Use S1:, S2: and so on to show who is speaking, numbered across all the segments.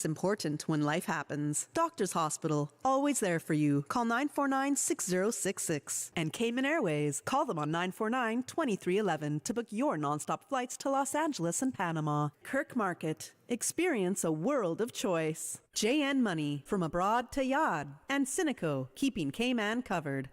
S1: It's important when life happens. Doctors Hospital, always there for you. Call 949-6066. And Cayman Airways, call them on 949-2311 to book your nonstop flights to Los Angeles and Panama. Kirk Market, experience a world of choice. JN Money, from abroad to Yad. And Cineco, keeping Cayman covered.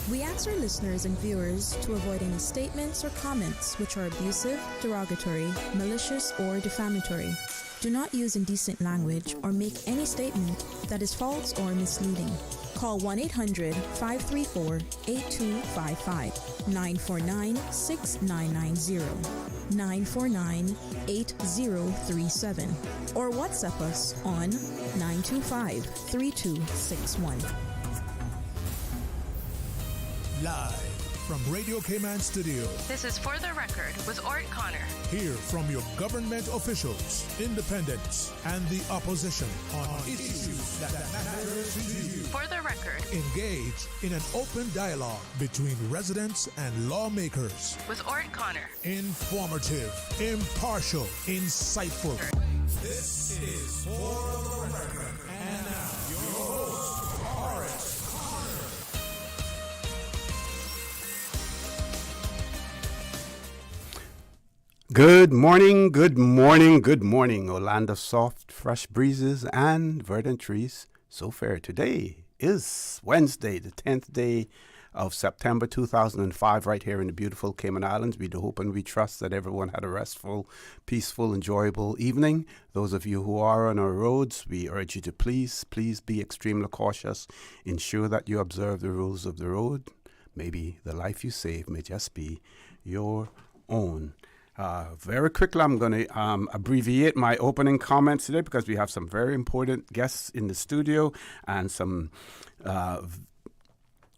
S2: We ask our listeners and viewers to avoid any statements or comments which are abusive, derogatory, malicious, or defamatory. Do not use indecent language or make any statement that is false or misleading. Call 1-800-534-8255, 949-6990, 949-8037, or WhatsApp us on 925-3261.
S3: Live from Radio Cayman Studio.
S4: This is For the Record with ORRETT Connor.
S3: Hear from your government officials, independents, and the opposition on issues that matter to you.
S4: For the Record.
S3: Engage in an open dialogue between residents and lawmakers.
S4: With ORRETT Connor.
S3: Informative, impartial, insightful. This is For the Record. And now, your host, ORRETT.
S5: Good morning, good morning, good morning. A land of soft, fresh breezes and verdant trees. So fair. Today is Wednesday, the 10th day of September 2005, right here in the beautiful Cayman Islands. We do hope and we trust that everyone had a restful, peaceful, enjoyable evening. Those of you who are on our roads, we urge you to please be extremely cautious. Ensure that you observe the rules of the road. Maybe the life you save may just be your own. Very quickly, I'm going to abbreviate my opening comments today because we have some very important guests in the studio and some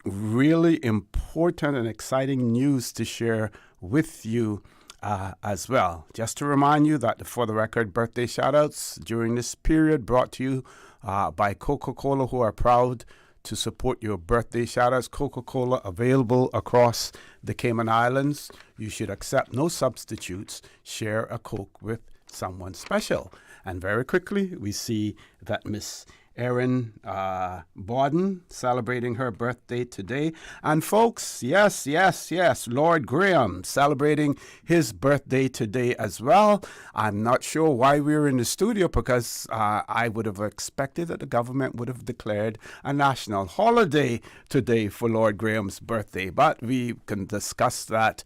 S5: really important and exciting news to share with you as well. Just to remind you that For the Record birthday shout-outs during this period brought to you by Coca-Cola, who are proud to support your birthday shout-outs. Coca-Cola available across the Cayman Islands. You should accept no substitutes. Share a Coke with someone special. And very quickly, we see that Miss Erin Bawden celebrating her birthday today. And folks, yes, Lord Graham celebrating his birthday today as well. I'm not sure why we're in the studio because I would have expected that the government would have declared a national holiday today for Lord Graham's birthday. But we can discuss that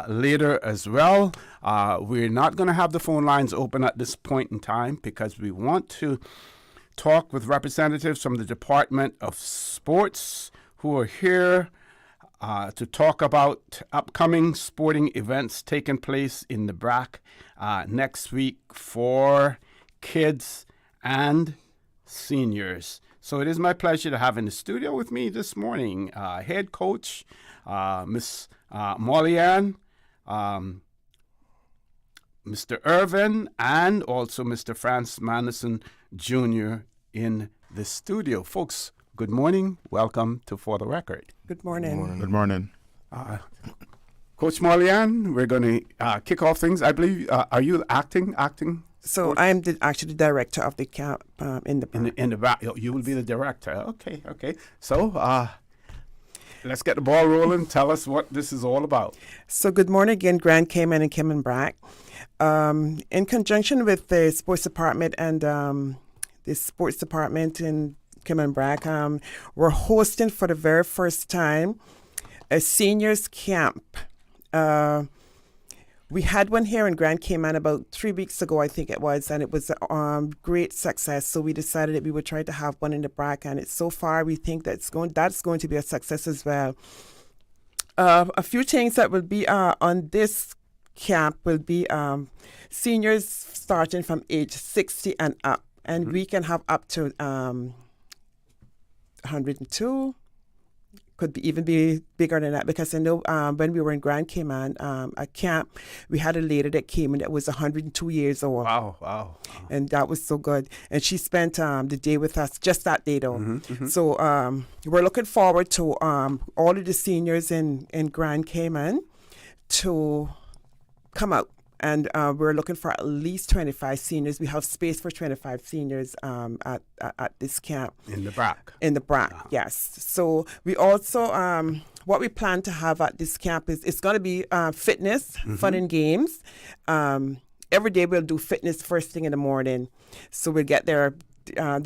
S5: later as well. We're not going to have the phone lines open at this point in time because we want to talk with representatives from the Department of Sports who are here to talk about upcoming sporting events taking place in the Brac next week for kids and seniors. So it is my pleasure to have in the studio with me this morning head coach Miss MollyAnn, Mr. Orvin, and also Mr. Franz Manderson Jr. in the studio. Folks, good morning. Welcome to For the Record.
S6: Good morning.
S7: Good morning.
S5: Coach MollyAnn, we're going to kick off things. I believe, are you acting?
S6: So I'm actually the director of the camp in the
S5: back. You will be the director. Okay. So let's get the ball rolling. Tell us what this is all about.
S6: So good morning again, Grand Cayman and Cayman Brac. In conjunction with the sports department and the sports department in Cayman Brac, we're hosting for the very first time a seniors camp. We had one here in Grand Cayman about 3 weeks ago, I think it was, and it was a great success. So we decided that we would try to have one in the Brac, and so far we think that's going to be a success as well. A few things that will be on this camp will be seniors starting from age 60 and up, and we can have up to 102. Could even be bigger than that because I know when we were in Grand Cayman at camp, we had a lady that came in that was 102 years old.
S5: Wow.
S6: And that was so good. And she spent the day with us, just that day though. So we're looking forward to all of the seniors in Grand Cayman to come out And we're looking for at least 25 seniors. We have space for 25 seniors at this camp.
S5: In the Brac.
S6: In the Brac, yes. So we also, what we plan to have at this camp is it's going to be fitness, fun and games. Every day we'll do fitness first thing in the morning. So we'll get their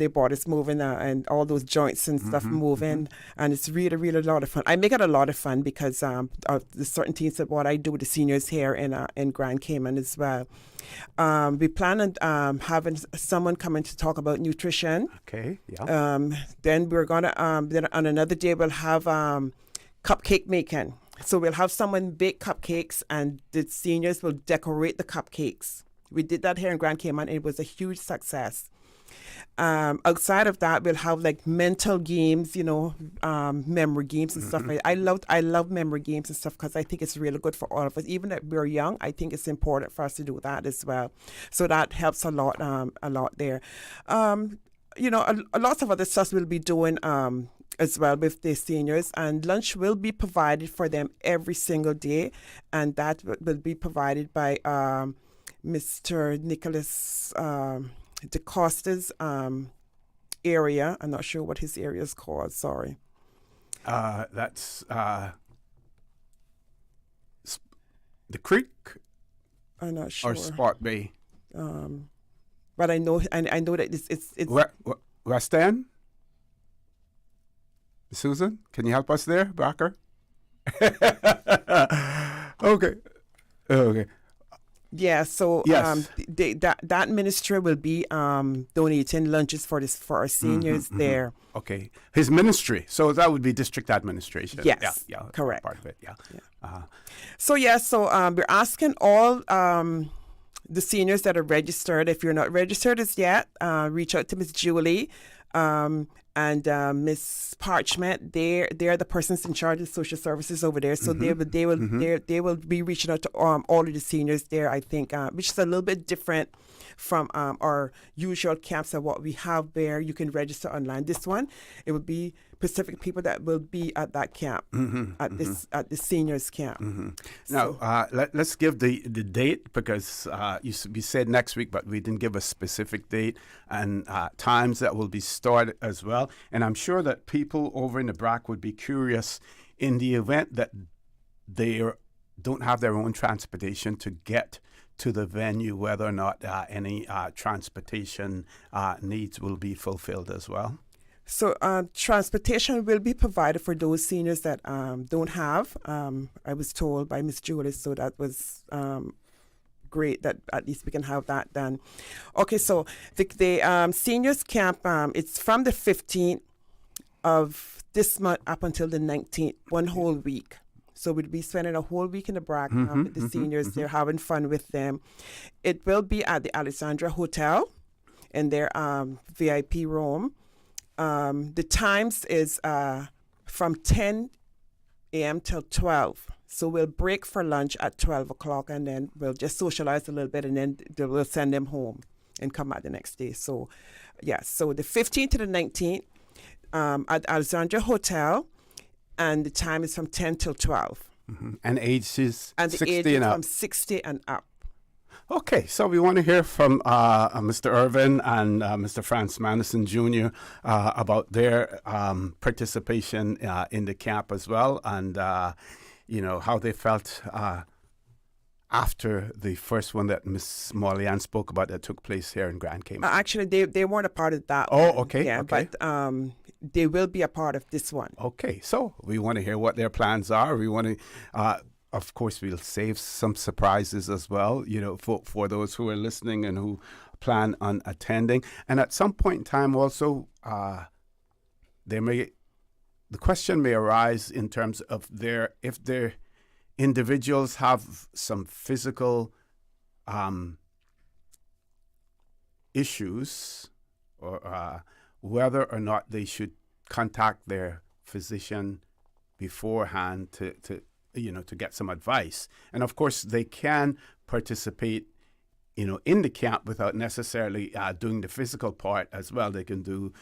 S6: bodies moving and all those joints and stuff moving. And it's really, really a lot of fun. I make it a lot of fun because of the certain things that what I do with the seniors here in Grand Cayman as well. We plan on having someone come in to talk about nutrition.
S5: Okay, yeah.
S6: Then we're going to, then on another day we'll have cupcake making. So we'll have someone bake cupcakes and the seniors will decorate the cupcakes. We did that here in Grand Cayman and it was a huge success. Outside of that, we'll have like mental games, memory games and stuff like that. I love memory games and stuff because I think it's really good for all of us. Even if we're young, I think it's important for us to do that as well. So that helps a lot there. Lots of other stuff we'll be doing as well with the seniors, and lunch will be provided for them every single day, and that will be provided by Mr. Nicholas DeCosta's area. I'm not sure what his area is called. Sorry.
S5: That's the Creek.
S6: I'm not sure.
S5: Or Spot Bay.
S6: But I know that it's
S5: West End. Susan, can you help us there, Backer? Okay. Yeah, so
S6: yes. That ministry will be donating lunches for our seniors there.
S5: Okay, his ministry. So that would be district administration.
S6: Yes,
S5: yeah,
S6: correct.
S5: Part of it, yeah.
S6: So we're asking all the seniors that are registered. If you're not registered as yet, reach out to Miss Julie. And Miss Parchment, they're the persons in charge of social services over there. So they will be reaching out to all of the seniors there, I think, which is a little bit different from our usual camps and what we have there. You can register online. This one, it will be specific people that will be at that camp, at the seniors camp.
S5: Now, let's give the date because we said next week, but we didn't give a specific date and times that will be started as well. And I'm sure that people over in the Brac would be curious in the event that they don't have their own transportation to get to the venue, whether or not any transportation needs will be fulfilled as well.
S6: So transportation will be provided for those seniors that don't have. I was told by Miss Julie, so that was great that at least we can have that done. Okay, so the seniors camp, it's from the 15th of this month up until the 19th, one whole week. So we'll be spending a whole week in the Brac with the seniors. They're having fun with them. It will be at the Alexandra Hotel in their VIP room. The times is from 10 a.m. till 12. So we'll break for lunch at 12 o'clock and then we'll just socialize a little bit and then we'll send them home and come out the next day. So, so the 15th to the 19th at Alexandra Hotel, and the time is from 10 till 12.
S5: And age is 60 and up?
S6: From 60 and up.
S5: Okay, so we want to hear from Mr. Orvin and Mr. Franz Manderson Jr. About their participation in the camp as well, and how they felt after the first one that Miss MollyAnn spoke about that took place here in Grand Cayman.
S6: Actually, they weren't a part of that.
S5: Oh,
S6: one.
S5: okay.
S6: Yeah,
S5: okay.
S6: But they will be a part of this one.
S5: Okay, so we want to hear what their plans are. We want to. Of course, we'll save some surprises as well, for those who are listening and who plan on attending. And at some point in time also, the question may arise in terms of if their individuals have some physical issues or whether or not they should contact their physician beforehand to get some advice. And of course, they can participate, in the camp without necessarily doing the physical part as well. They can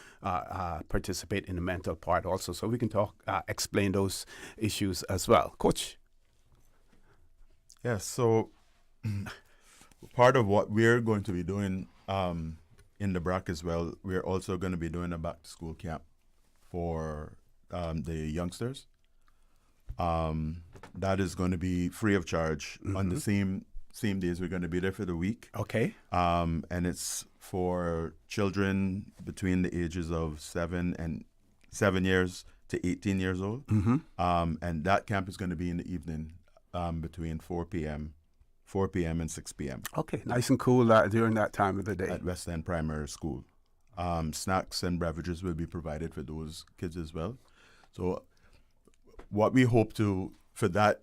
S5: participate in the mental part also. So we can explain those issues as well. Coach?
S7: Yeah, so part of what we're going to be doing in the Brac as well, we're also going to be doing a back-to-school camp for the youngsters. That is going to be free of charge on the same days. We're going to be there for the week.
S5: Okay.
S7: And it's for children between the ages of 7 years to 18 years old. And that camp is going to be in the evening between 4 p.m. and 6 p.m.
S5: Okay, nice and cool during that time of the day.
S7: At West End Primary School. Snacks and beverages will be provided for those kids as well. So what we hope to, for that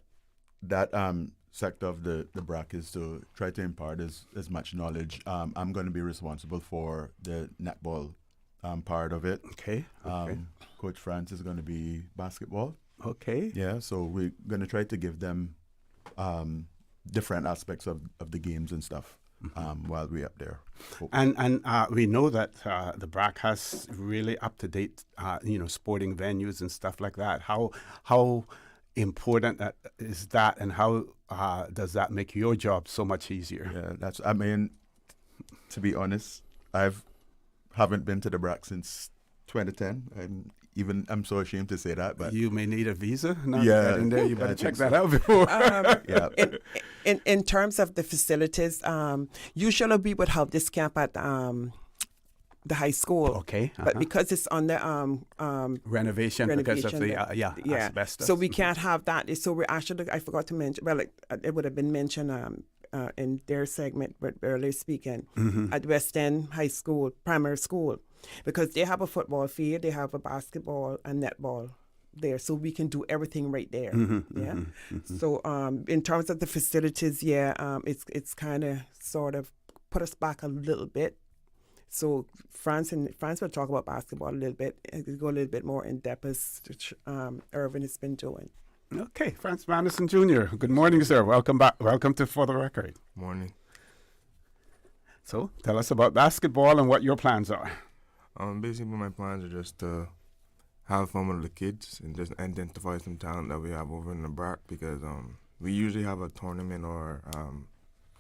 S7: sector of the Brac, is to try to impart as much knowledge. I'm going to be responsible for the netball part of it.
S5: Okay.
S7: Coach Franz is going to be basketball.
S5: Okay.
S7: Yeah, so we're going to try to give them different aspects of the games and stuff while we're up there.
S5: And we know that the Brac has really up-to-date, sporting venues and stuff like that. How important is that, and how does that make your job so much easier?
S7: Yeah, to be honest, haven't been to the Brac since 2010. I'm so ashamed to say that, but
S5: you may need a visa.
S7: Yeah,
S5: there. You better check that out before.
S6: In terms of the facilities, usually we would have this camp at the high school.
S5: Okay.
S6: But because it's on the
S5: renovation because of the asbestos.
S6: So we can't have that. So we're actually, I forgot to mention, it would have been mentioned in their segment earlier speaking, at West End High School, primary school, because they have a football field, they have a basketball and netball there, so we can do everything right there. So in terms of the facilities, it's kind of sort of put us back a little bit. So Franz will talk about basketball a little bit and go a little bit more in depth as Orvin has been doing.
S5: Okay, Franz Manderson Jr. Good morning, sir. Welcome back. Welcome to For the Record.
S8: Morning.
S5: So tell us about basketball and what your plans are.
S8: Basically, my plans are just to have fun with the kids and just identify some talent that we have over in the Brac, because we usually have a tournament or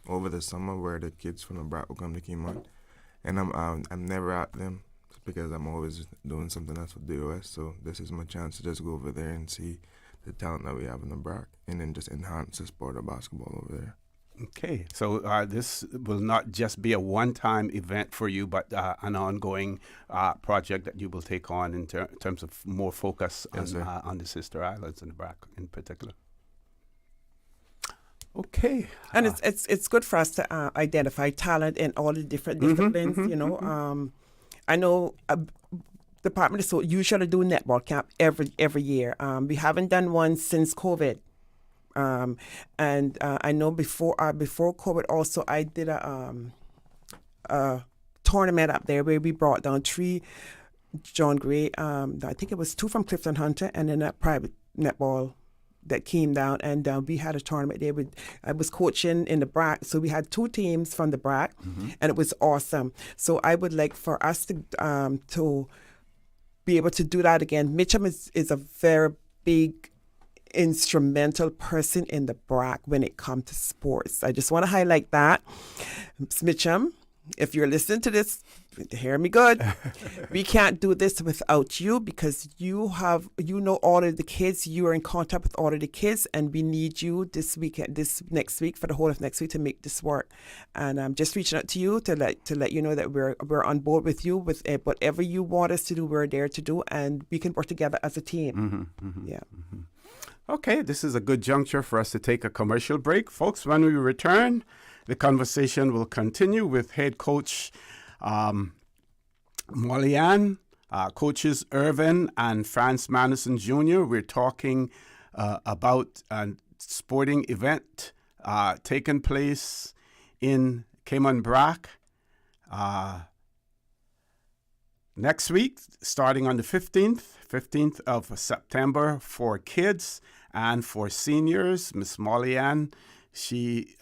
S8: over the summer where the kids from the Brac will come to Cayman. And I'm never at them because I'm always doing something else with DOS. So this is my chance to just go over there and see the talent that we have in the Brac, and then just enhance the sport of basketball over there.
S5: Okay, so this will not just be a one-time event for you, but an ongoing project that you will take on in terms of more focus on the sister islands and the Brac in particular. Okay,
S6: and it's good for us to identify talent in all the different disciplines. I know Department of Sport usually do netball camp every year. We haven't done one since COVID, and I know before COVID also I did a tournament up there where we brought down 3 John Gray. I think it was 2 from Clifton Hunter, and then a private netball that came down, and we had a tournament there. I was coaching in the Brac, so we had 2 teams from the Brac, and it was awesome. So I would like for us to be able to do that again. Mitchum is a very big instrumental person in the Brac when it comes to sports. I just want to highlight that. Mitchum, if you're listening to this, hear me good. We can't do this without you, because you know all of the kids. You are in contact with all of the kids, and we need you this next week, for the whole of next week, to make this work. And I'm just reaching out to you to let you know that we're on board with you with whatever you want us to do. We're there to do, and we can work together as a team.
S5: Okay, this is a good juncture for us to take a commercial break, folks. When we return, the conversation will continue with head coach MollyAnn, coaches Orvin and Franz Manderson Jr. We're talking about a sporting event taking place in Cayman Brac next week, starting on the 15th of September, for kids and for seniors. Miss MollyAnn, she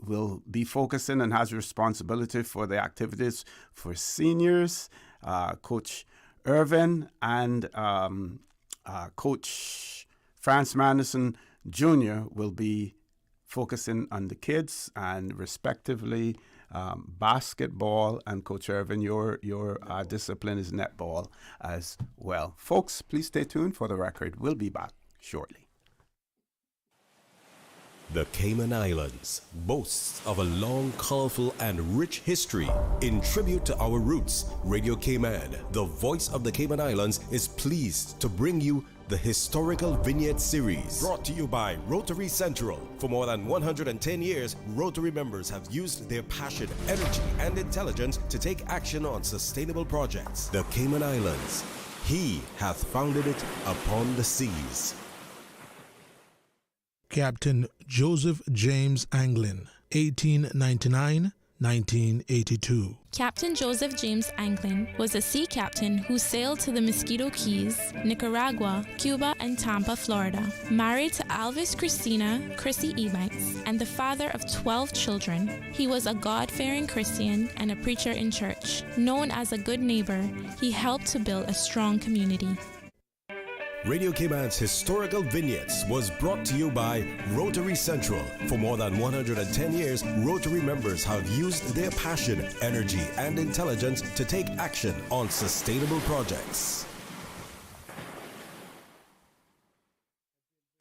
S5: will be focusing and has responsibility for the activities for seniors. Coach Orvin and Coach Franz Manderson Jr. will be focusing on the kids and respectively basketball, and Coach Irvin, your discipline is netball as well. Folks, please stay tuned for the record. We'll be back shortly.
S9: The Cayman Islands boasts of a long, colorful, and rich history. In tribute to our roots, Radio Cayman, the voice of the Cayman Islands, is pleased to bring you the Historical Vignette Series, brought to you by Rotary Central. For more than 110 years, Rotary members have used their passion, energy, and intelligence to take action on sustainable projects. The Cayman Islands, he hath founded it upon the seas.
S3: Captain Joseph James Anglin, 1899-1982.
S2: Captain Joseph James Anglin was a sea captain who sailed to the Mosquito Keys, Nicaragua, Cuba, and Tampa, Florida. Married to Alvis Christina Chrissy Ebanks and the father of 12 children, he was a God-fearing Christian and a preacher in church. Known as a good neighbor, he helped to build a strong community.
S9: Radio Cayman's Historical Vignettes was brought to you by Rotary Central. For more than 110 years, Rotary members have used their passion, energy, and intelligence to take action on sustainable projects.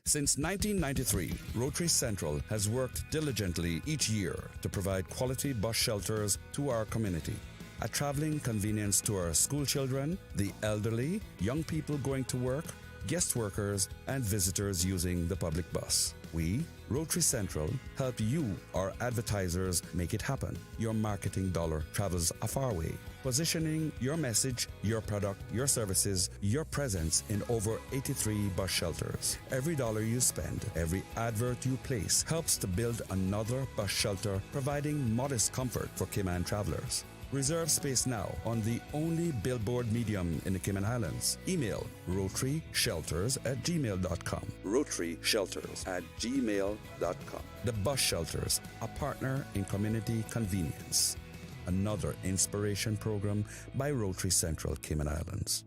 S10: Since 1993, Rotary Central has worked diligently each year to provide quality bus shelters to our community. A traveling convenience to our school children, the elderly, young people going to work, guest workers, and visitors using the public bus. We, Rotary Central, help you, our advertisers, make it happen. Your marketing dollar travels a far way, positioning your message, your product, your services, your presence in over 83 bus shelters. Every dollar you spend, every advert you place helps to build another bus shelter, providing modest comfort for Cayman travelers. Reserve space now on the only billboard medium in the Cayman Islands. Email rotaryshelters@gmail.com. rotaryshelters@gmail.com. The Bus Shelters, a partner in community convenience. Another inspiration program by Rotary Central Cayman Islands.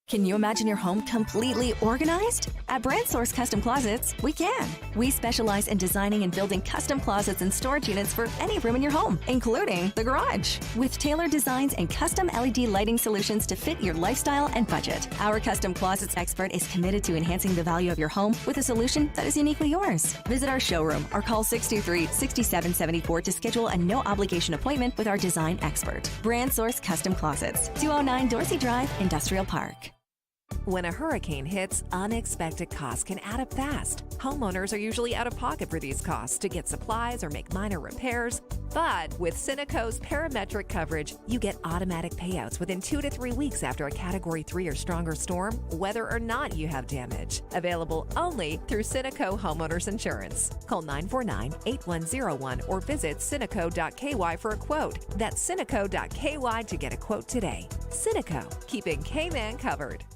S11: Can you imagine your home completely organized? At Brand Source Custom Closets, we can. We specialize in designing and building custom closets and storage units for any room in your home, including the garage. With tailored designs and custom LED lighting solutions to fit your lifestyle and budget. Our custom closets expert is committed to enhancing the value of your home with a solution that is uniquely yours. Visit our showroom or call 623-6774 to schedule a no-obligation appointment with our design expert. Brand Source Custom Closets, 209 Dorsey Drive, Industrial Park.
S12: When a hurricane hits, unexpected costs can add up fast. Homeowners are usually out of pocket for these costs to get supplies or make minor repairs. But with Cineco's parametric coverage, you get automatic payouts within 2 to 3 weeks after a Category 3 or stronger storm, whether or not you have damage. Available only through Cineco Homeowners Insurance. Call 949-8101 or visit Cineco.ky for a quote. That's Cineco.ky to get a quote today. Cineco, keeping Cayman covered.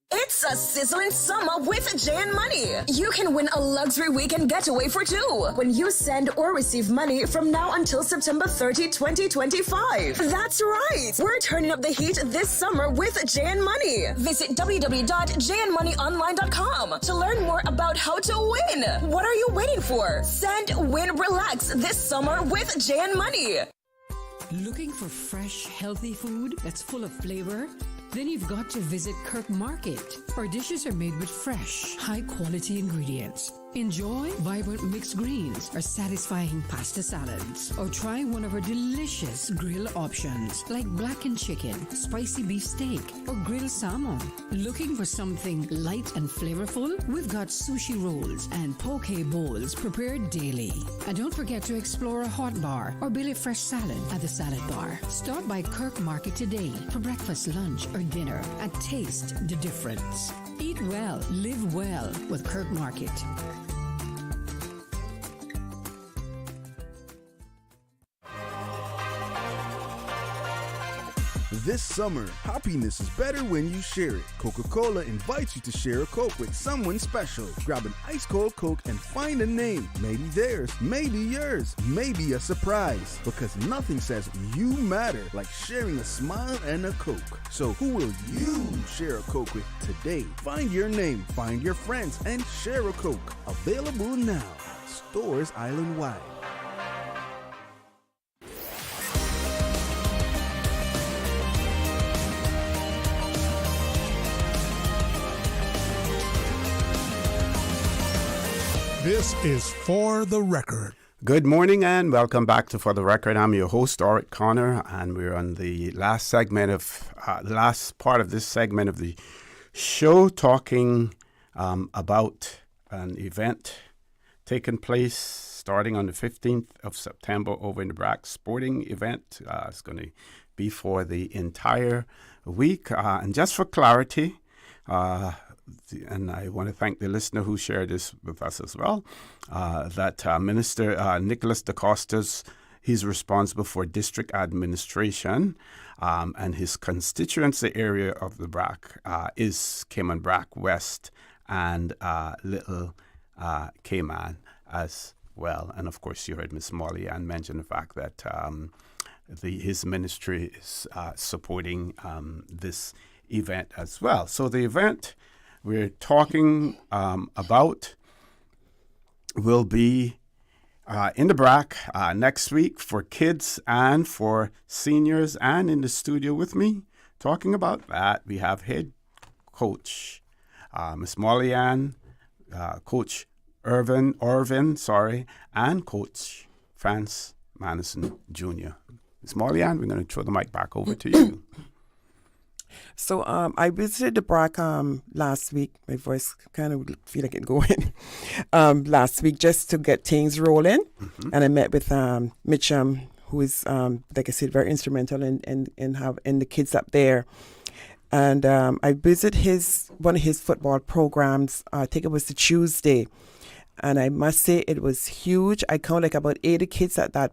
S13: It's a sizzling summer with JN Money. You can win a luxury weekend getaway for two when you send or receive money from now until September 30, 2025. That's right. We're turning up the heat this summer with JN Money. Visit www.jnmoneyonline.com to learn more about how to win. What are you waiting for? Send, win, relax this summer with JN Money.
S14: Looking for fresh, healthy food that's full of flavor? Then you've got to visit Kirk Market. Our dishes are made with fresh, high-quality ingredients. Enjoy vibrant mixed greens or satisfying pasta salads. Or try one of our delicious grill options like blackened chicken, spicy beef steak, or grilled salmon. Looking for something light and flavorful? We've got sushi rolls and poke bowls prepared daily. And don't forget to explore a hot bar or Billy Fresh salad at the salad bar. Stop by Kirk Market today for breakfast, lunch, or dinner and taste the difference. Eat well, live well with Kirk Market.
S15: This summer, happiness is better when you share it. Coca-Cola invites you to share a Coke with someone special. Grab an ice-cold Coke and find a name. Maybe theirs, maybe yours, maybe a surprise. Because nothing says you matter like sharing a smile and a Coke. So who will you share a Coke with today? Find your name, find your friends, and share a Coke. Available now at stores island-wide.
S3: This is For the Record.
S5: Good morning and welcome back to For the Record. I'm your host, ORRETT Connor, and we're on the last part of this segment of the show, talking about an event taking place starting on the 15th of September over in the Brac sporting event. It's going to be for the entire week. And just for clarity, and I want to thank the listener who shared this with us as well, that Minister Nicholas DaCosta's, he's responsible for district administration, and his constituency area of the Brac is Cayman Brac West and Little Cayman as well. And of course, you heard Miss MollyAnn mention the fact that his ministry is supporting this event as well. So the event we're talking about will be in the Brac next week for kids and for seniors. And in the studio with me talking about that, we have head coach Miss MollyAnn, Coach Orvin, and Coach Franz Manderson Jr. Miss MollyAnn, we're going to throw the mic back over to you.
S6: So I visited the Brac last week. My voice kind of feel like it going last week just to get things rolling. Mm-hmm. And I met with Mitchum, who is, like I said, very instrumental in the kids up there. And I visited one of his football programs. I think it was the Tuesday. And I must say it was huge. I count like about 80 kids at that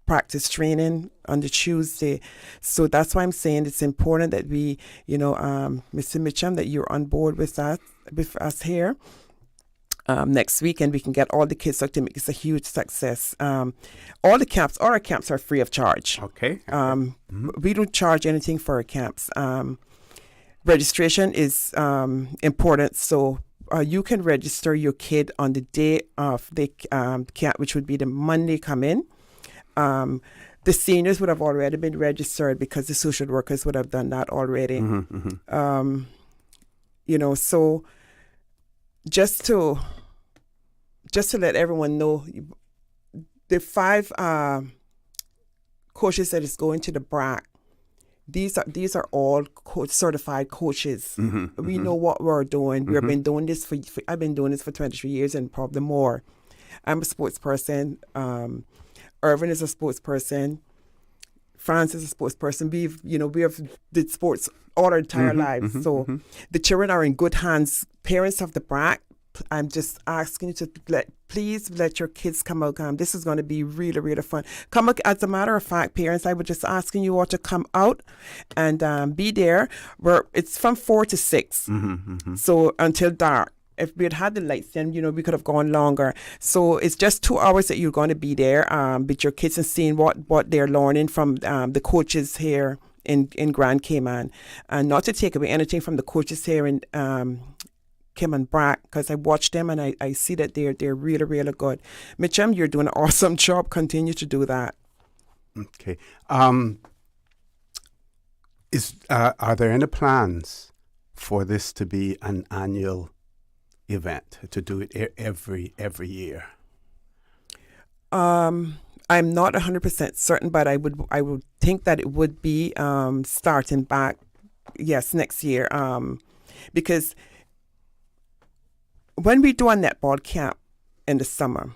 S6: practice training on the Tuesday. So that's why I'm saying it's important that we, Mr. Mitchum, that you're on board with us here next week, and we can get all the kids out to make this a huge success. All our camps are free of charge.
S5: Okay.
S6: We don't charge anything for our camps. Registration is important, so you can register your kid on the day of the camp, which would be the Monday come in. The seniors would have already been registered because the social workers would have done that already.
S5: Mm-hmm, mm-hmm.
S6: So just to let everyone know, the 5 coaches that is going to the Brac, these are all certified coaches.
S5: Mm-hmm,
S6: we
S5: mm-hmm.
S6: know what we're doing.
S5: Mm-hmm.
S6: We've been doing this I've been doing this for 23 years and probably more. I'm a sports person. Irvin is a sports person. Franz is a sports person. We have did sports all our entire
S5: mm-hmm,
S6: lives.
S5: Mm-hmm,
S6: so
S5: mm-hmm.
S6: the children are in good hands. Parents of the Brac, I'm just asking you to please let your kids come out. This is going to be really, really fun. Come out. As a matter of fact, parents, I was just asking you all to come out and be there. It's from 4 to 6.
S5: Mm-hmm, mm-hmm.
S6: So until dark. If we had the lights, then, we could have gone longer. So it's just 2 hours that you're going to be there with your kids and seeing what they're learning from the coaches here in Grand Cayman. And not to take away anything from the coaches here in Cayman Brac, because I watch them and I see that they're really, really good. Mitchum, you're doing an awesome job. Continue to do that.
S5: Okay. Are there any plans for this to be an annual event, to do it every year?
S6: I'm not 100% certain, but I would think that it would be starting back, yes, next year, because when we do a netball camp in the summer,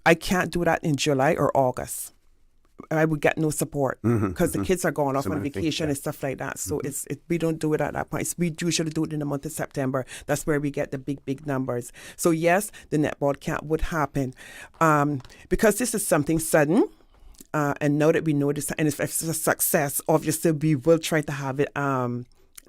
S6: I can't do that in July or August. I would get no support because the kids are going off on vacation and stuff like that. So we don't do it at that point. We usually do it in the month of September. That's where we get the big numbers. So yes, the netball camp would happen because this is something sudden. And now that we know this, and if it's a success, obviously we will try to have it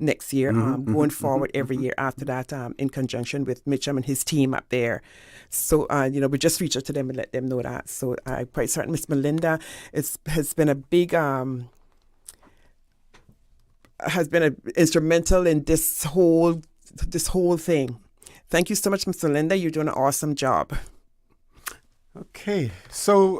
S6: next year, going forward every year after that, in conjunction with Mitchum and his team up there. So, we just reach out to them and let them know that. So I'm quite certain Miss Melinda has been a big, instrumental in this whole thing. Thank you so much, Miss Melinda. You're doing an awesome job.
S5: Okay, so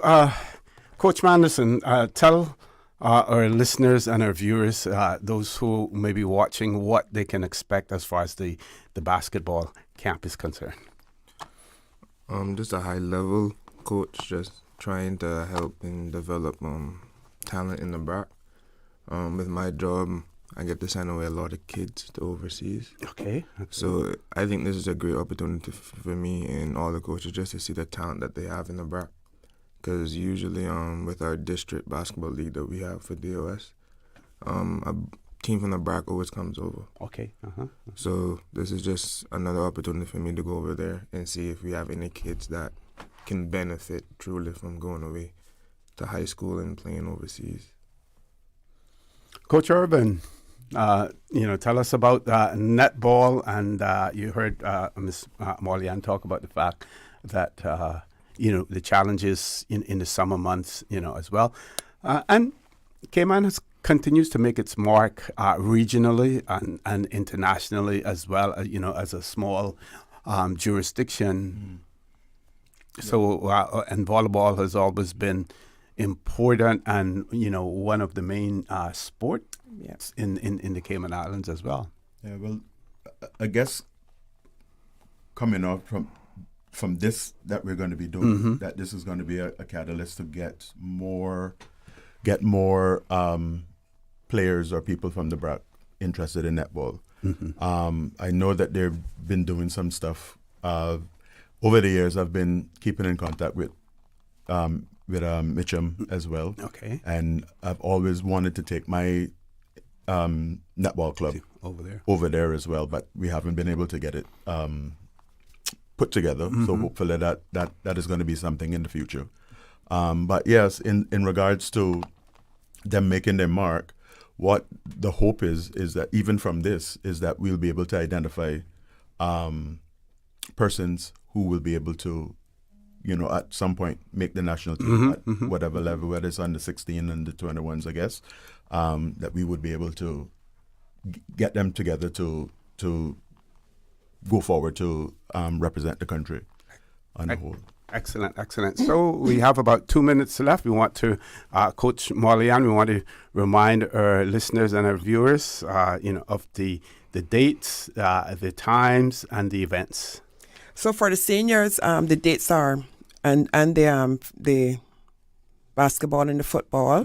S5: Coach Manderson, tell our listeners and our viewers, those who may be watching, what they can expect as far as the basketball camp is concerned.
S8: Just a high-level coach, just trying to help and develop talent in the Brac. With my job, I get to send away a lot of kids to overseas.
S5: Okay.
S8: So I think this is a great opportunity for me and all the coaches just to see the talent that they have in the Brac. Because usually with our district basketball league that we have for DOS, a team from the Brac always comes over.
S5: Okay.
S8: So this is just another opportunity for me to go over there and see if we have any kids that can benefit truly from going away to high school and playing overseas.
S5: Coach Orvin, tell us about netball, and you heard Miss MollyAnn talk about the fact that the challenges in the summer months, as well, and Cayman continues to make its mark regionally and internationally as well, as a small jurisdiction. So, and volleyball has always been important and, one of the main sports in the Cayman Islands as well.
S7: Yeah, well, I guess coming out from this that we're going to be doing, that this is going to be a catalyst to get more players or people from the Brac interested in netball. I know that they've been doing some stuff. Over the years, I've been keeping in contact with Mitchum as well.
S5: Okay.
S7: And I've always wanted to take my netball club over there as well, but we haven't been able to get it put together. So hopefully that is going to be something in the future. But yes, in regards to them making their mark, what the hope is that even from this is that we'll be able to identify persons who will be able to, at some point make the national team at whatever level, whether it's under 16 and the 21s, I guess, that we would be able to get them together to go forward to represent the country on the whole.
S5: Excellent. So we have about 2 minutes left. We want to, Coach MollyAnn, we want to remind our listeners and our viewers, of the dates, the times, and the events.
S6: So for the seniors, the dates are, and the basketball and the football.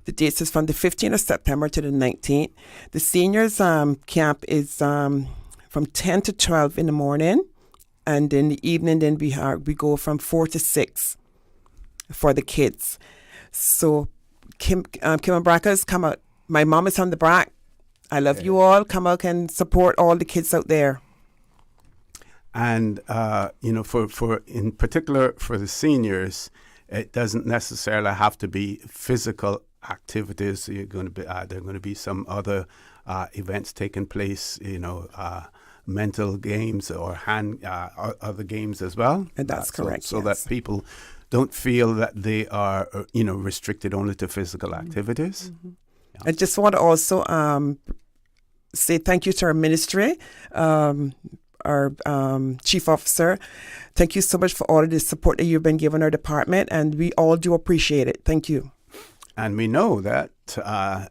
S6: The dates is from the 15th of September to the 19th. The seniors camp is from 10 to 12 in the morning. And in the evening, then we go from 4 to 6 for the kids. So Kim and Brackers, come out. My mom is on the Brac. I love you all. Come out and support all the kids out there.
S5: And for in particular for the seniors, it doesn't necessarily have to be physical activities. You're going to be there are going to be some other events taking place. Mental games or other games as well.
S6: And that's correct.
S5: So that people don't feel that they are, restricted only to physical activities. Yeah.
S6: I just want to also say thank you to our ministry, our chief officer. Thank you so much for all of the support that you've been giving our department, and we all do appreciate it. Thank you.
S5: And we know that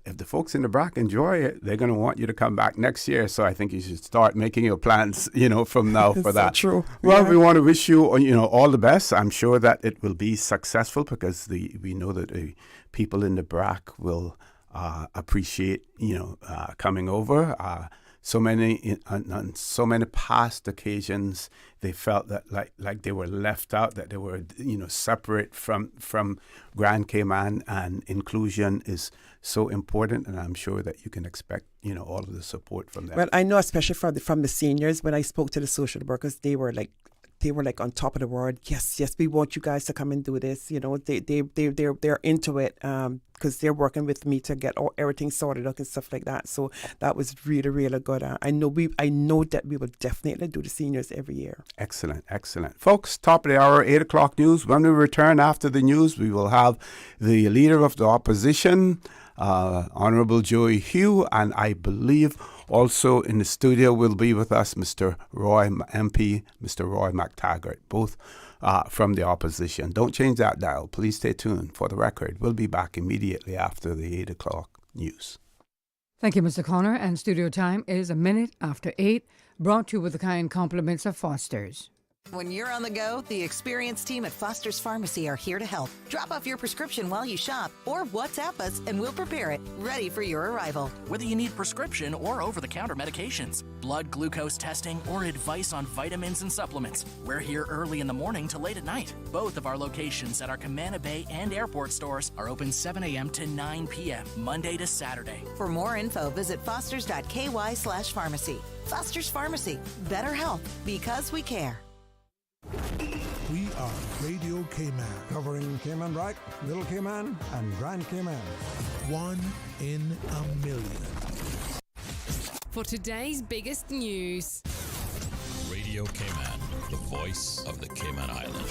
S5: if the folks in the Brac enjoy it, they're going to want you to come back next year. So I think you should start making your plans, from now for that.
S6: So true.
S5: Well, we want to wish you, all the best. I'm sure that it will be successful because we know that the people in the Brac will appreciate, coming over. So many on so many past occasions, they felt that like they were left out, that they were separate from Grand Cayman, and inclusion is so important. And I'm sure that you can expect all of the support from them.
S6: Well, I know especially from the seniors, when I spoke to the social workers, they were like they were like on top of the world. Yes, we want you guys to come and do this. You know, they're into it because they're working with me to get everything sorted out and stuff like that. So that was really, really good. I know that we will definitely do the seniors every year.
S5: Excellent. Folks, top of the hour, 8 o'clock news. When we return after the news, we will have the leader of the opposition, Honorable Joey Hugh, and I believe also in the studio will be with us Mr. Roy MP, Mr. Roy McTaggart, both from the opposition. Don't change that dial. Please stay tuned. For the record, we'll be back immediately after the 8 o'clock news.
S14: Thank you, Mr. Connor. And studio time is 8:01, brought to you with the kind compliments of Foster's.
S16: When you're on the go, the experienced team at Foster's Pharmacy are here to help. Drop off your prescription while you shop or WhatsApp us and we'll prepare it, ready for your arrival.
S17: Whether you need prescription or over-the-counter medications, blood glucose testing, or advice on vitamins and supplements, we're here early in the morning to late at night. Both of our locations at our Camana Bay and airport stores are open 7 a.m. to 9 p.m., Monday to Saturday.
S16: For more info, visit fosters.ky/pharmacy. Foster's Pharmacy. Better health because we care.
S3: We are Radio Cayman.
S18: Covering Cayman Brac, Little Cayman, and Grand Cayman.
S3: 1 in a million.
S19: For today's biggest news.
S20: Radio Cayman, the voice of the Cayman Island.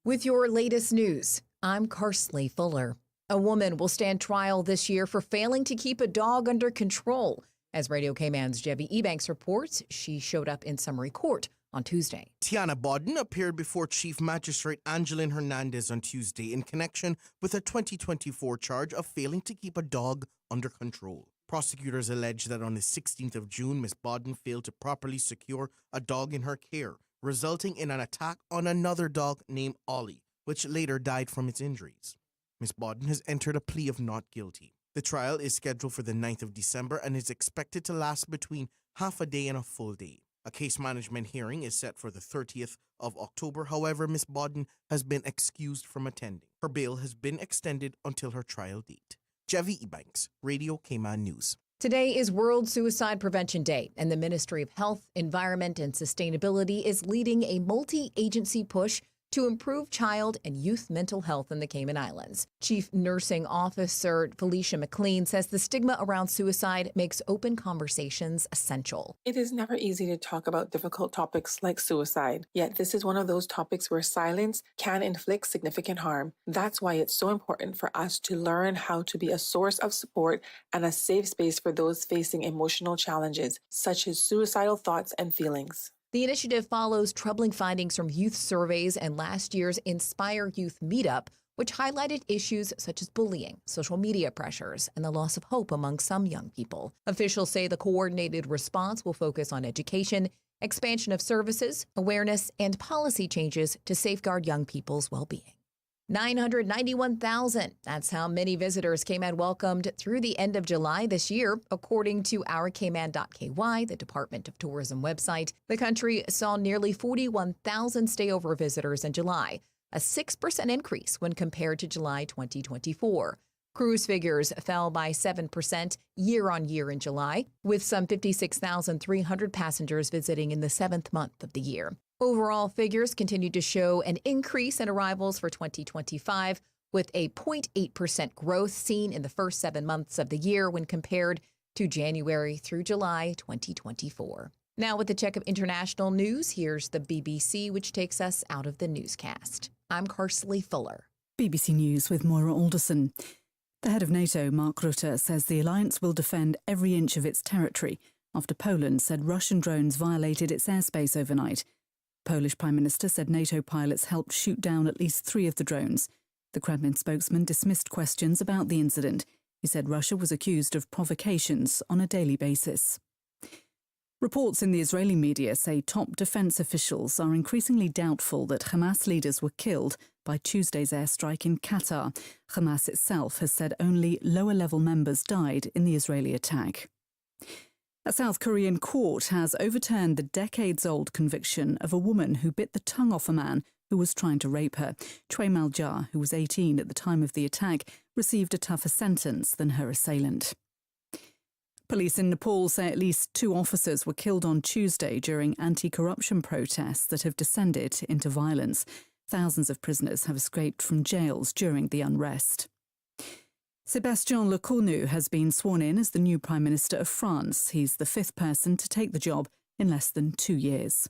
S21: With your latest news, I'm Carsley Fuller. A woman will stand trial this year for failing to keep a dog under control. As Radio Cayman's Jebby Ebanks reports, she showed up in summary court on Tuesday.
S22: Tiana Bodden appeared before Chief Magistrate Angeline Hernandez on Tuesday in connection with a 2024 charge of failing to keep a dog under control. Prosecutors allege that on the 16th of June, Ms. Bodden failed to properly secure a dog in her care, resulting in an attack on another dog named Ollie, which later died from its injuries. Ms. Bodden has entered a plea of not guilty. The trial is scheduled for the 9th of December and is expected to last between half a day and a full day. A case management hearing is set for the 30th of October. However, Ms. Bodden has been excused from attending. Her bail has been extended until her trial date. Jebby Ebanks, Radio Cayman News.
S21: Today is World Suicide Prevention Day, and the Ministry of Health, Environment, and Sustainability is leading a multi-agency push to improve child and youth mental health in the Cayman Islands. Chief Nursing Officer Felicia McLean says the stigma around suicide makes open conversations essential.
S23: It is never easy to talk about difficult topics like suicide, yet this is one of those topics where silence can inflict significant harm. That's why it's so important for us to learn how to be a source of support and a safe space for those facing emotional challenges, such as suicidal thoughts and feelings.
S21: The initiative follows troubling findings from youth surveys and last year's Inspire Youth Meetup, which highlighted issues such as bullying, social media pressures, and the loss of hope among some young people. Officials say the coordinated response will focus on education, expansion of services, awareness, and policy changes to safeguard young people's well-being. 991,000. That's how many visitors Cayman welcomed through the end of July this year, according to our Cayman.ky, the Department of Tourism website. The country saw nearly 41,000 stayover visitors in July, a 6% increase when compared to July 2024. Cruise figures fell by 7% year-on-year in July, with some 56,300 passengers visiting in the 7th month of the year. Overall figures continue to show an increase in arrivals for 2025, with a 0.8% growth seen in the first 7 months of the year when compared to January through July 2024. Now with the check of international news, here's the BBC, which takes us out of the newscast. I'm Carsley Fuller.
S24: BBC News with Moira Alderson. The head of NATO, Mark Rutte, says the alliance will defend every inch of its territory after Poland said Russian drones violated its airspace overnight. Polish Prime Minister said NATO pilots helped shoot down at least 3 of the drones. The Kremlin spokesman dismissed questions about the incident. He said Russia was accused of provocations on a daily basis. Reports in the Israeli media say top defence officials are increasingly doubtful that Hamas leaders were killed by Tuesday's airstrike in Qatar. Hamas itself has said only lower-level members died in the Israeli attack. A South Korean court has overturned the decades-old conviction of a woman who bit the tongue off a man who was trying to rape her. Choi Mal-ja, who was 18 at the time of the attack, received a tougher sentence than her assailant. Police in Nepal say at least 2 officers were killed on Tuesday during anti-corruption protests that have descended into violence. Thousands of prisoners have escaped from jails during the unrest. Sébastien Lecornu has been sworn in as the new Prime Minister of France. He's the 5th person to take the job in less than 2 years.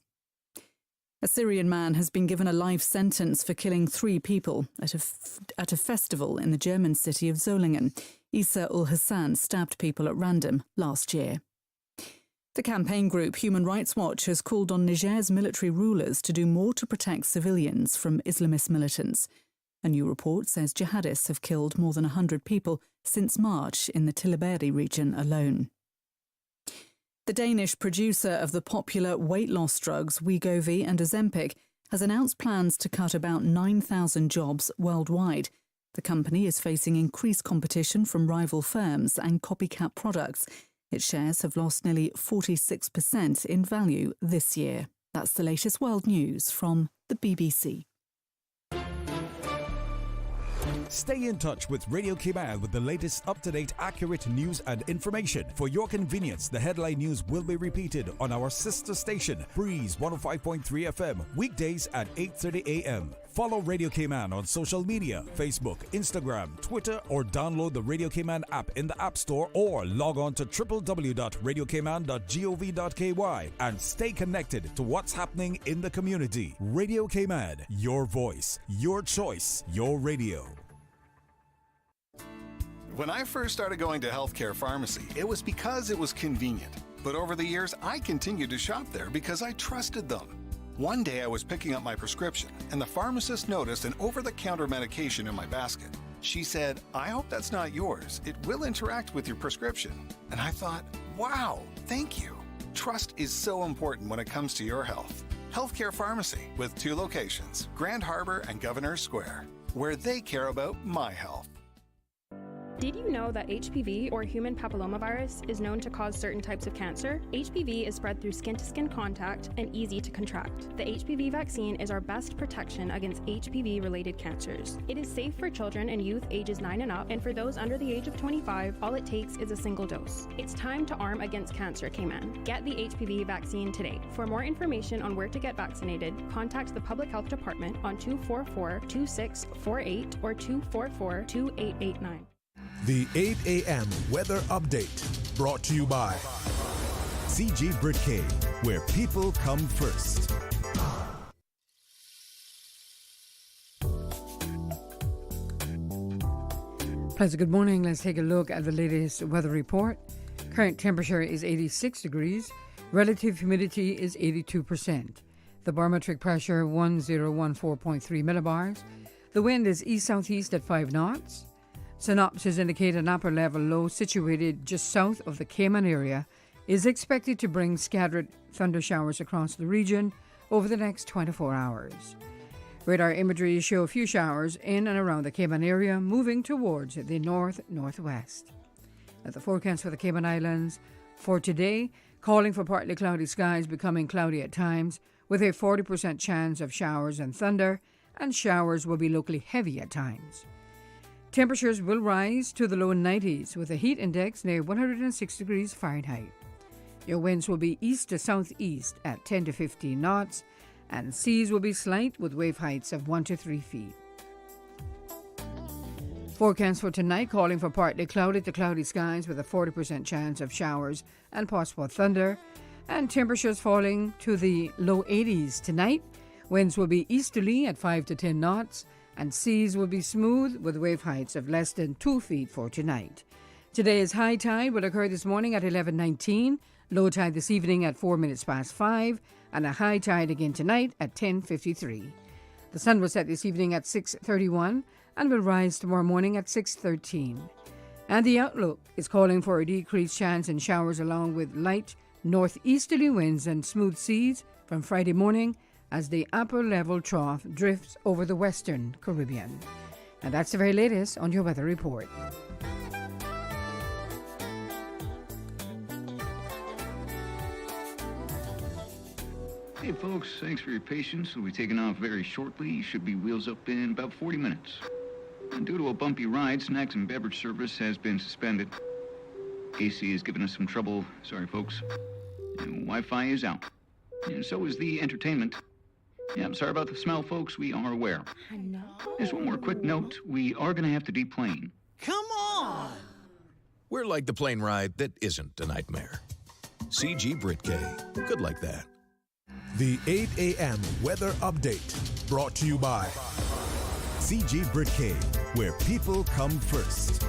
S24: A Syrian man has been given a life sentence for killing 3 people at a festival in the German city of Solingen. Issa ul-Hassan stabbed people at random last year. The campaign group Human Rights Watch has called on Niger's military rulers to do more to protect civilians from Islamist militants. A new report says jihadists have killed more than 100 people since March in the Tillabéri region alone. The Danish producer of the popular weight loss drugs Wegovy and Ozempic has announced plans to cut about 9,000 jobs worldwide. The company is facing increased competition from rival firms and copycat products. Its shares have lost nearly 46% in value this year. That's the latest world news from the BBC.
S1: Stay in touch with Radio Cayman with the latest up-to-date, accurate news and information. For your convenience, the headline news will be repeated on our sister station, Breeze 105.3 FM, weekdays at 8:30 a.m. Follow Radio Cayman on social media, Facebook, Instagram, Twitter, or download the Radio Cayman app in the App Store or log on to www.radiocayman.gov.ky and stay connected to what's happening in the community. Radio Cayman, your voice, your choice, your radio.
S2: When I first started going to Healthcare Pharmacy, it was because it was convenient. But over the years, I continued to shop there because I trusted them. One day I was picking up my prescription, and the pharmacist noticed an over-the-counter medication in my basket. She said, "I hope that's not yours. It will interact with your prescription." And I thought, wow, thank you. Trust is so important when it comes to your health. Healthcare Pharmacy, with 2 locations, Grand Harbor and Governors Square, where they care about my health.
S4: Did you know that HPV, or human papillomavirus, is known to cause certain types of cancer? HPV is spread through skin-to-skin contact and easy to contract. The HPV vaccine is our best protection against HPV-related cancers. It is safe for children and youth ages 9 and up, and for those under the age of 25, all it takes is a single dose. It's time to arm against cancer, Cayman. Get the HPV vaccine today. For more information on where to get vaccinated, contact the Public Health Department on 244-2648 or 244-2889.
S3: The 8 a.m. weather update brought to you by
S1: CG Brac, where people come first.
S9: Pleasant good morning. Let's take a look at the latest weather report. Current temperature is 86 degrees. Relative humidity is 82%. The barometric pressure 1014.3 millibars. The wind is east-southeast at 5 knots. Synopsis indicate an upper level low situated just south of the Cayman area is expected to bring scattered thunder showers across the region over the next 24 hours. Radar imagery show a few showers in and around the Cayman area moving towards the north-northwest. Now the forecast for the Cayman Islands for today, calling for partly cloudy skies becoming cloudy at times with a 40% chance of showers and thunder, and showers will be locally heavy at times. Temperatures will rise to the low 90s with a heat index near 106 degrees Fahrenheit. Your winds will be east to southeast at 10 to 15 knots, and seas will be slight with wave heights of 1 to 3 feet. Forecast for tonight calling for partly cloudy to cloudy skies with a 40% chance of showers and possible thunder, and temperatures falling to the low 80s tonight. Winds will be easterly at 5 to 10 knots, and seas will be smooth with wave heights of less than 2 feet for tonight. Today's high tide will occur this morning at 11:19, low tide this evening at 4 minutes past 5, and a high tide again tonight at 10:53. The sun will set this evening at 6:31 and will rise tomorrow morning at 6:13. And the outlook is calling for a decreased chance in showers along with light northeasterly winds and smooth seas from Friday morning as the upper level trough drifts over the western Caribbean. And that's the very latest on your weather report.
S25: Hey folks, thanks for your patience. We'll be taking off very shortly. Should be wheels up in about 40 minutes. And due to a bumpy ride, snacks and beverage service has been suspended. AC is giving us some trouble. Sorry, folks. And Wi-Fi is out. And so is the entertainment. Yeah, I'm sorry about the smell, folks. We are aware.
S10: I know.
S25: Just one more quick note. We are going to have to deplane.
S10: Come on!
S20: We're like the plane ride that isn't a nightmare. CG Brit K. Good like that.
S3: The 8 a.m. weather update brought to you by
S1: CG Brit K, where people come first.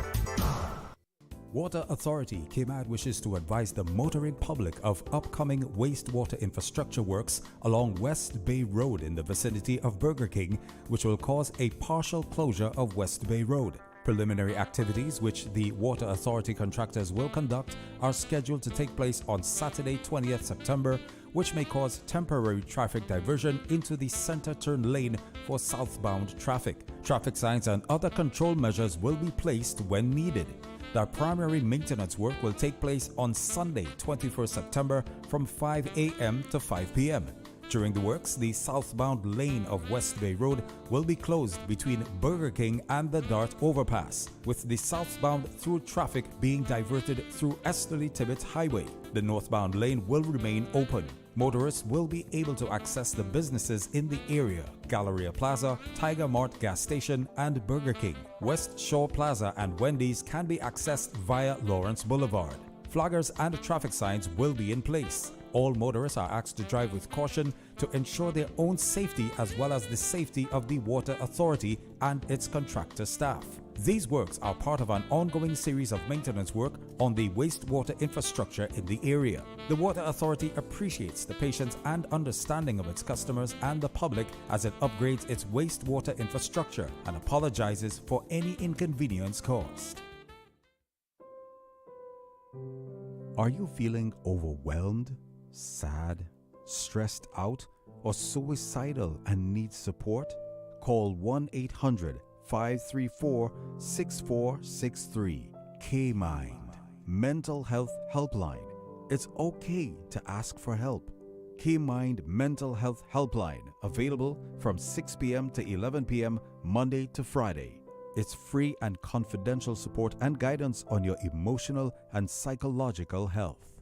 S1: Water Authority Cayman wishes to advise the motoring public of upcoming wastewater infrastructure works along West Bay Road in the vicinity of Burger King, which will cause a partial closure of West Bay Road. Preliminary activities, which the Water Authority contractors will conduct, are scheduled to take place on Saturday, 20th September, which may cause temporary traffic diversion into the center turn lane for southbound traffic. Traffic signs and other control measures will be placed when needed. The primary maintenance work will take place on Sunday, 21st September from 5 a.m. to 5 p.m. During the works, the southbound lane of West Bay Road will be closed between Burger King and the Dart Overpass, with the southbound through traffic being diverted through Esterly Tibbetts Highway. The northbound lane will remain open. Motorists will be able to access the businesses in the area: Galleria Plaza, Tiger Mart Gas Station, and Burger King. West Shore Plaza and Wendy's can be accessed via Lawrence Boulevard. Flaggers and traffic signs will be in place. All motorists are asked to drive with caution to ensure their own safety as well as the safety of the Water Authority and its contractor staff. These works are part of an ongoing series of maintenance work on the wastewater infrastructure in the area. The Water Authority appreciates the patience and understanding of its customers and the public as it upgrades its wastewater infrastructure and apologizes for any inconvenience caused. Are you feeling overwhelmed, sad, stressed out, or suicidal and need support? Call 1-800-534-6463. K-Mind, Mental Health Helpline. It's okay to ask for help. K-Mind Mental Health Helpline, available from 6 p.m. to 11 p.m. Monday to Friday. It's free and confidential support and guidance on your emotional and psychological health.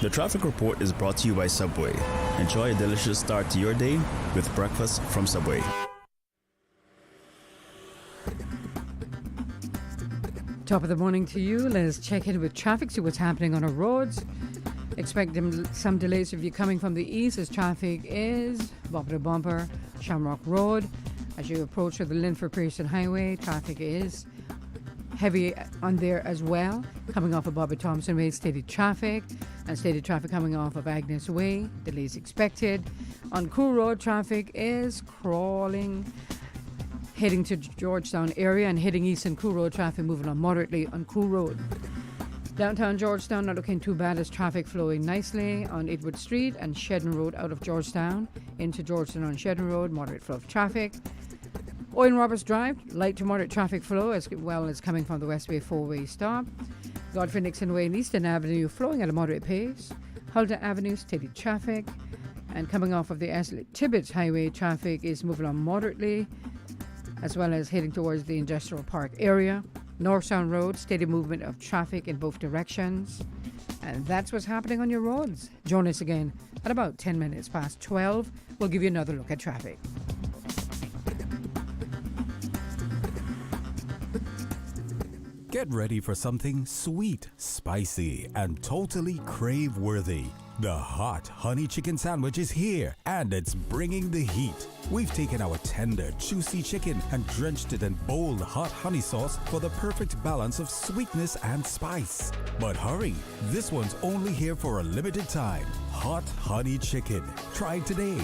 S11: The traffic report is brought to you by Subway. Enjoy a delicious start to your day with breakfast from Subway.
S9: Top of the morning to you. Let's check in with traffic, see what's happening on our roads. Expect some delays if you're coming from the east, as traffic is bumper to bumper, Shamrock Road. As you approach the Linford Pearson Highway, traffic is heavy on there as well. Coming off of Bobby Thompson Way, steady traffic, and steady traffic coming off of Agnes Way. Delays expected. On Cool Road, traffic is crawling, heading to Georgetown area, and heading east on Cool Road, traffic moving on moderately on Cool Road. Downtown Georgetown, not looking too bad as traffic flowing nicely on Edward Street and Shedden Road out of Georgetown into Georgetown on Shedden Road, moderate flow of traffic. Owen Roberts Drive, light to moderate traffic flow as well as coming from the Westway four-way stop. Godfrey Nixon Way and Eastern Avenue flowing at a moderate pace. Huldah Avenue, steady traffic. And coming off of the Esterly Tibbetts Highway, traffic is moving on moderately, as well as heading towards the Industrial Park area. Northtown Road, steady movement of traffic in both directions. And that's what's happening on your roads. Join us again at about 10 minutes past 12. We'll give you another look at traffic.
S1: Get ready for something sweet, spicy, and totally crave-worthy. The hot honey chicken sandwich is here, and it's bringing the heat. We've taken our tender, juicy chicken and drenched it in bold, hot honey sauce for the perfect balance of sweetness and spice. But hurry, this one's only here for a limited time. Hot honey chicken. Try it today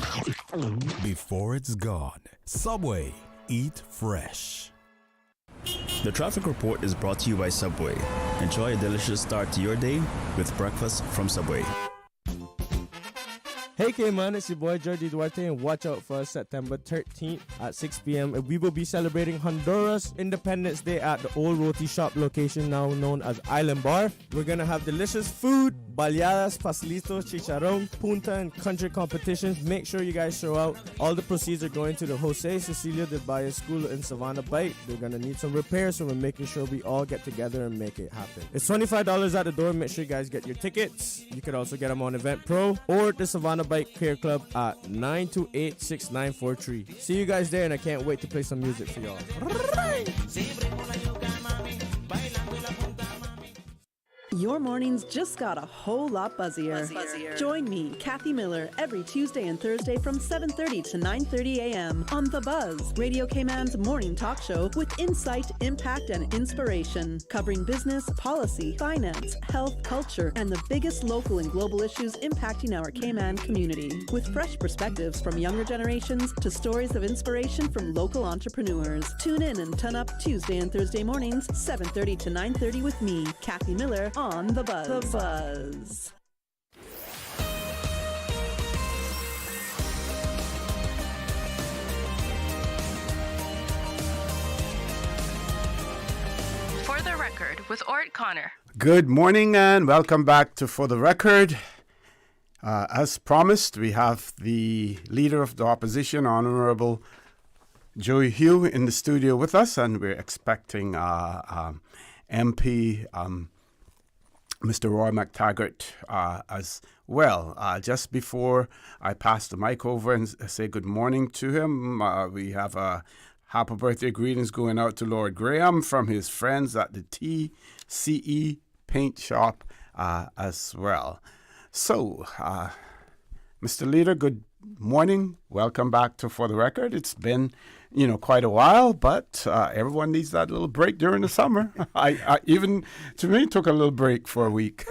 S1: before it's gone. Subway. Eat fresh.
S11: The traffic report is brought to you by Subway. Enjoy a delicious start to your day with breakfast from Subway.
S12: Hey Cayman, it's your boy Jordi Duarte, and watch out for us September 13th at 6 p.m. We will be celebrating Honduras Independence Day at the Old Roti Shop location, now known as Island Bar. We're gonna have delicious food, baleadas, pastelitos, chicharrón, punta, and country competitions. Make sure you guys show out. All the proceeds are going to the Jose Cecilia de Valle School in Savannah Bight. They're going to need some repairs, so we're making sure we all get together and make it happen. It's $25 at the door. Make sure you guys get your tickets. You could also get them on Eventpro or the Savannah Bight Care Club at 928-6943. See you guys there, and I can't wait to play some music for y'all.
S7: Your mornings just got a whole lot buzzier. Join me, Kathy Miller, every Tuesday and Thursday from 7:30 to 9:30 a.m. on The Buzz, Radio Cayman's morning talk show with insight, impact, and inspiration, covering business, policy, finance, health, culture, and the biggest local and global issues impacting our Cayman community. With fresh perspectives from younger generations to stories of inspiration from local entrepreneurs. Tune in and turn up Tuesday and Thursday mornings, 7:30 to 9:30 with me, Kathy Miller, on The Buzz. The Buzz.
S8: For the Record with ORRETT Connor.
S5: Good morning and welcome back to For the Record. As promised, we have the Leader of the Opposition, Honorable Joey Hugh, in the studio with us, and we're expecting MP Mr. Roy McTaggart as well. Just before I pass the mic over and say good morning to him, we have a happy birthday greetings going out to Lord Graham from his friends at the TCE Paint Shop as well. So, Mr. Leader, good morning. Welcome back to For the Record. It's been, quite a while, but everyone needs that little break during the summer. I even, to me, took a little break for a week.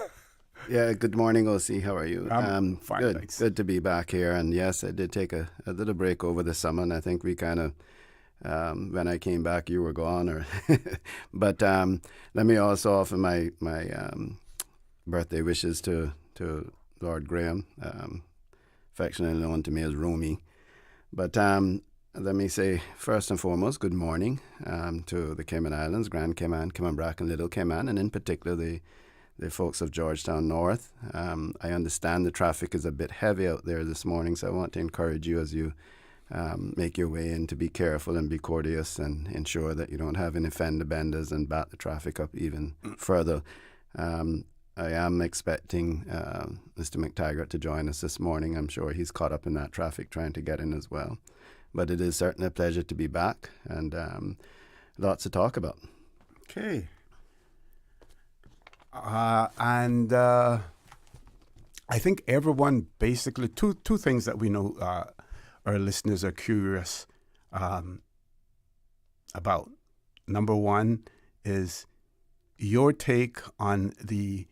S10: Yeah, good morning, OC. How are you?
S5: I'm fine,
S10: good.
S5: thanks.
S10: Good to be back here. And yes, I did take a little break over the summer, and I think we kind of, when I came back, you were gone. But let me also offer my birthday wishes to Lord Graham, affectionately known to me as Romy. But let me say, first and foremost, good morning to the Cayman Islands, Grand Cayman, Cayman, Brac, and Little Cayman, and in particular the folks of Georgetown North. I understand the traffic is a bit heavy out there this morning, so I want to encourage you as you make your way in to be careful and be courteous and ensure that you don't have any fender benders and bat the traffic up even further. I am expecting Mr. McTaggart to join us this morning. I'm sure he's caught up in that traffic trying to get in as well. But it is certainly a pleasure to be back and lots to talk about.
S5: Okay. And I think everyone basically, two things that we know our listeners are curious about. Number one is your take on the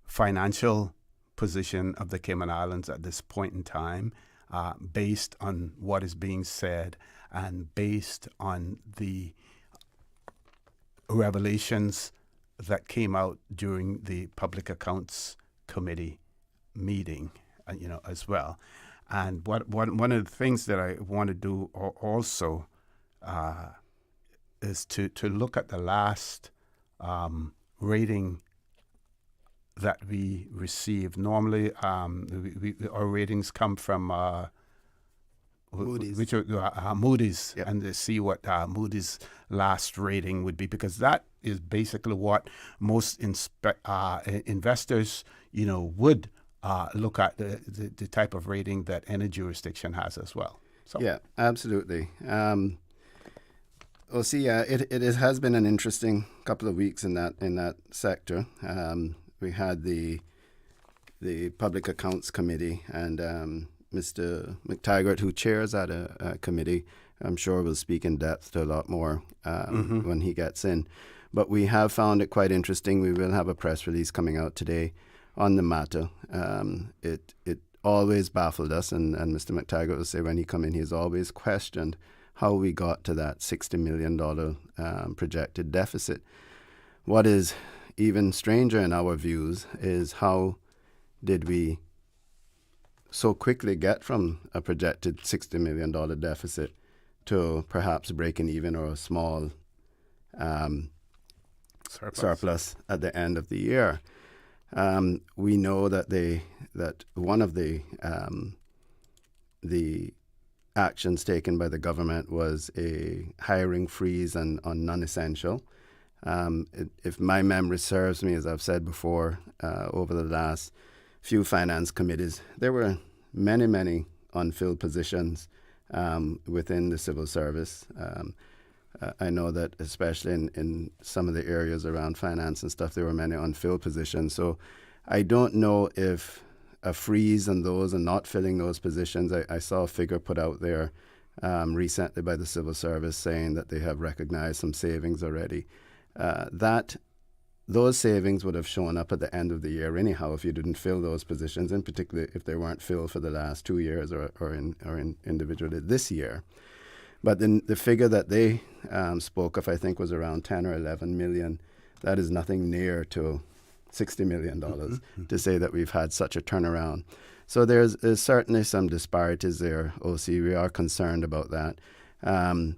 S5: financial position of the Cayman Islands at this point in time, based on what is being said and based on the revelations that came out during the Public Accounts Committee meeting, as well. And one of the things that I want to do also is to look at the last rating that we received. Normally, our ratings come from
S10: Moody's.
S5: Moody's,
S10: Yep.
S5: and to see what Moody's last rating would be, because that is basically what most investors, would look at, the type of rating that any jurisdiction has as well. So.
S10: Yeah, absolutely. It has been an interesting couple of weeks in that sector. We had the Public Accounts Committee, and Mr. McTaggart, who chairs that committee, I'm sure will speak in depth to a lot more when he gets in. But we have found it quite interesting. We will have a press release coming out today on the matter. It always baffled us, and Mr. McTaggart will say when he come in, he's always questioned how we got to that $60 million projected deficit. What is even stranger in our views is how did we so quickly get from a projected $60 million deficit to perhaps breaking even or a small surplus at the end of the year. We know that one of the actions taken by the government was a hiring freeze on non-essential. If my memory serves me, as I've said before, over the last few finance committees, there were many unfilled positions within the civil service. I know that especially in some of the areas around finance and stuff, there were many unfilled positions. So I don't know if a freeze on those and not filling those positions. I saw a figure put out there recently by the civil service saying that they have recognized some savings already. Those savings would have shown up at the end of the year anyhow if you didn't fill those positions, in particular if they weren't filled for the last 2 years or individually this year. But then the figure that they spoke of, I think, was around 10 or 11 million. That is nothing near to $60 million to say that we've had such a turnaround. So there's certainly some disparities there, OC. We are concerned about that. When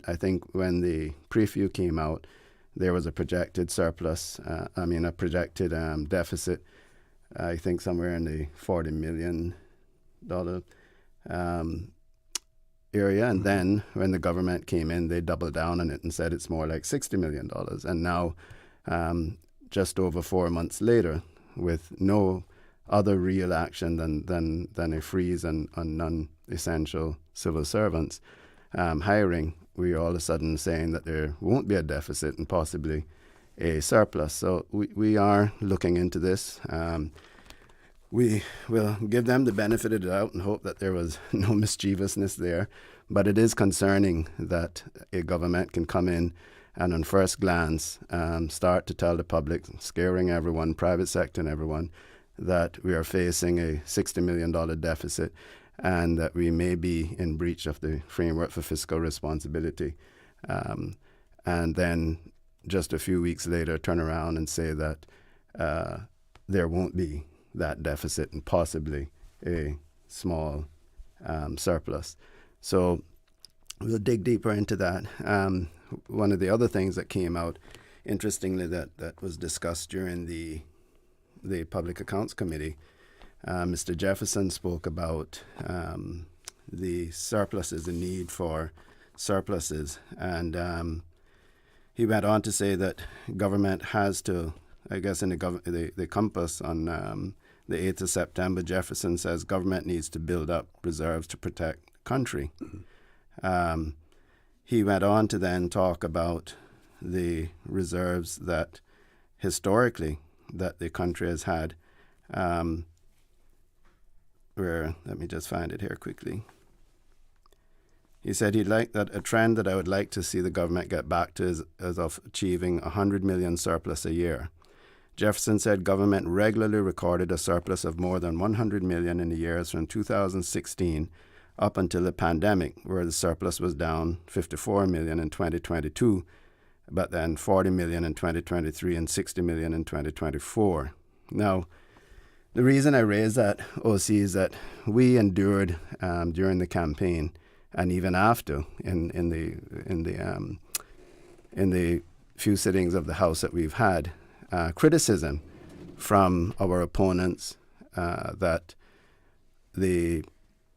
S10: the preview came out, there was a projected surplus, a projected deficit, I think somewhere in the $40 million area. And then when the government came in, they doubled down on it and said it's more like $60 million. And now, just over 4 months later, with no other real action than a freeze on non-essential civil servants hiring, we are all of a sudden saying that there won't be a deficit and possibly a surplus. So we are looking into this. We will give them the benefit of the doubt and hope that there was no mischievousness there. But it is concerning that a government can come in and on first glance start to tell the public, scaring everyone, private sector and everyone, that we are facing a $60 million deficit and that we may be in breach of the framework for fiscal responsibility. And then just a few weeks later turn around and say that there won't be that deficit and possibly a small surplus. So we'll dig deeper into that. One of the other things that came out, interestingly, that was discussed during the Public Accounts Committee, Mr. Jefferson spoke about the surpluses, the need for surpluses. And he went on to say that government has to, I guess in the compass on the 8th of September, Jefferson says government needs to build up reserves to protect the country. Mm-hmm. He went on to then talk about the reserves that historically that the country has had. Let me just find it here quickly. He said he'd like that a trend that I would like to see the government get back to is of achieving 100 million surplus a year. Jefferson said government regularly recorded a surplus of more than 100 million in the years from 2016 up until the pandemic, where the surplus was down 54 million in 2022, but then 40 million in 2023 and 60 million in 2024. Now, the reason I raise that, OC, is that we endured during the campaign and even after in the few sittings of the House that we've had, criticism from our opponents that the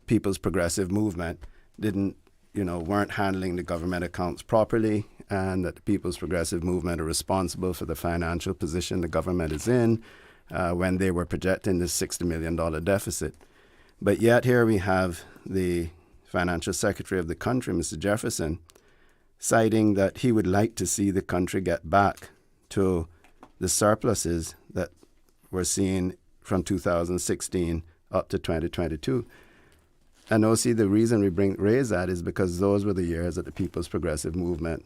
S10: People's Progressive Movement weren't handling the government accounts properly, and that the People's Progressive Movement are responsible for the financial position the government is in when they were projecting this $60 million deficit. But yet here we have the Financial Secretary of the country, Mr. Jefferson, citing that he would like to see the country get back to the surpluses that we're seeing from 2016 up to 2022. And OC, the reason we raise that is because those were the years that the People's Progressive Movement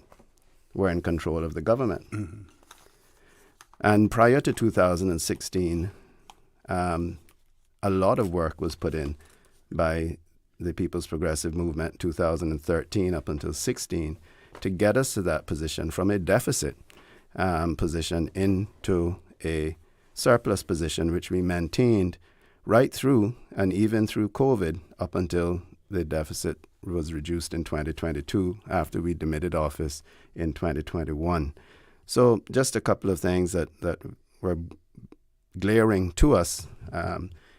S10: were in control of the government. Mm-hmm. And prior to 2016, a lot of work was put in by the People's Progressive Movement 2013 up until 16 to get us to that position, from a deficit position into a surplus position, which we maintained right through and even through COVID up until the deficit was reduced in 2022 after we demitted office in 2021. So just a couple of things that were glaring to us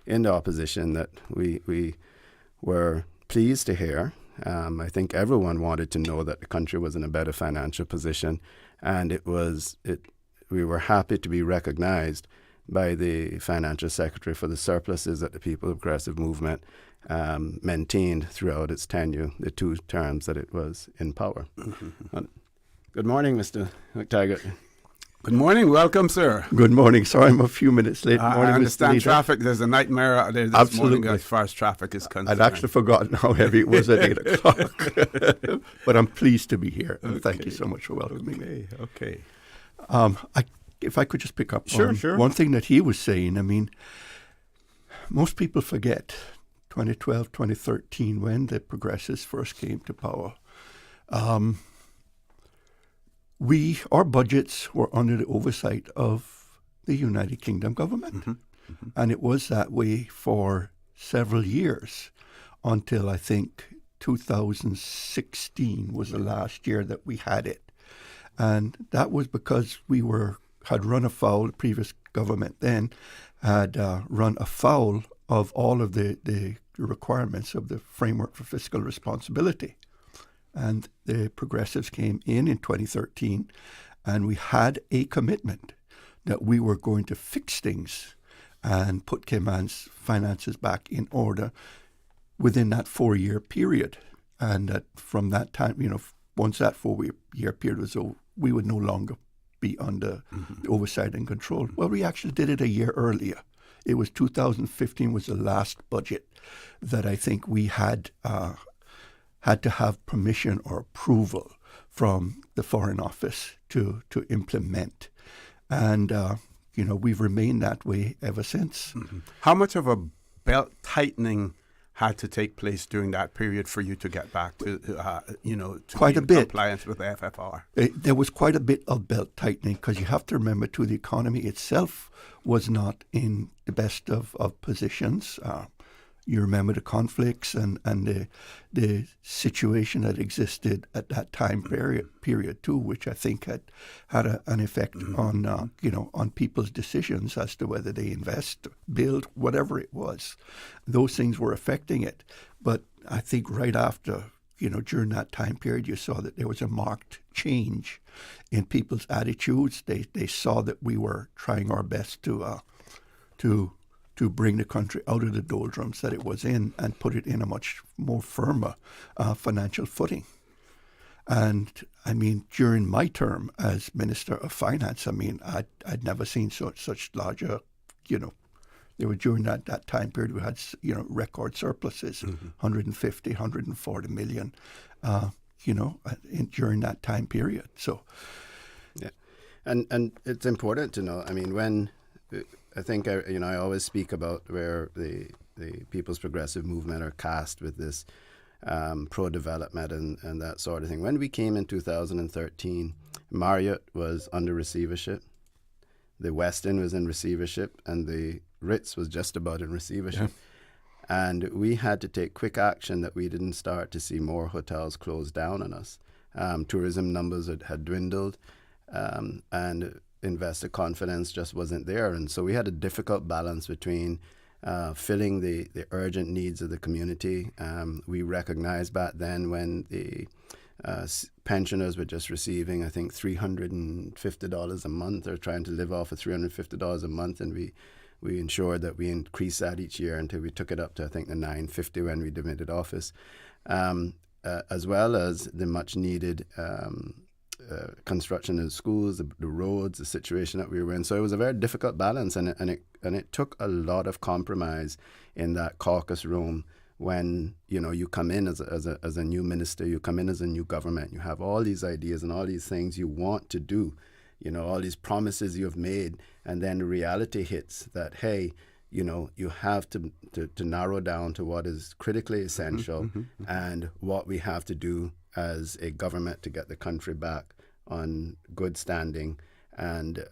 S10: in the opposition that we were pleased to hear. I think everyone wanted to know that the country was in a better financial position, and we were happy to be recognized by the Financial Secretary for the surpluses that the People Progressive Movement maintained throughout its tenure, the 2 terms that it was in power. Good morning, Mr. McTaggart.
S5: Good morning. Welcome, sir.
S6: Good morning. Sorry, I'm a few minutes late.
S5: I
S6: Morning,
S5: understand
S6: Mr.
S5: traffic. There's a nightmare out there this
S6: Absolutely.
S5: morning as far as traffic is concerned.
S6: I'd actually forgotten how heavy it was at 8 o'clock. But I'm pleased to be here. And thank you so much for welcoming me.
S5: Okay.
S6: If I could just pick up
S5: Sure.
S6: on one thing that he was saying. I mean, most people forget 2012, 2013, when the Progressives first came to power. Our budgets were under the oversight of the United Kingdom government. And it was that way for several years until I think 2016 was the last year that we had it. And that was because we had run afoul, the previous government then had run afoul of all of the requirements of the framework for fiscal responsibility. And the Progressives came in 2013, and we had a commitment that we were going to fix things and put Cayman's finances back in order within that 4-year period. And that from that time, once that 4-year period was over, we would no longer be under the oversight and control. Well, we actually did it a year earlier. It was 2015 was the last budget that I think we had to have permission or approval from the Foreign Office to implement. And, we've remained that way ever since.
S5: How much of a belt tightening had to take place during that period for you to get back to, to
S6: quite
S5: be
S6: a bit
S5: compliance with the FFR?
S6: There was quite a bit of belt tightening because you have to remember, too, the economy itself was not in the best of positions. You remember the conflicts and the situation that existed at that time period too, which I think had an effect on people's decisions as to whether they invest, build, whatever it was. Those things were affecting it. But I think right after, during that time period, you saw that there was a marked change in people's attitudes. They saw that we were trying our best to bring the country out of the doldrums that it was in and put it in a much more firmer financial footing. And I mean, during my term as Minister of Finance, I mean, I'd never seen such larger, there were during that time period we had, record surpluses, 150, 140 million, during that time period. So,
S10: yeah, and it's important to know. I mean, when I think I always speak about where the People's Progressive Movement are cast with this pro-development and that sort of thing. When we came in 2013, Marriott was under receivership, the Westin was in receivership, and the Ritz was just about in receivership. Yeah. And we had to take quick action that we didn't start to see more hotels close down on us. Tourism numbers had dwindled, and investor confidence just wasn't there. And so we had a difficult balance between filling the urgent needs of the community. We recognized back then when the pensioners were just receiving, I think, $350 a month, or trying to live off of $350 a month. And we ensured that we increased that each year until we took it up to, I think, the $950 when we demitted office, as well as the much needed construction of schools, the roads, the situation that we were in. So it was a very difficult balance, and it took a lot of compromise in that caucus room when you come in as a new minister, you come in as a new government, you have all these ideas and all these things you want to do, all these promises you have made, and then the reality hits that, hey, you have to narrow down to what is critically essential and what we have to do as a government to get the country back on good standing and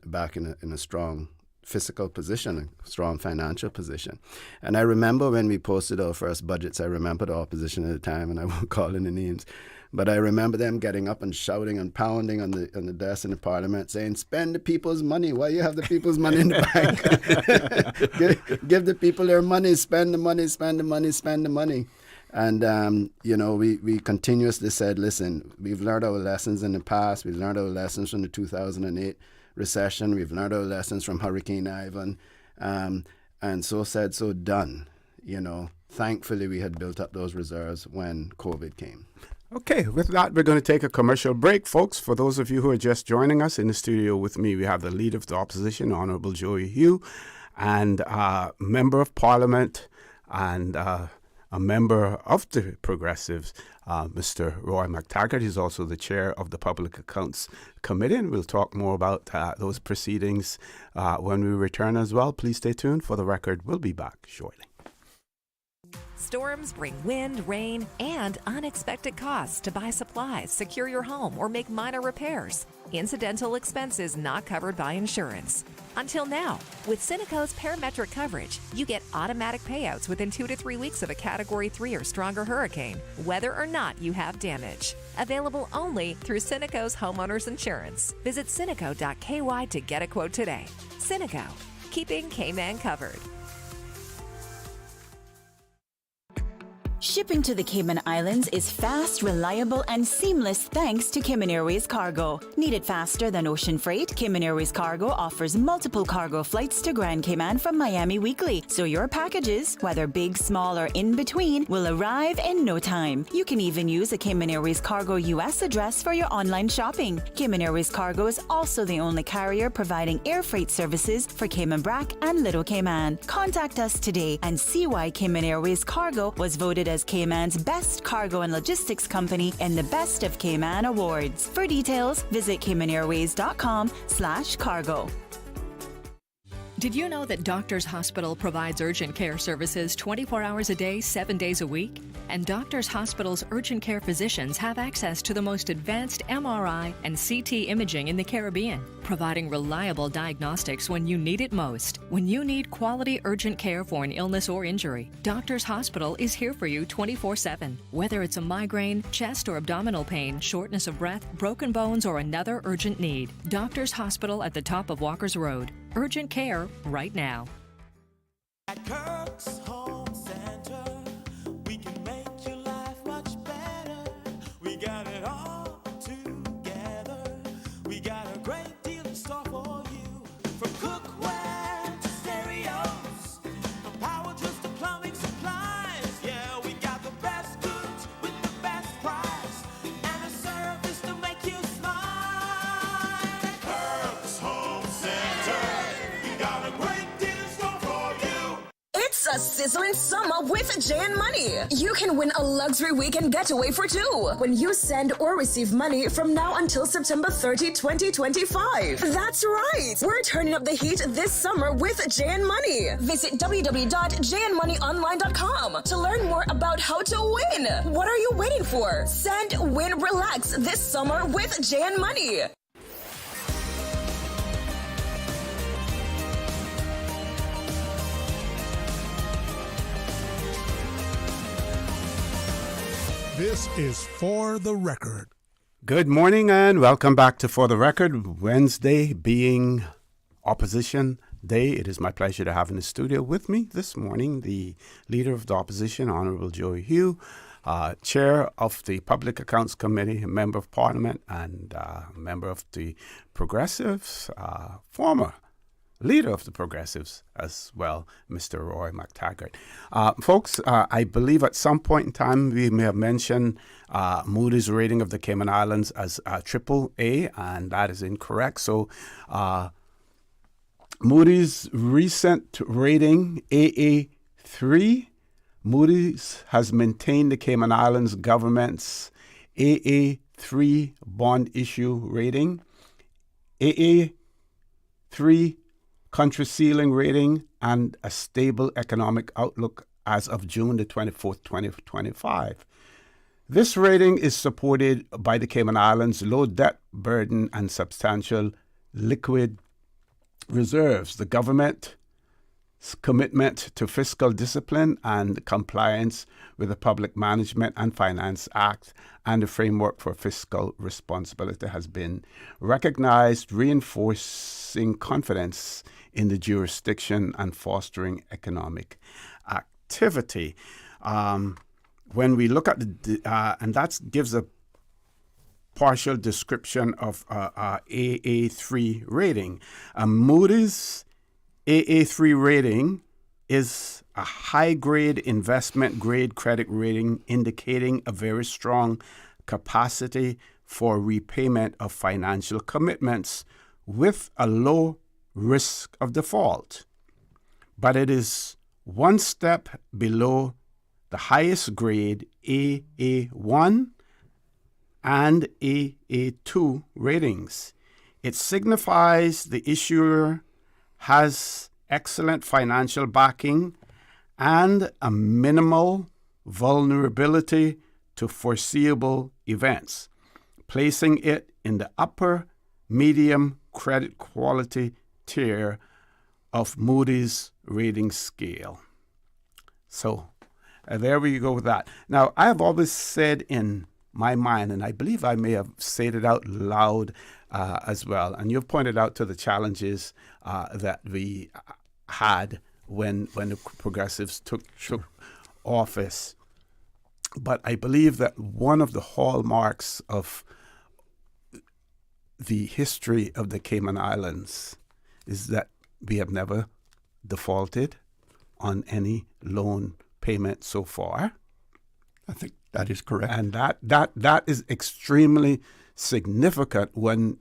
S10: back in a strong fiscal position, a strong financial position. And I remember when we posted our first budgets, I remember the opposition at the time, and I won't call in the names, but I remember them getting up and shouting and pounding on the desk in the parliament saying, spend the people's money. Why you have the people's money in the bank? give the people their money, spend the money, spend the money, spend the money. And, we continuously said, listen, we've learned our lessons in the past. We've learned our lessons from the 2008 recession. We've learned our lessons from Hurricane Ivan. And so said, so done. Thankfully, we had built up those reserves when COVID came.
S5: Okay, with that, we're going to take a commercial break, folks. For those of you who are just joining us in the studio with me, we have the Leader of the Opposition, Honorable Joey Hew, and Member of Parliament and a member of the Progressives, Mr. Roy McTaggart. He's also the chair of the Public Accounts Committee, and we'll talk more about those proceedings when we return as well. Please stay tuned. For the record, we'll be back shortly.
S13: Storms bring wind, rain, and unexpected costs to buy supplies, secure your home, or make minor repairs. Incidental expenses not covered by insurance. Until now, with Cineco's parametric coverage, you get automatic payouts within 2 to 3 weeks of a Category 3 or stronger hurricane, whether or not you have damage. Available only through Cineco's homeowners insurance. Visit Cineco.ky to get a quote today. Cineco, keeping Cayman covered.
S14: Shipping to the Cayman Islands is fast, reliable, and seamless thanks to Cayman Airways Cargo. Need it faster than ocean freight? Cayman Airways Cargo offers multiple cargo flights to Grand Cayman from Miami weekly, so your packages, whether big, small, or in between, will arrive in no time. You can even use a Cayman Airways Cargo US address for your online shopping. Cayman Airways Cargo is also the only carrier providing air freight services for Cayman Brac and Little Cayman. Contact us today and see why Cayman Airways Cargo was voted as Cayman's best cargo and logistics company in the Best of Cayman Awards. For details, visit caymanairways.com/cargo.
S15: Did you know that Doctors Hospital provides urgent care services 24 hours a day, 7 days a week? And Doctors Hospital's urgent care physicians have access to the most advanced MRI and CT imaging in the Caribbean, providing reliable diagnostics when you need it most. When you need quality urgent care for an illness or injury, Doctors Hospital is here for you 24/7. Whether it's a migraine, chest or abdominal pain, shortness of breath, broken bones, or another urgent need, Doctors Hospital at the top of Walker's Road. Urgent care right now.
S16: At Kirk's Home Center, we can make your life much better. We got it all together. We got a great deal in store for you. From cookware to stereos, from power tools to plumbing supplies. Yeah, we got the best goods with the best price and a service to make you smile. At Kirk's Home Center.
S17: It's a sizzling summer with Jan Money. You can win a luxury weekend getaway for two when you send or receive money from now until September 30, 2025. That's right. We're turning up the heat this summer with Jan Money. Visit www.janmoneyonline.com to learn more about how to win. What are you waiting for? Send, win, relax this summer with Jan Money.
S3: This is For the Record.
S5: Good morning and welcome back to For the Record. Wednesday being Opposition Day, it is my pleasure to have in the studio with me this morning the Leader of the Opposition, Honorable Joey Hew, Chair of the Public Accounts Committee, a Member of Parliament, and member of the Progressives, former Leader of the Progressives as well, Mr. Roy McTaggart. Folks, I believe at some point in time we may have mentioned Moody's rating of the Cayman Islands as AAA, and that is incorrect. So Moody's recent rating, AA3, Moody's has maintained the Cayman Islands government's AA3 bond issue rating. AA3 country ceiling rating and a stable economic outlook as of June the 24th, 2025. This rating is supported by the Cayman Islands' low debt burden and substantial liquid reserves the government's commitment to fiscal discipline and compliance with the Public Management and Finance Act and the framework for fiscal responsibility has been recognized, reinforcing confidence in the jurisdiction and fostering economic activity. When we look at and that gives a partial description of AA3 rating. Moody's AA3 rating is a high-grade investment-grade credit rating indicating a very strong capacity for repayment of financial commitments with a low risk of default. But it is one step below the highest grade AA1 and AA2 ratings. It signifies the issuer has excellent financial backing and a minimal vulnerability to foreseeable events, placing it in the upper medium credit quality tier of Moody's rating scale. So there we go with that. Now, I have always said in my mind, and I believe I may have said it out loud as well, and you've pointed out to the challenges that we had when the progressives took office. But I believe that one of the hallmarks of the history of the Cayman Islands is that we have never defaulted on any loan payment so far.
S6: I think that is correct.
S5: And that is extremely significant when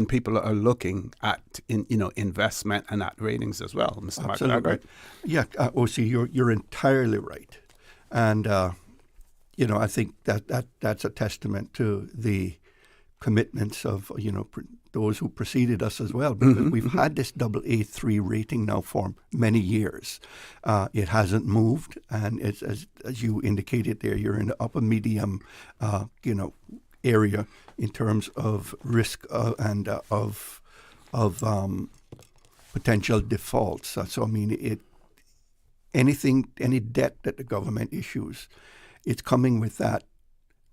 S5: people are looking at investment and at ratings as well, Mr. McTaggart.
S6: Yeah, O.C., you're entirely right. And I think that's a testament to the commitments of those who preceded us as well, because we've had this AA3 rating now for many years. It hasn't moved, and it's as you indicated there, you're in the upper medium, area in terms of risk and of potential defaults. So I mean, any debt that the government issues, it's coming with that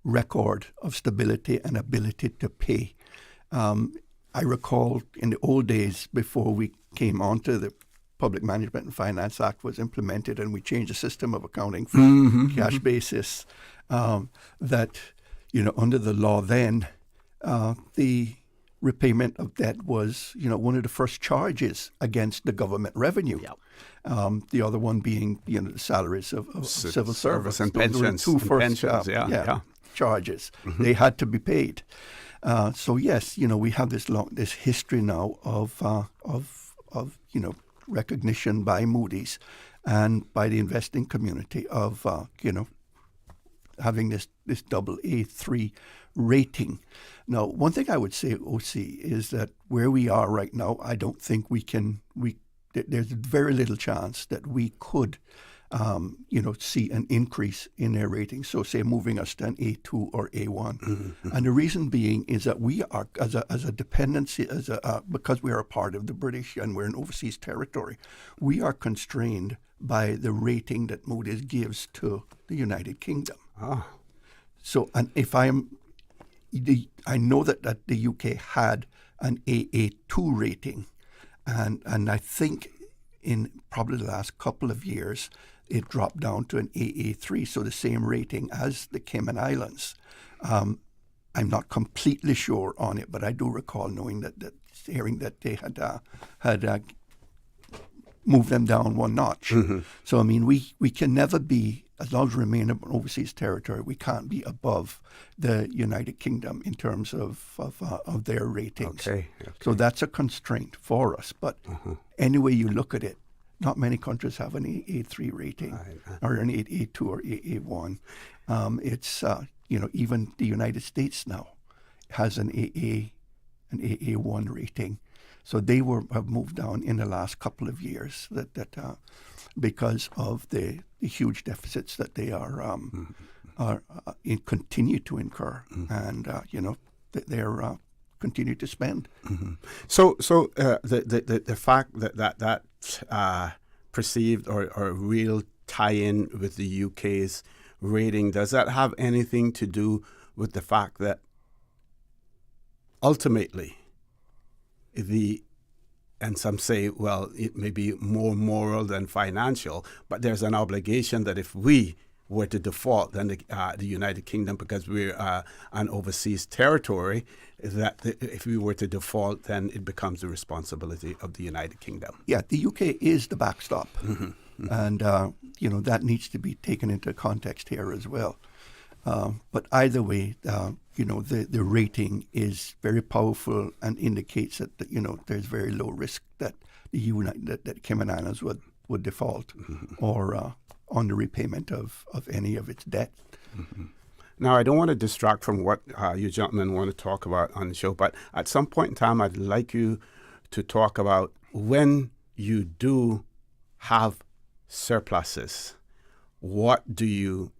S6: record of stability and ability to pay. I recall in the old days before we came onto the Public Management and Finance Act was implemented and we changed the system of accounting for cash basis, that, under the law then, the repayment of debt was, one of the first charges against the government revenue. Yep. The other one being, the salaries of civil service
S5: and pensions.
S6: Two first charges. They had to be paid. So yes, we have this history now of recognition by Moody's and by the investing community of having this AA3 rating. Now, one thing I would say, OC, is that where we are right now, I don't think there's very little chance that we could see an increase in their rating. So say moving us to an A2 or A1. And the reason being is that we are, as a dependency, because we are a part of the British and we're an overseas territory, we are constrained by the rating that Moody's gives to the United Kingdom. So, and if I know that the UK had an AA2 rating, and I think in probably the last couple of years, it dropped down to an AA3, so the same rating as the Cayman Islands. I'm not completely sure on it, but I do recall hearing that they had moved them down one notch. So, I mean, we can never be, as long as we remain an overseas territory, we can't be above the United Kingdom in terms of their ratings. Okay. So that's a constraint for us. But any way you look at it, not many countries have an AA3 rating or an A2 or AA1. It's even the United States now has an AA1 rating. So they have moved down in the last couple of years that because of the huge deficits that they are continue to incur, and they're continue to spend.
S5: Mm-hmm. So the fact that perceived or real tie-in with the UK's rating, does that have anything to do with the fact that ultimately and some say, well, it may be more moral than financial, but there's an obligation that if we were to default, then the United Kingdom, because we're an overseas territory, that if we were to default, then it becomes the responsibility of the United Kingdom.
S6: Yeah, the UK is the backstop.
S5: Mm-hmm. Mm-hmm.
S6: And, that needs to be taken into context here as well. But either way, the rating is very powerful and indicates that, there's very low risk that that Cayman Islands would default or on the repayment of any of its debt.
S5: Mm-hmm. Now, I don't want to distract from what you gentlemen want to talk about on the show, but at some point in time, I'd like you to talk about when you do have surpluses, what do you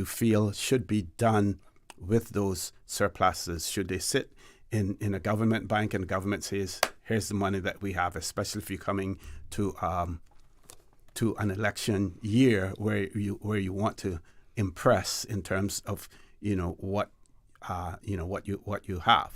S5: feel should be done with those surpluses? Should they sit in a government bank and the government says, here's the money that we have, especially if you're coming to an election year where you want to impress in terms of what you have,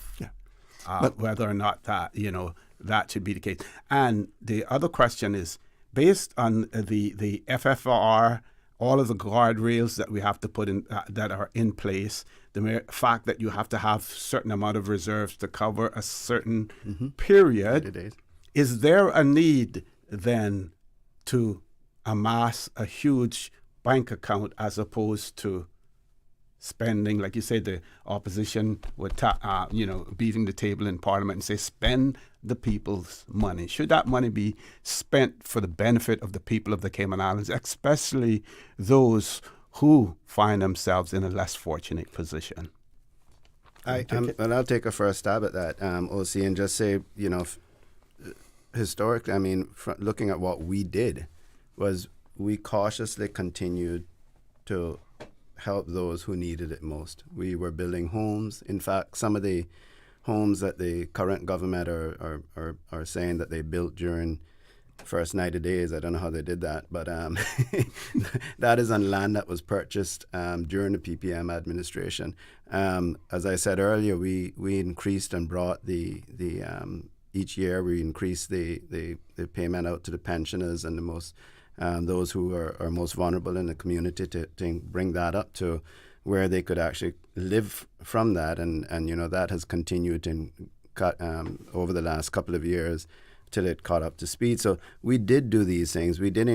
S5: but whether or not that should be the case. And the other question is, based on the FFR, all of the guardrails that we have to put in that are in place, the fact that you have to have certain amount of reserves to cover a certain period, is there a need then to amass a huge bank account as opposed to spending, like you said, the opposition would beating the table in Parliament and say, spend the people's money? Should that money be spent for the benefit of the people of the Cayman Islands, especially those who find themselves in a less fortunate position?
S10: I'll take a first stab at that, OC, and just say, historically, looking at what we did, was we cautiously continued to help those who needed it most. We were building homes. In fact, some of the homes that the current government are saying that they built during first 90 days, I don't know how they did that, but that is on land that was purchased during the PPM administration. As I said earlier, we increased and brought each year we increased the payment out to the pensioners and the most those who are most vulnerable in the community to bring that up to where they could actually live from that. And that has continued to cut over the last couple of years till it caught up to speed. So we did do these things. We did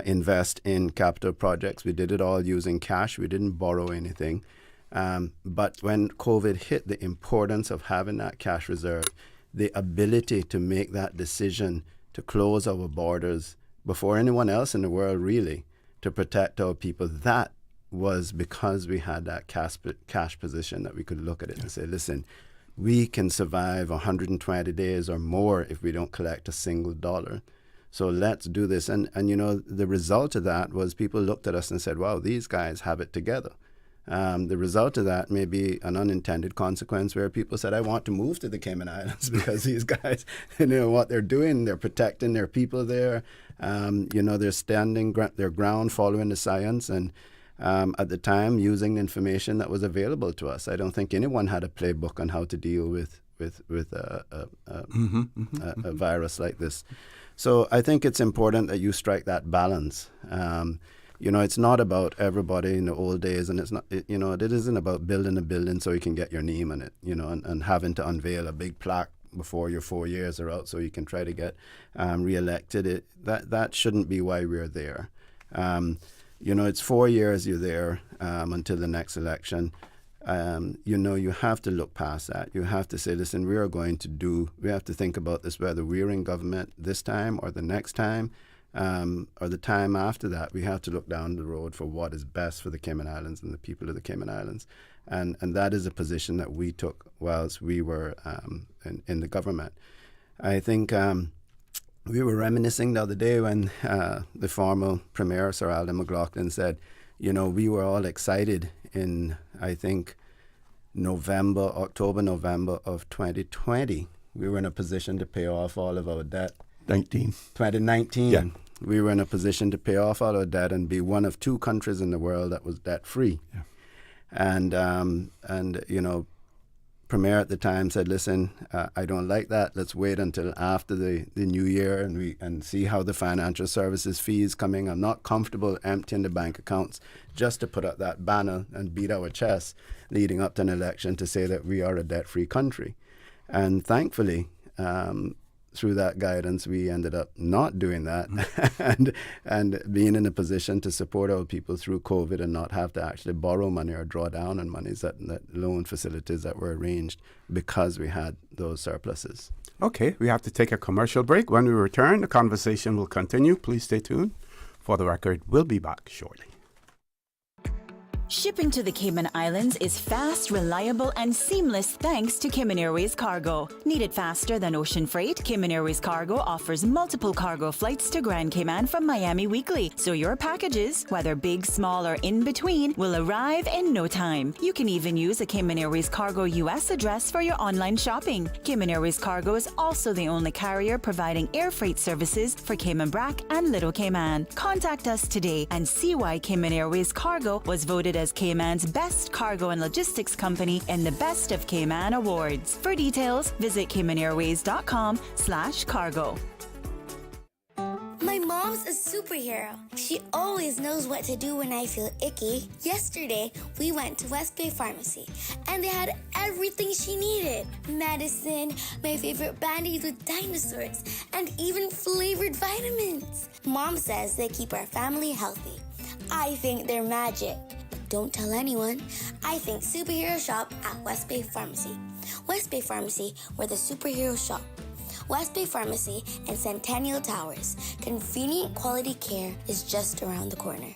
S10: invest in capital projects. We did it all using cash. We didn't borrow anything. But when COVID hit, the importance of having that cash reserve, the ability to make that decision to close our borders before anyone else in the world, really, to protect our people, that was because we had that cash position that we could look at it and say, listen, we can survive 120 days or more if we don't collect a single dollar. So let's do this. And the result of that was people looked at us and said, wow, these guys have it together. The result of that may be an unintended consequence where people said, I want to move to the Cayman Islands because these guys, what they're doing, they're protecting their people there. They're standing their ground, following the science, and at the time using the information that was available to us. I don't think anyone had a playbook on how to deal with a virus like this. So I think it's important that you strike that balance. It's not about everybody in the old days, and it's not, it isn't about building a building so you can get your name on it, and having to unveil a big plaque before your 4 years are out so you can try to get reelected. That shouldn't be why we're there. It's 4 years you're there until the next election. You have to look past that. You have to say, listen, we have to think about this, whether we're in government this time or the next time. Or the time after that, we have to look down the road for what is best for the Cayman Islands and the people of the Cayman Islands. And that is a position that we took whilst we were in the government. I think we were reminiscing the other day when the former Premier, Sir Alden McLaughlin, said, we were all excited in, I think, October, November of 2020, we were in a position to pay off all of our debt.
S6: 2019.
S10: Yeah. We were in a position to pay off all our debt and be one of 2 countries in the world that was debt-free.
S6: Yeah.
S10: And you know, Premier at the time said, listen, I don't like that. Let's wait until after the new year and see how the financial services fee is coming. I'm not comfortable emptying the bank accounts just to put up that banner and beat our chest leading up to an election to say that we are a debt-free country. And thankfully, through that guidance, we ended up not doing that and being in a position to support our people through COVID and not have to actually borrow money or draw down on monies that loan facilities that were arranged because we had those surpluses.
S5: Okay, we have to take a commercial break. When we return, the conversation will continue. Please stay tuned. For the record, we'll be back shortly.
S14: Shipping to the Cayman Islands is fast, reliable, and seamless thanks to Cayman Airways Cargo. Need it faster than ocean freight? Cayman Airways Cargo offers multiple cargo flights to Grand Cayman from Miami weekly, so your packages, whether big, small, or in between, will arrive in no time. You can even use a Cayman Airways Cargo US address for your online shopping. Cayman Airways Cargo is also the only carrier providing air freight services for Cayman Brac and Little Cayman. Contact us today and see why Cayman Airways Cargo was voted as Cayman's best cargo and logistics company in the Best of Cayman Awards. For details, visit CaymanAirways.com/cargo.
S18: My mom's a superhero. She always knows what to do when I feel icky. Yesterday, we went to West Bay Pharmacy, and they had everything she needed. Medicine, my favorite band-aids with dinosaurs, and even flavored vitamins. Mom says they keep our family healthy. I think they're magic. Don't tell anyone. I think superhero shop at West Bay Pharmacy. West Bay Pharmacy, where the superheroes shop. West Bay Pharmacy and Centennial Towers. Convenient quality care is just around the corner.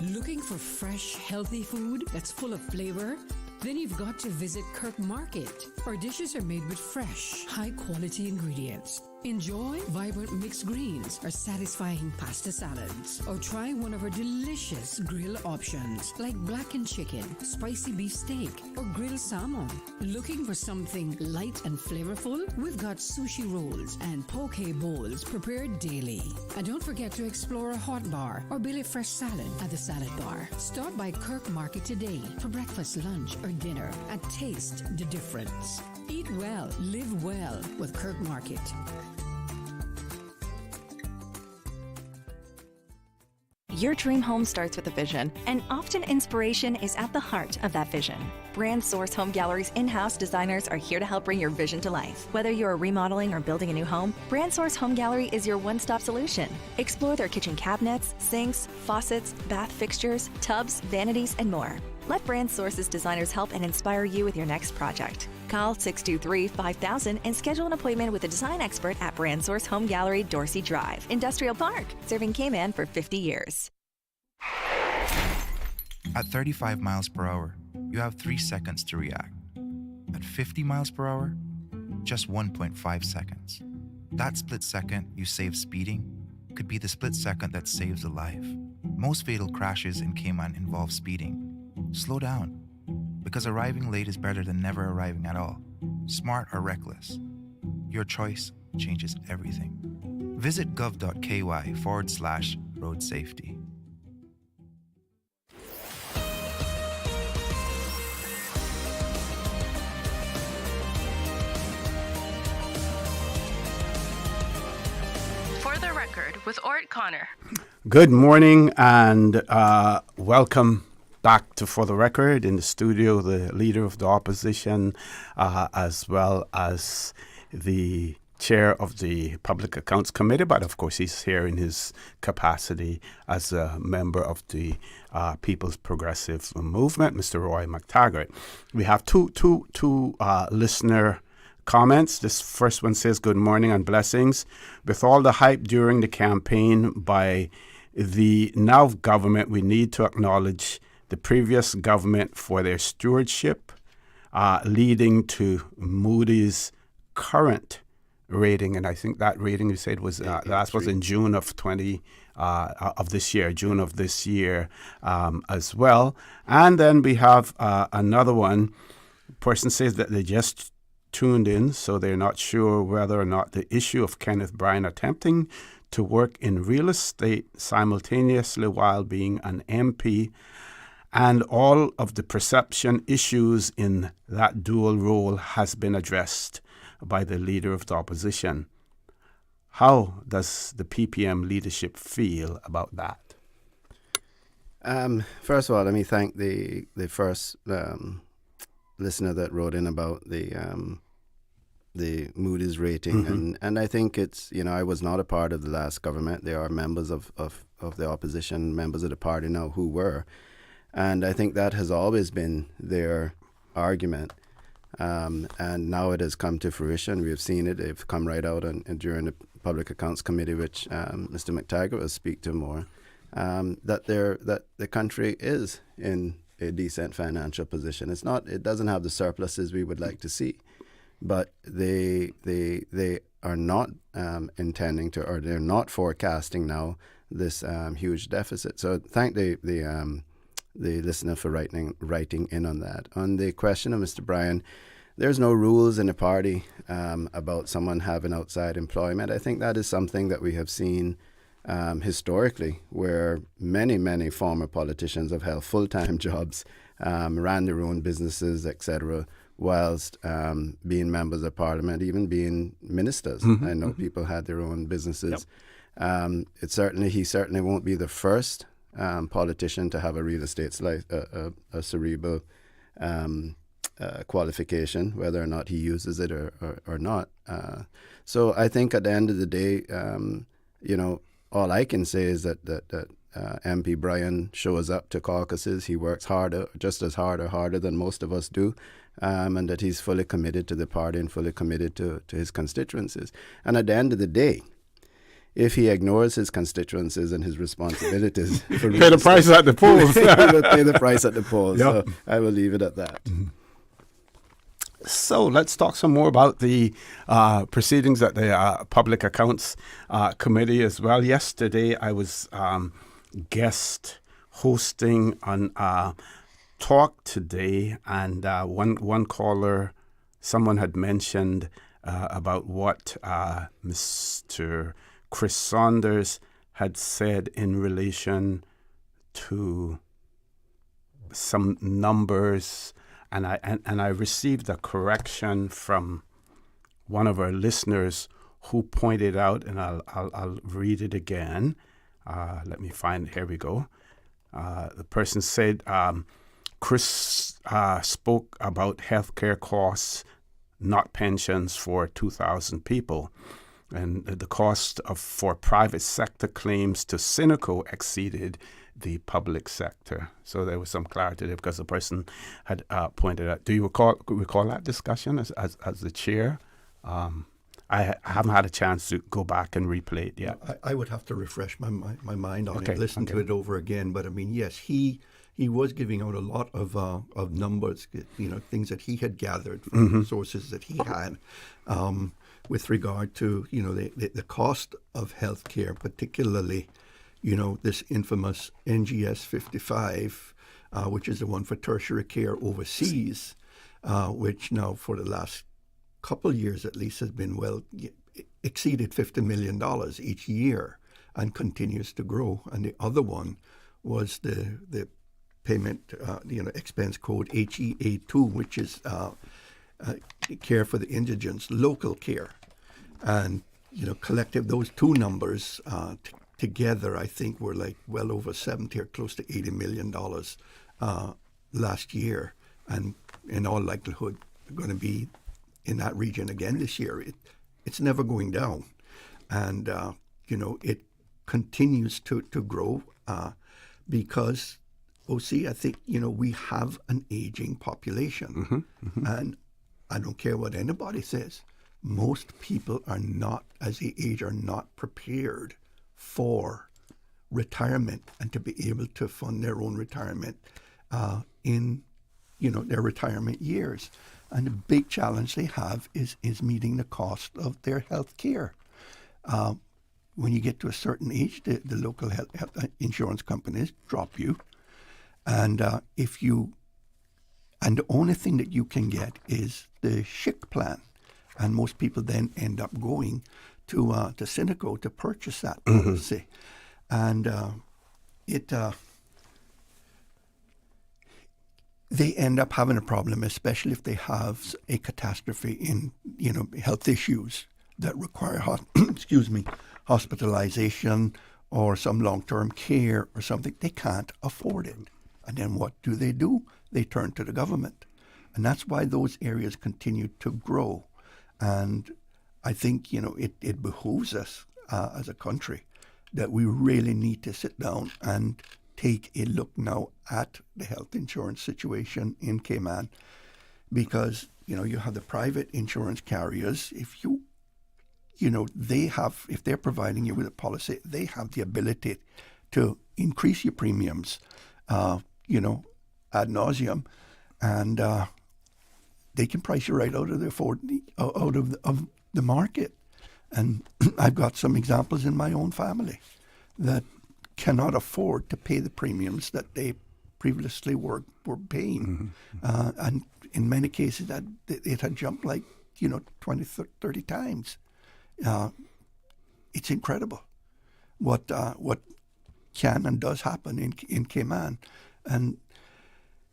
S19: Looking for fresh, healthy food that's full of flavor? Then you've got to visit Kirk Market. Our dishes are made with fresh, high-quality ingredients. Enjoy vibrant mixed greens or satisfying pasta salads. Or try one of our delicious grill options like blackened chicken, spicy beef steak, or grilled salmon. Looking for something light and flavorful? We've got sushi rolls and poke bowls prepared daily. And don't forget to explore a hot bar or Billy Fresh salad at the salad bar. Stop by Kirk Market today for breakfast, lunch, or dinner and taste the difference. Eat well, live well with Kirk Market.
S21: Your dream home starts with a vision, and often inspiration is at the heart of that vision. Brand Source Home Gallery's in-house designers are here to help bring your vision to life. Whether you're remodeling or building a new home, Brand Source Home Gallery is your one-stop solution. Explore their kitchen cabinets, sinks, faucets, bath fixtures, tubs, vanities, and more. Let Brand Source's designers help and inspire you with your next project. Call 623-5000 and schedule an appointment with a design expert at Brand Source Home Gallery, Dorsey Drive, Industrial Park, serving Cayman for 50 years.
S22: At 35 miles per hour, you have 3 seconds to react. At 50 miles per hour, just 1.5 seconds. That split second you save speeding could be the split second that saves a life. Most fatal crashes in Cayman involve speeding. Slow down, because arriving late is better than never arriving at all. Smart or reckless, your choice changes everything. Visit gov.ky/road safety.
S8: For the record, with ORRETT Connor.
S5: Good morning and welcome back to For the Record. In the studio, the leader of the opposition, as well as the chair of the Public Accounts Committee, but of course he's here in his capacity as a member of the People's Progressive Movement, Mr. Roy McTaggart. We have two listener comments. This first one says, good morning and blessings. With all the hype during the campaign by the now government, we need to acknowledge the previous government for their stewardship, leading to Moody's current rating. And I think that rating you said was last was in June of 2020. of this year, June of this year as well. And then we have another one. Person says that they just tuned in, so they're not sure whether or not the issue of Kenneth Bryan attempting to work in real estate simultaneously while being an MP and all of the perception issues in that dual role has been addressed by the leader of the opposition. How does the PPM leadership feel about that?
S10: First of all, let me thank the first listener that wrote in about the Moody's rating, and I think it's, I was not a part of the last government. There are members of the opposition, members of the party now who were, and I think that has always been their argument, and now it has come to fruition. We have seen it. They've come right out and during the Public Accounts Committee, which Mr. McTaggart will speak to more, that the country is in a decent financial position. It doesn't have the surpluses we would like to see, but they are not intending to, or they're not forecasting now this huge deficit. So thank the listener for writing in on that. On the question of Mr. Bryan, there's no rules in the party about someone having outside employment. I think that is something that we have seen historically, where many former politicians have held full-time jobs, ran their own businesses, etc., whilst being members of parliament, even being ministers. I know people had their own businesses. He certainly won't be the first politician to have a real estate a cerebral qualification, whether or not he uses it or not. So I think at the end of the day, all I can say is that MP Bryan shows up to caucuses. He works harder, just as hard or harder than most of us do, and that he's fully committed to the party and fully committed to his constituencies. And at the end of the day, if he ignores his constituencies and his responsibilities, pay
S5: the price at the polls.
S10: He will pay the price at the polls. Yep. So I will leave it at that.
S5: So let's talk some more about the proceedings at the Public Accounts Committee as well. Yesterday, I was guest hosting on Talk Today, and one caller, someone had mentioned about what Mr. Chris Saunders had said in relation to some numbers. And I received a correction from one of our listeners who pointed out, and I'll read it again. Let me find it. Here we go. The person said Chris spoke about healthcare costs, not pensions, for 2,000 people. And the cost for private sector claims to Cineco exceeded the public sector. So there was some clarity there because the person had pointed out. Do you recall that discussion as the chair? I haven't had a chance to go back and replay it yet.
S6: I would have to refresh my mind on it, listen to it over again. But I mean, yes, he was giving out a lot of numbers, things that he had gathered from sources that he had, with regard to the cost of healthcare, particularly this infamous NGS 55, which is the one for tertiary care overseas, which now for the last couple of years at least has been exceeded $50 million each year and continues to grow. And the other one was the payment, expense code HEA2, which is care for the indigents, local care. And, collective, those two numbers together, I think, were like well over 70 or close to $80 million last year. And in all likelihood, going to be in that region again this year. It's never going down. And, it continues to grow because, I think, we have an aging population. And I don't care what anybody says. Most people are not, as they age, are not prepared for retirement and to be able to fund their own retirement in, their retirement years. And the big challenge they have is meeting the cost of their health care. when you get to a certain age, the local health insurance companies drop you. And and the only thing that you can get is the SHIC plan. And most people then end up going to Cineco to purchase that policy. And they end up having a problem, especially if they have a catastrophe in, health issues that require, hospitalization or some long-term care or something. They can't afford it. And then what do? They turn to the government. And that's why those areas continue to grow. And I think, it behooves us as a country that we really need to sit down and take a look now at the health insurance situation in Cayman, because, you have the private insurance carriers. If if they're providing you with a policy, they have the ability to increase your premiums, ad nauseum, and they can price you right out of the market. And I've got some examples in my own family that cannot afford to pay the premiums that they previously were paying. And in many cases, that it had jumped 20, 30 times. It's incredible what can and does happen in Cayman. And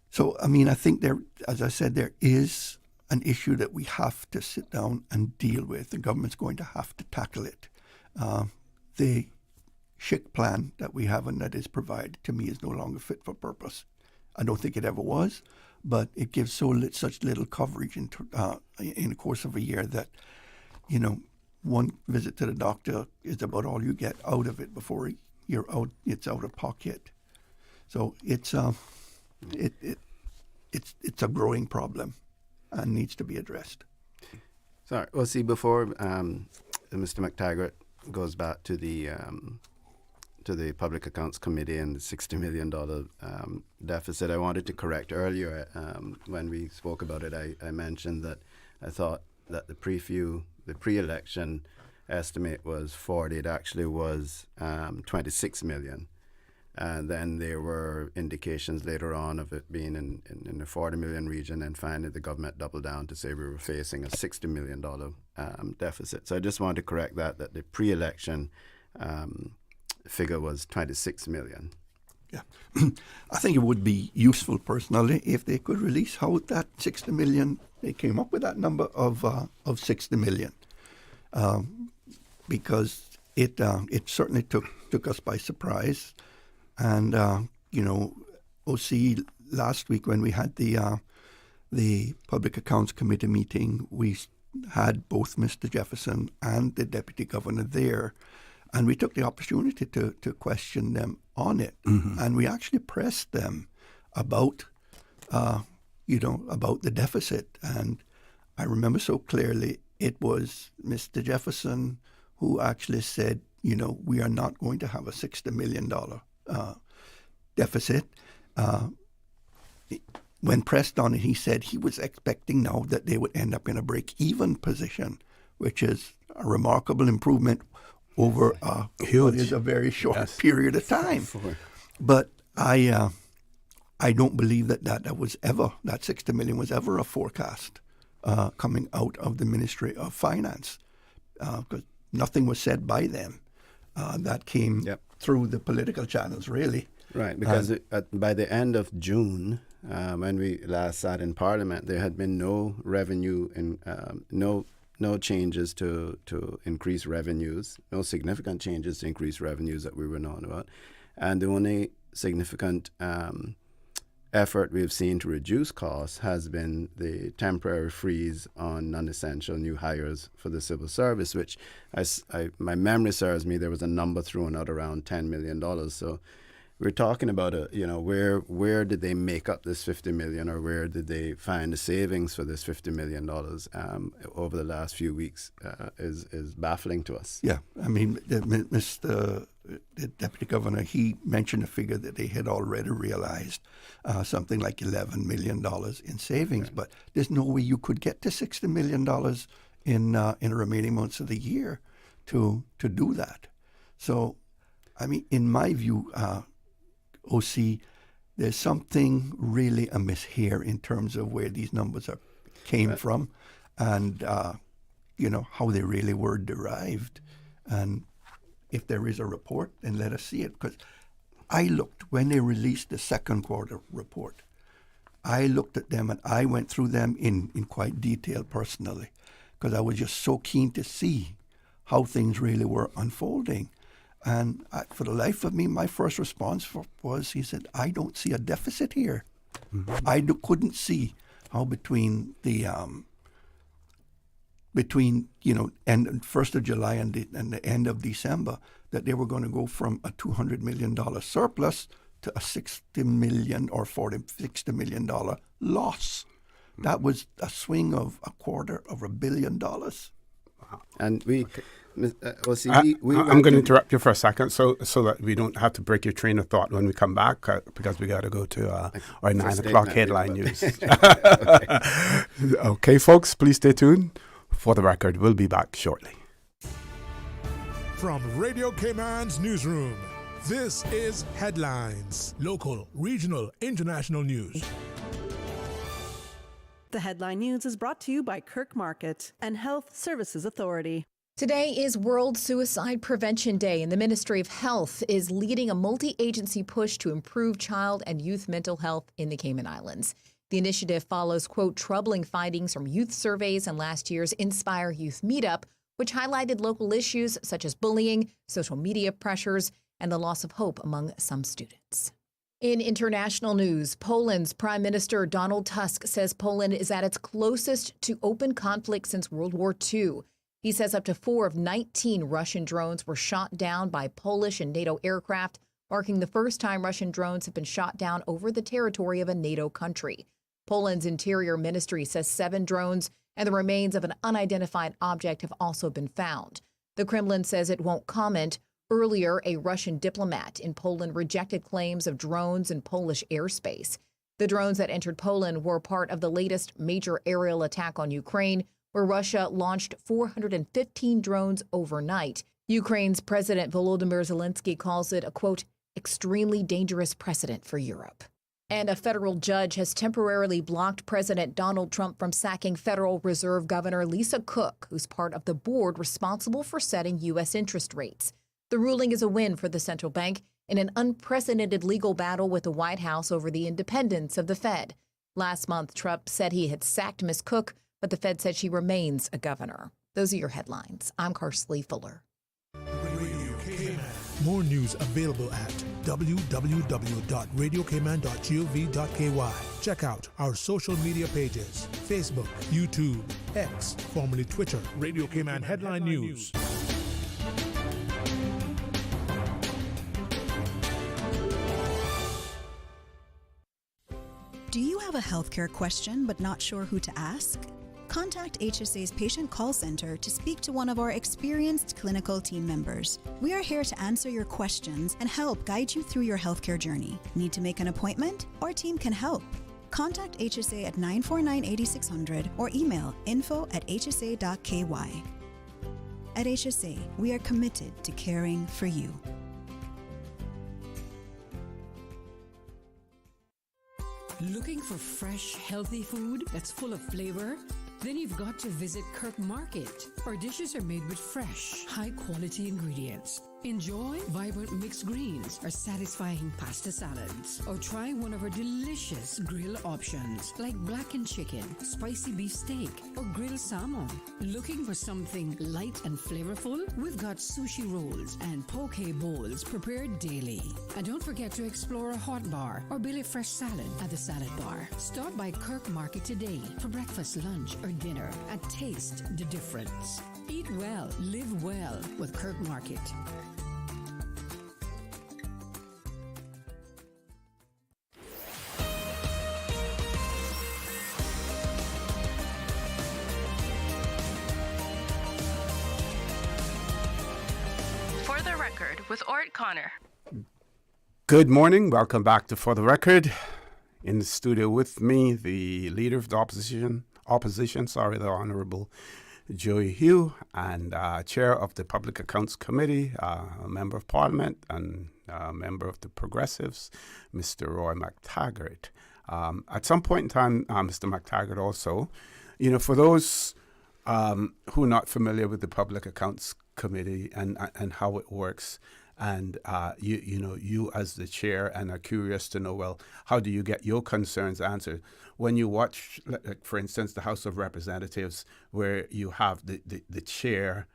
S6: so, I think as I said, there is an issue that we have to sit down and deal with. The government's going to have to tackle it. The SHIC plan that we have and that is provided to me is no longer fit for purpose. I don't think it ever was, but it gives such little coverage in the course of a year that, one visit to the doctor is about all you get out of it before you're out. It's out of pocket. So it's a growing problem and needs to be addressed.
S10: Sorry. Well, see, before Mr. McTaggart goes back to the Public Accounts Committee and the $60 million deficit, I wanted to correct earlier when we spoke about it. I mentioned that I thought that the pre-election estimate was 40. It actually was 26 million. And then there were indications later on of it being in the 40 million region, and finally the government doubled down to say we were facing a $60 million deficit. So I just wanted to correct that the pre-election figure was 26 million.
S6: Yeah. I think it would be useful personally if they could release how that 60 million, they came up with that number of 60 million. Because it certainly took us by surprise. And, OC last week when we had the Public Accounts Committee meeting, we had both Mr. Jefferson and the Deputy Governor there. And we took the opportunity to question them on it. And we actually pressed them about, about the deficit. And I remember so clearly it was Mr. Jefferson who actually said, we are not going to have a $60 million deficit. When pressed on it, he said he was expecting now that they would end up in a break-even position, which is a remarkable improvement over what is a very short period of time. But I don't believe that was ever, that 60 million was ever a forecast coming out of the Ministry of Finance, because nothing was said by them that came through the political channels, really.
S10: Right, because by the end of June, when we last sat in Parliament, there had been no revenue and no changes to increase revenues, no significant changes to increase revenues that we were known about. And the only significant effort we've seen to reduce costs has been the temporary freeze on non-essential new hires for the civil service, which my memory serves me, there was a number thrown out around $10 million. So we're talking about where did they make up this $50 million, or where did they find the savings for this $50 million over the last few weeks is baffling to us.
S6: Yeah, I mean, the Deputy Governor, he mentioned a figure that they had already realized something like $11 million in savings, but there's no way you could get to $60 million in the remaining months of the year to do that. So, I mean, in my view, OC, there's something really amiss here in terms of where these numbers came from and, how they really were derived. And if there is a report, then let us see it. Because I looked, when they released the second quarter report, I looked at them and I went through them in quite detail personally, because I was just so keen to see how things really were unfolding. And for the life of me, my first response was, he said, I don't see a deficit here. Mm-hmm. I couldn't see how between end 1st of July and the end of December, that they were going to go from a $200 million surplus to a $60 million or $60 million loss. That was a swing of $250 million.
S5: Wow.
S10: And we... Okay.
S5: I'm going to interrupt you for a second so that we don't have to break your train of thought when we come back, because we got to go to our 9 o'clock headline news. Okay, folks, please stay tuned. For the record, we'll be back shortly.
S3: From Radio Cayman's newsroom, this is Headlines. Local, regional, international news.
S7: The headline news is brought to you by Kirk Market and Health Services Authority.
S2: Today is World Suicide Prevention Day, and the Ministry of Health is leading a multi-agency push to improve child and youth mental health in the Cayman Islands. The initiative follows, quote, troubling findings from youth surveys and last year's Inspire Youth Meetup, which highlighted local issues such as bullying, social media pressures, and the loss of hope among some students. In international news, Poland's Prime Minister Donald Tusk says Poland is at its closest to open conflict since World War II. He says up to 4 of 19 Russian drones were shot down by Polish and NATO aircraft, marking the first time Russian drones have been shot down over the territory of a NATO country. Poland's Interior Ministry says 7 drones and the remains of an unidentified object have also been found. The Kremlin says it won't comment. Earlier, a Russian diplomat in Poland rejected claims of drones in Polish airspace. The drones that entered Poland were part of the latest major aerial attack on Ukraine, where Russia launched 415 drones overnight. Ukraine's President Volodymyr Zelensky calls it a, quote, extremely dangerous precedent for Europe. And a federal judge has temporarily blocked President Donald Trump from sacking Federal Reserve Governor Lisa Cook, who's part of the board responsible for setting U.S. interest rates. The ruling is a win for the central bank in an unprecedented legal battle with the White House over the independence of the Fed. Last month, Trump said he had sacked Ms. Cook, but the Fed said she remains a governor. Those are your headlines. I'm Karsley Fuller.
S3: More news available at www.radiocayman.gov.ky. Check out our social media pages: Facebook, YouTube, X, formerly Twitter, Radio Cayman Headline News.
S4: Do you have a healthcare question but not sure who to ask? Contact HSA's Patient Call Center to speak to one of our experienced clinical team members. We are here to answer your questions and help guide you through your healthcare journey. Need to make an appointment? Our team can help. Contact HSA at 949-8600 or email info@hsa.ky. At HSA, we are committed to caring for you.
S19: Looking for fresh, healthy food that's full of flavor? Then you've got to visit Kirk Market. Our dishes are made with fresh, high-quality ingredients. Enjoy vibrant mixed greens or satisfying pasta salads. Or try one of our delicious grill options like blackened chicken, spicy beef steak, or grilled salmon. Looking for something light and flavorful? We've got sushi rolls and poke bowls prepared daily. And don't forget to explore a hot bar or Billy Fresh salad at the salad bar. Stop by Kirk Market today for breakfast, lunch, or dinner and taste the difference. Eat well, live well with Kirk Market.
S8: For the Record with ORRETT Connor.
S5: Good morning. Welcome back to For the Record. In the studio with me, the leader of the opposition, the Honorable Joey Hugh, and Chair of the Public Accounts Committee, a Member of Parliament, and a member of the Progressives, Mr. Roy McTaggart. At some point in time, Mr. McTaggart also, for those who are not familiar with the Public Accounts Committee and how it works, and you as the chair and are curious to know, well, how do you get your concerns answered? When you watch, like, for instance, the House of Representatives, where you have the chair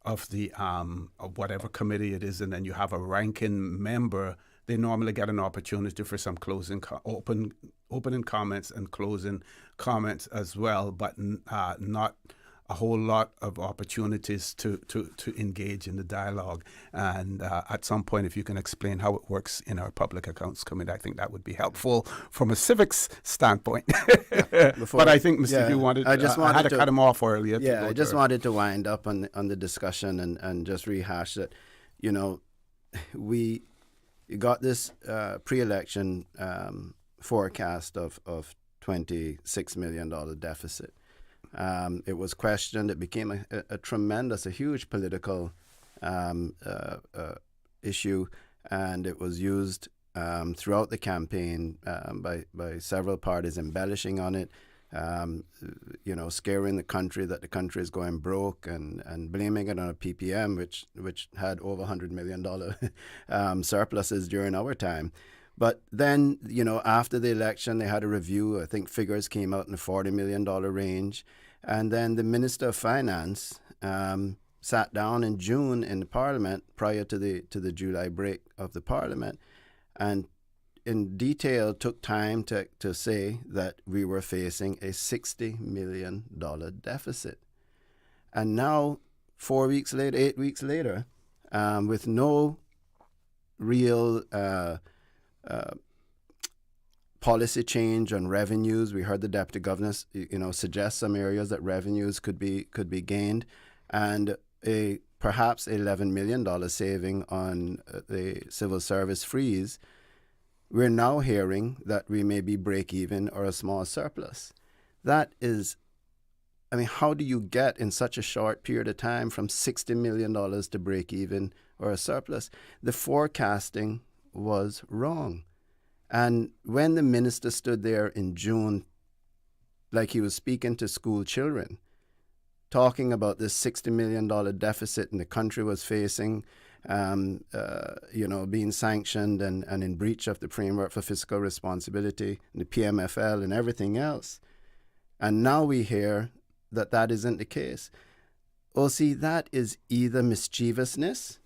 S5: of the of whatever committee it is, and then you have a ranking member, they normally get an opportunity for some closing opening comments and closing comments as well, but not a whole lot of opportunities to engage in the dialogue. And at some point, if you can explain how it works in our Public Accounts Committee, I think that would be helpful from a civics standpoint. But I think, Mr. Hugh wanted, I had to cut him off earlier.
S10: Yeah, I just wanted to wind up on the discussion and just rehash that, we got this pre-election forecast of $26 million deficit. It was questioned. It became a huge political issue, and it was used throughout the campaign by several parties, embellishing on it, scaring the country that the country is going broke, and blaming it on a PPM, which had over $100 million surpluses during our time. But then, after the election, they had a review. I think figures came out in the $40 million range. And then the Minister of Finance sat down in June in the Parliament prior to the July break of the Parliament, and in detail took time to say that we were facing a $60 million deficit. And now, 8 weeks later, with no real policy change on revenues. We heard the deputy governor, suggest some areas that revenues could be gained, and perhaps $11 million saving on the civil service freeze. We're now hearing that we may be break even or a small surplus. That is, how do you get in such a short period of time from $60 million to break even or a surplus? The forecasting was wrong. And when the minister stood there in June, like he was speaking to school children, talking about this $60 million deficit and the country was facing, being sanctioned and in breach of the framework for fiscal responsibility, the PMFL and everything else. And now we hear that isn't the case. Oh, see, that is either mischievousness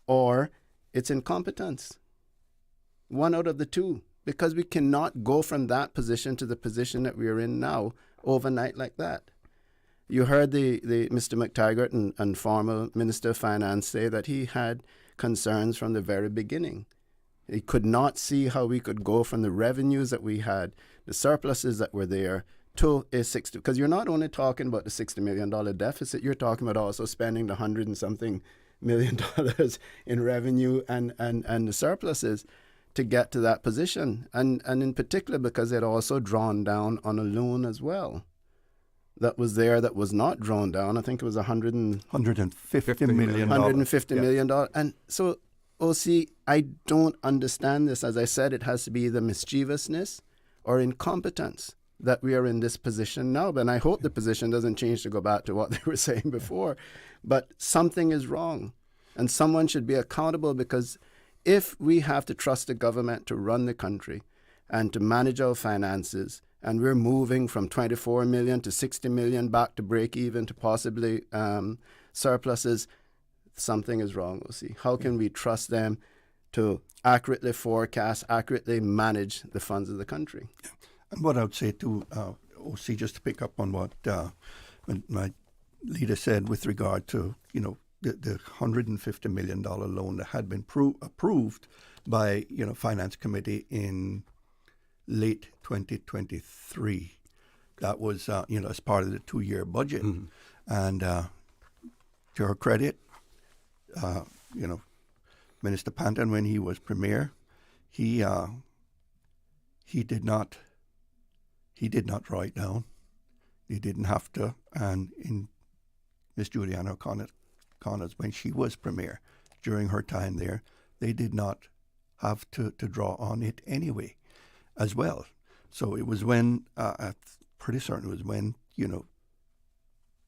S10: or it's incompetence. One out of the two, because we cannot go from that position to the position that we are in now overnight like that. You heard the Mr. McTaggart and former Minister of Finance say that he had concerns from the very beginning. He could not see how we could go from the revenues that we had, the surpluses that were there, to a 60, because you're not only talking about the $60 million deficit, you're talking about also spending the $100 and something million in revenue and the surpluses to get to that position. And in particular because it also drawn down on a loan as well that was there that was not drawn down. I think it was
S6: $150 million.
S10: $150 million. And so, OC, I don't understand this. As I said, it has to be either mischievousness or incompetence that we are in this position now. And I hope the position doesn't change to go back to what they were saying before. But something is wrong. And someone should be accountable, because if we have to trust the government to run the country and to manage our finances, and we're moving from 24 million to 60 million back to break even to possibly surpluses, something is wrong, OC. How can we trust them to accurately forecast, accurately manage the funds of the country?
S6: And what I would say to OC, just to pick up on what my leader said with regard to, the $150 million loan that had been approved by, Finance Committee in late 2023. That was, as part of the 2-year budget. Mm-hmm. And to her credit, Minister Panton, when he was premier, he did not write down. They didn't have to. And in Miss Juliana O'Connor's, when she was premier, during her time there, they did not have to draw on it anyway as well. So it was when, pretty certain it was when,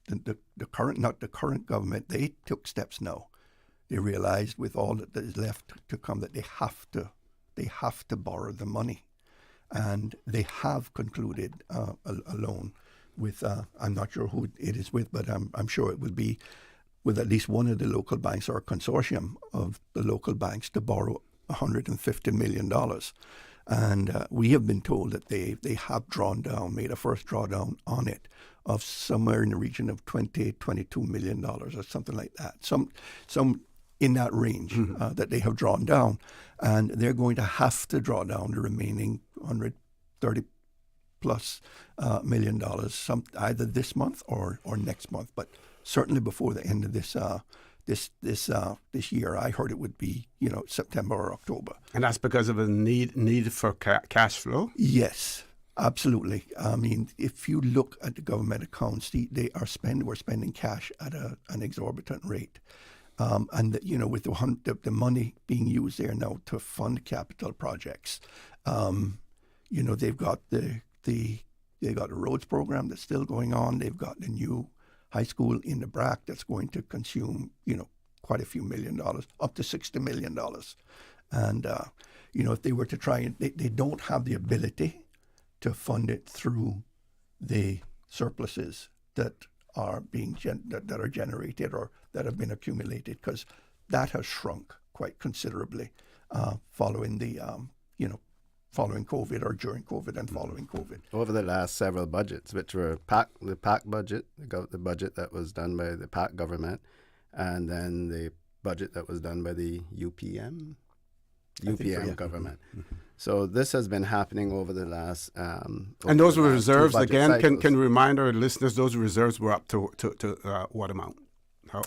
S6: the current, not the current government, they took steps now. They realized with all that is left to come that they have to borrow the money. And they have concluded a loan with, I'm not sure who it is with, but I'm sure it will be with at least one of the local banks or a consortium of the local banks to borrow $150 million. And we have been told that they have made a first drawdown on it of somewhere in the region of $22 million or something like that. Some in that range that they have drawn down. And they're going to have to draw down the remaining $130+ million either this month or next month, but certainly before the end of this year. I heard it would be September or October.
S5: And that's because of a need for cash flow?
S6: Yes, absolutely. I mean, if you look at the government accounts, we're spending cash at an exorbitant rate. And with the money being used there now to fund capital projects, they've got the roads program that's still going on. They've got the new high school in the Brac that's going to consume quite a few $1 million, up to $60 million. And if they were to try and they don't have the ability to fund it through the surpluses that are that are generated or that have been accumulated, because that has shrunk quite considerably following the following COVID or during COVID and following COVID.
S10: Over the last several budgets, which were the PAC budget, the budget that was done by the PAC government, and then the budget that was done by the UPM government. Mm-hmm. So this has been happening over the last
S5: and those were reserves, again, can remind our listeners, those reserves were up to what amount? How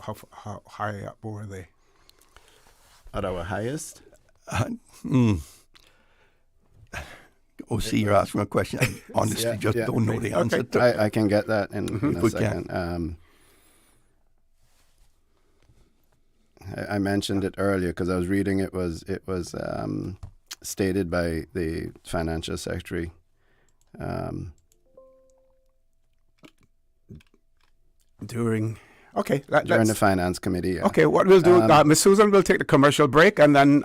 S5: high up were they?
S10: At our highest?
S6: OC, you're asking a question I honestly don't know the answer to.
S10: I can get that in a second. I mentioned it earlier because I was reading it was stated by the financial secretary
S5: during
S10: the finance committee. Yeah.
S5: Okay, what we'll do, Ms. Susan will take the commercial break, and then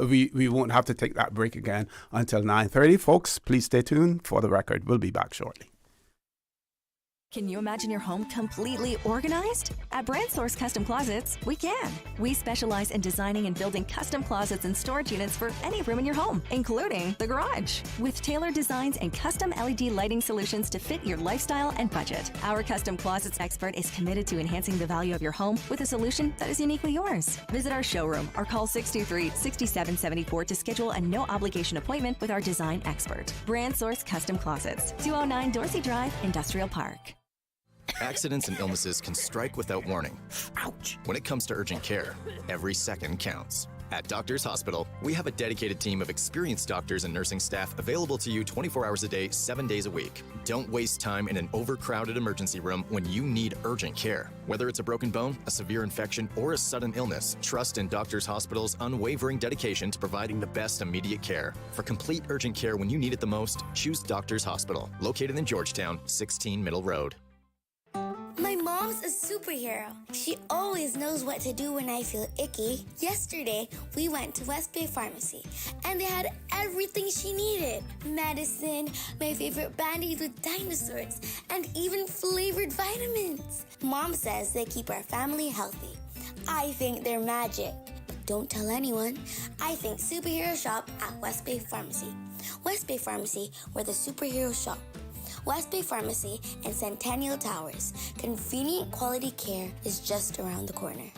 S5: we won't have to take that break again until 9:30. Folks, please stay tuned. For the record, we'll be back shortly.
S21: Can you imagine your home completely organized? At Brand Source Custom Closets, we can. We specialize in designing and building custom closets and storage units for any room in your home, including the garage. With tailored designs and custom LED lighting solutions to fit your lifestyle and budget. Our custom closets expert is committed to enhancing the value of your home with a solution that is uniquely yours. Visit our showroom or call 623-6774 to schedule a no-obligation appointment with our design expert. Brand Source Custom Closets, 209 Dorsey Drive, Industrial Park.
S9: Accidents and illnesses can strike without warning.
S20: Ouch!
S9: When it comes to urgent care, every second counts. At Doctors Hospital, we have a dedicated team of experienced doctors and nursing staff available to you 24 hours a day, 7 days a week. Don't waste time in an overcrowded emergency room when you need urgent care. Whether it's a broken bone, a severe infection, or a sudden illness, trust in Doctors Hospital's unwavering dedication to providing the best immediate care. For complete urgent care when you need it the most, choose Doctors Hospital, located in Georgetown, 16 Middle Road.
S18: My mom's a superhero. She always knows what to do when I feel icky. Yesterday, we went to West Bay Pharmacy, and they had everything she needed. Medicine, my favorite band-aids with dinosaurs, and even flavored vitamins. Mom says they keep our family healthy. I think they're magic. But don't tell anyone. I think superhero shop at West Bay Pharmacy. West Bay Pharmacy, where the superheroes shop. West Bay Pharmacy and Centennial Towers. Convenient quality care is just around the corner.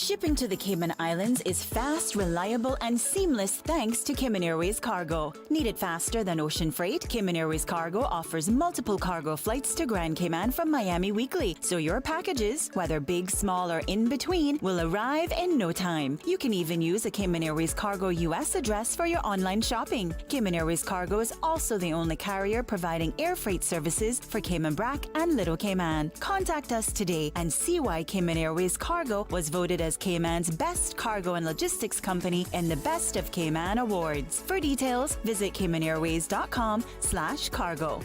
S14: Shipping to the Cayman Islands is fast, reliable, and seamless thanks to Cayman Airways Cargo. Need it faster than ocean freight? Cayman Airways Cargo offers multiple cargo flights to Grand Cayman from Miami weekly, so your packages, whether big, small, or in between, will arrive in no time. You can even use a Cayman Airways Cargo US address for your online shopping. Cayman Airways Cargo is also the only carrier providing air freight services for Cayman Brac and Little Cayman. Contact us today and see why Cayman Airways Cargo was voted as Cayman's best cargo and logistics company in the Best of Cayman Awards. For details, visit CaymanAirways.com/cargo.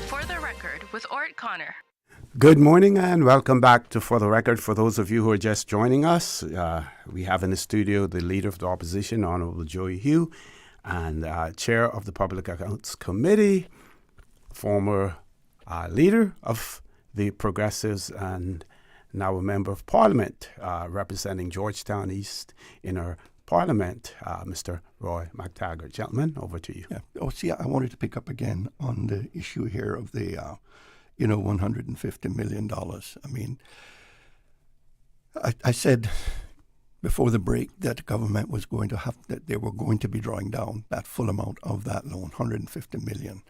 S8: For the Record with ORRETT Connor.
S5: Good morning and welcome back to For the Record. For those of you who are just joining us, we have in the studio the Leader of the Opposition, Honorable Joey Hew, and Chair of the Public Accounts Committee, former Leader of the Progressives and now a Member of Parliament representing Georgetown East in our Parliament, Mr. Roy McTaggart. Gentlemen, over to you.
S6: Yeah. Oh, see, I wanted to pick up again on the issue here of the $150 million. I mean, I said before the break that the government was going to that they were going to be drawing down that full amount of that loan, $150 million.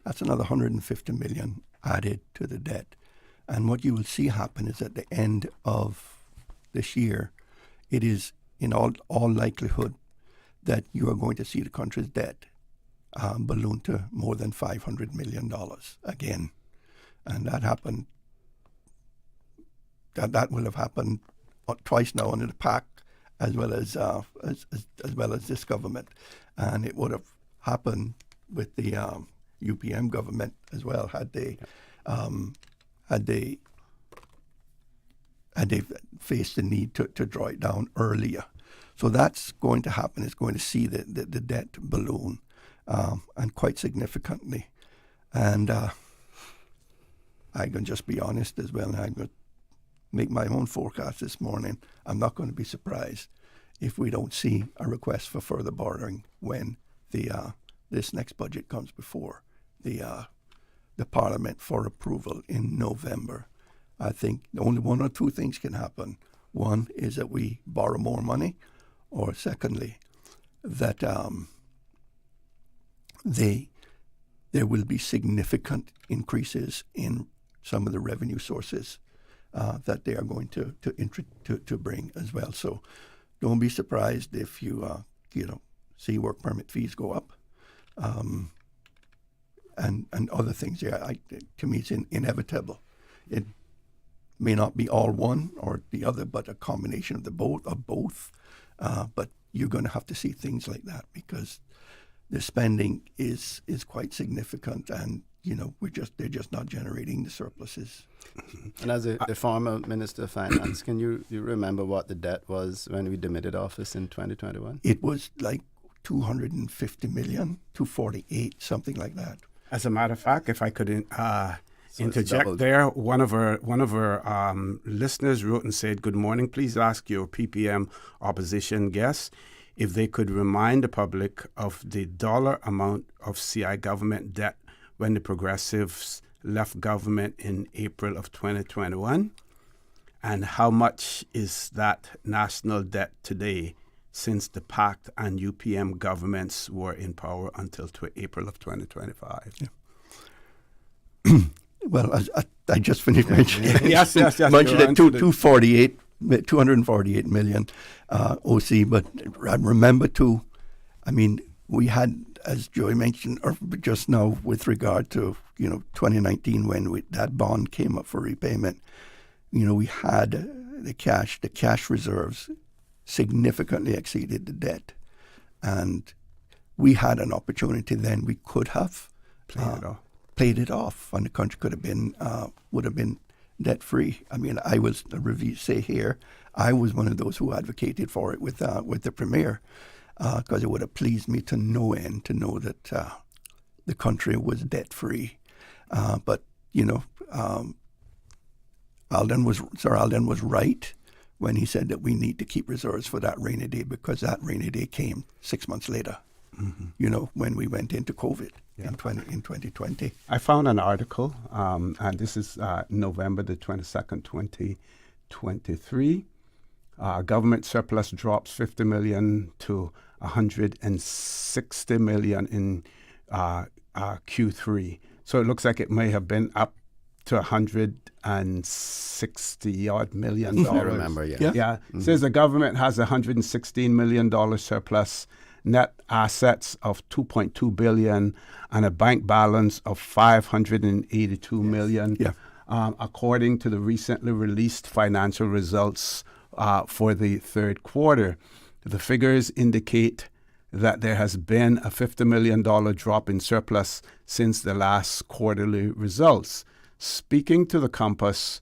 S6: That's another $150 million added to the debt. And what you will see happen is at the end of this year, it is in all likelihood that you are going to see the country's debt balloon to more than $500 million again. And that happened. That will have happened twice now under the PAC, as well as this government, and it would have happened with the UPM government as well had they faced the need to draw it down earlier. So that's going to happen. It's going to see the debt balloon, and quite significantly, and. I can just be honest as well, and I'm going to make my own forecast this morning. I'm not going to be surprised if we don't see a request for further borrowing when this next budget comes before the Parliament for approval in November. I think only one or two things can happen. One is that we borrow more money, or secondly, that there will be significant increases in some of the revenue sources that they are going to bring as well. So don't be surprised if you see work permit fees go up, and other things. Yeah, to me it's inevitable. It may not be all one or the other, but a combination of both. But you're going to have to see things like that because the spending is quite significant, and they're just not generating the surpluses.
S10: And as a former Minister of Finance, can you remember what the debt was when we demitted office in 2021?
S6: It was like $250 million, $248, something like that.
S5: As a matter of fact, if I could interject there, one of our listeners wrote and said, "Good morning. Please ask your PPM opposition guests if they could remind the public of the dollar amount of CI government debt when the Progressives left government in April of 2021, and how much is that national debt today since the PAC and UPM governments were in power until April of 2025?
S6: Yeah. Well, I just finished mentioning
S5: yes.
S6: mentioned it, 248 million OC, but remember too, I mean, we had, as Joey mentioned just now, with regard to 2019 when that bond came up for repayment, we had the cash reserves significantly exceeded the debt, and we had an opportunity then. We could have played it off, and the country would have been debt free. I mean, I was I was one of those who advocated for it with the Premier. Because it would have pleased me to no end to know that the country was debt-free. But, Sir Alden was right when he said that we need to keep reserves for that rainy day, because that rainy day came 6 months later. you know, when we went into COVID in 2020.
S5: I found an article, and this is November the 22nd, 2023. Government surplus drops 50 million to 160 million in Q3. So it looks like it may have been up to 160 odd million.
S10: I remember, yeah.
S5: Mm-hmm. Says the government has $116 million surplus, net assets of $2.2 billion, and a bank balance of $582 million. According to the recently released financial results for the third quarter. The figures indicate that there has been a $50 million drop in surplus since the last quarterly results. Speaking to the Compass,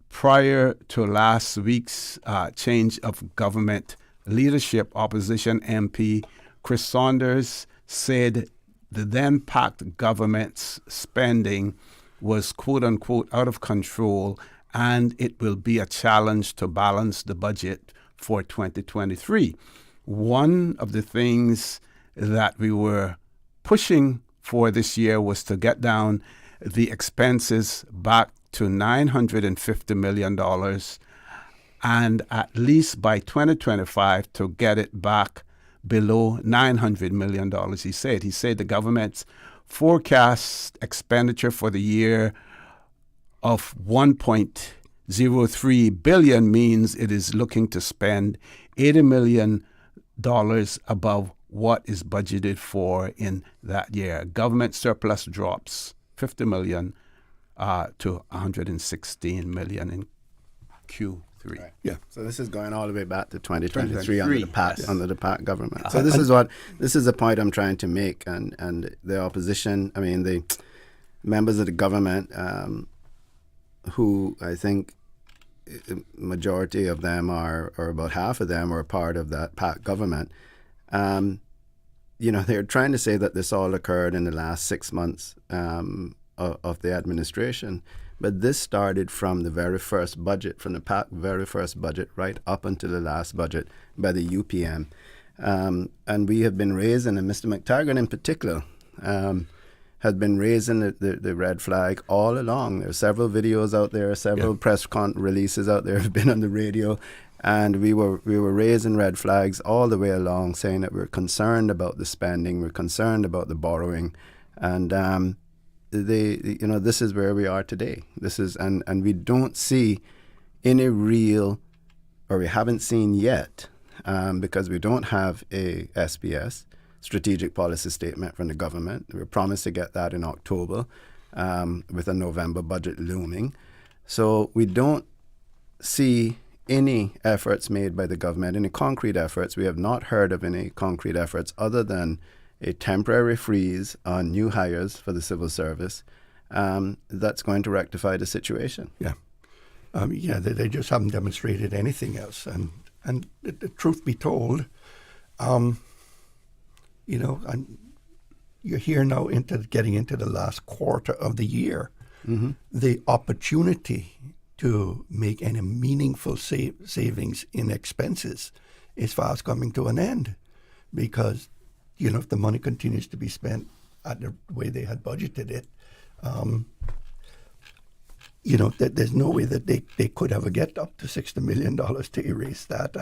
S5: prior to last week's change of government leadership, opposition MP Chris Saunders said the then packed government's spending was quote-unquote out of control, and it will be a challenge to balance the budget for 2023. One of the things that we were pushing for this year was to get down the expenses back to $950 million, and at least by 2025 to get it back below $900 million, he said. He said the government's forecast expenditure for the year of $1.03 billion means it is looking to spend $80 million above what is budgeted for in that year. Government surplus drops $50 million to $116 million in Q3.
S10: Right. Yeah. So this is going all the way back to 2023 under the PAC government. So this is a point I'm trying to make, and the opposition, I mean the members of the government, who I think majority of them are, or about half of them are part of that PAC government. You know, they're trying to say that this all occurred in the last 6 months of the administration. But this started from the very first budget, from the PAC very first budget, right up until the last budget by the UPM. And we have been raising, and Mr. McTaggart in particular, has been raising the red flag all along. There are several videos out there, several press releases out there have been on the radio, and we were raising red flags all the way along, saying that we're concerned about the spending, we're concerned about the borrowing, and this is where we are today. This is and we don't see any real, or we haven't seen yet, because we don't have a SPS, strategic policy statement from the government. We were promised to get that in October, with a November budget looming. So we don't see any efforts made by the government, any concrete efforts. We have not heard of any concrete efforts other than a temporary freeze on new hires for the civil service that's going to rectify the situation.
S6: They just haven't demonstrated anything else. And the truth be told, and you're here now getting into the last quarter of the year. Mm-hmm. The opportunity to make any meaningful savings in expenses is fast coming to an end, because if the money continues to be spent at the way they had budgeted it, there's no way that they could ever get up to $60 million to erase that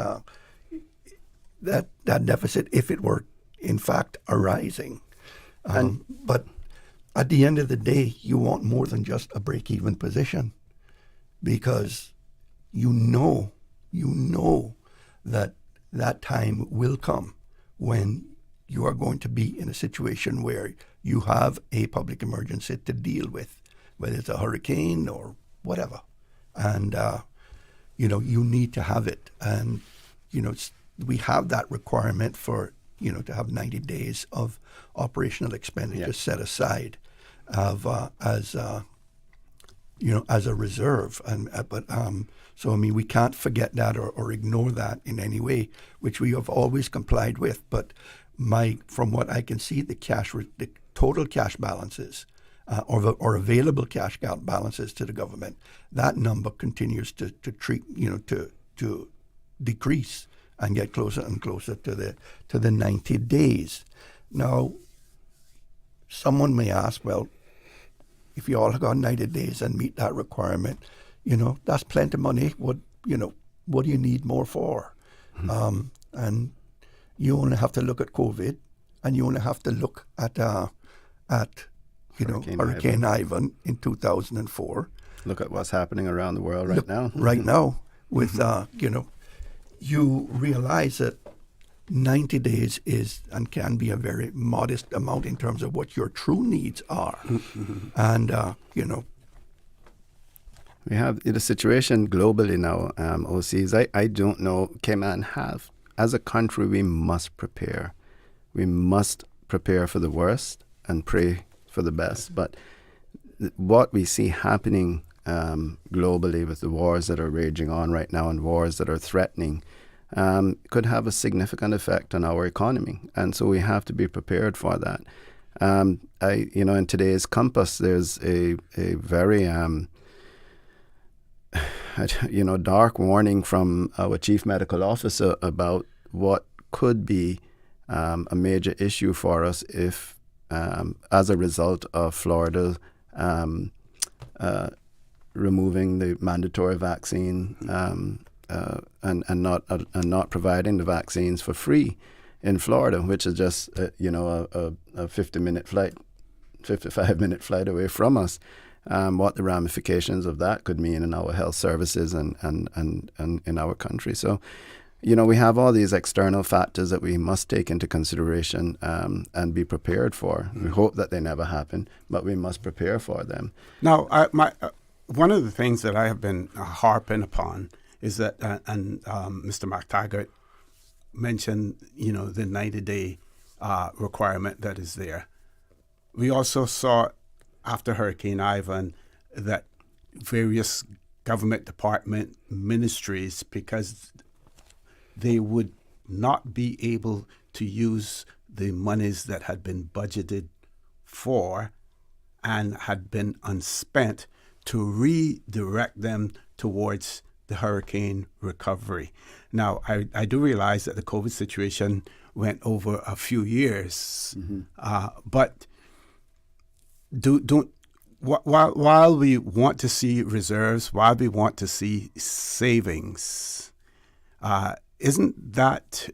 S6: deficit if it were in fact arising. But at the end of the day, you want more than just a break-even position, because you know that time will come when you are going to be in a situation where you have a public emergency to deal with, whether it's a hurricane or whatever. And, you need to have it. And, we have that requirement for, to have 90 days of operational expenditure set aside as a reserve. So, we can't forget that or ignore that in any way, which we have always complied with. But from what I can see, the total cash balances or available cash balances to the government, that number continues to decrease and get closer and closer to the 90 days. Now, someone may ask, well, if you all got 90 days and meet that requirement, that's plenty of money. What do you need more for? And you only have to look at COVID, and you only have to look at Hurricane Ivan in 2004.
S10: Look at what's happening around the world right now.
S6: Right now, with you realize that 90 days is and can be a very modest amount in terms of what your true needs are. And,
S10: we have the situation globally now, OCs. I don't know, Cayman have. As a country, we must prepare. We must prepare for the worst and pray for the best. But what we see happening globally with the wars that are raging on right now and wars that are threatening could have a significant effect on our economy. And so we have to be prepared for that. In today's Compass, there's a very dark warning from our chief medical officer about what could be a major issue for us if, as a result of Florida removing the mandatory vaccine and not providing the vaccines for free in Florida, which is just a 55-minute flight away from us. What the ramifications of that could mean in our health services and in our country. So, we have all these external factors that we must take into consideration and be prepared for. We hope that they never happen, but we must prepare for them.
S5: Now, one of the things that I have been harping upon is that, Mr. McTaggart mentioned, the 90-day requirement that is there. We also saw after Hurricane Ivan that various government department ministries, because they would not be able to use the monies that had been budgeted for and had been unspent, to redirect them towards the hurricane recovery. Now, I do realize that the COVID situation went over a few years, but while we want to see reserves, while we want to see savings, isn't that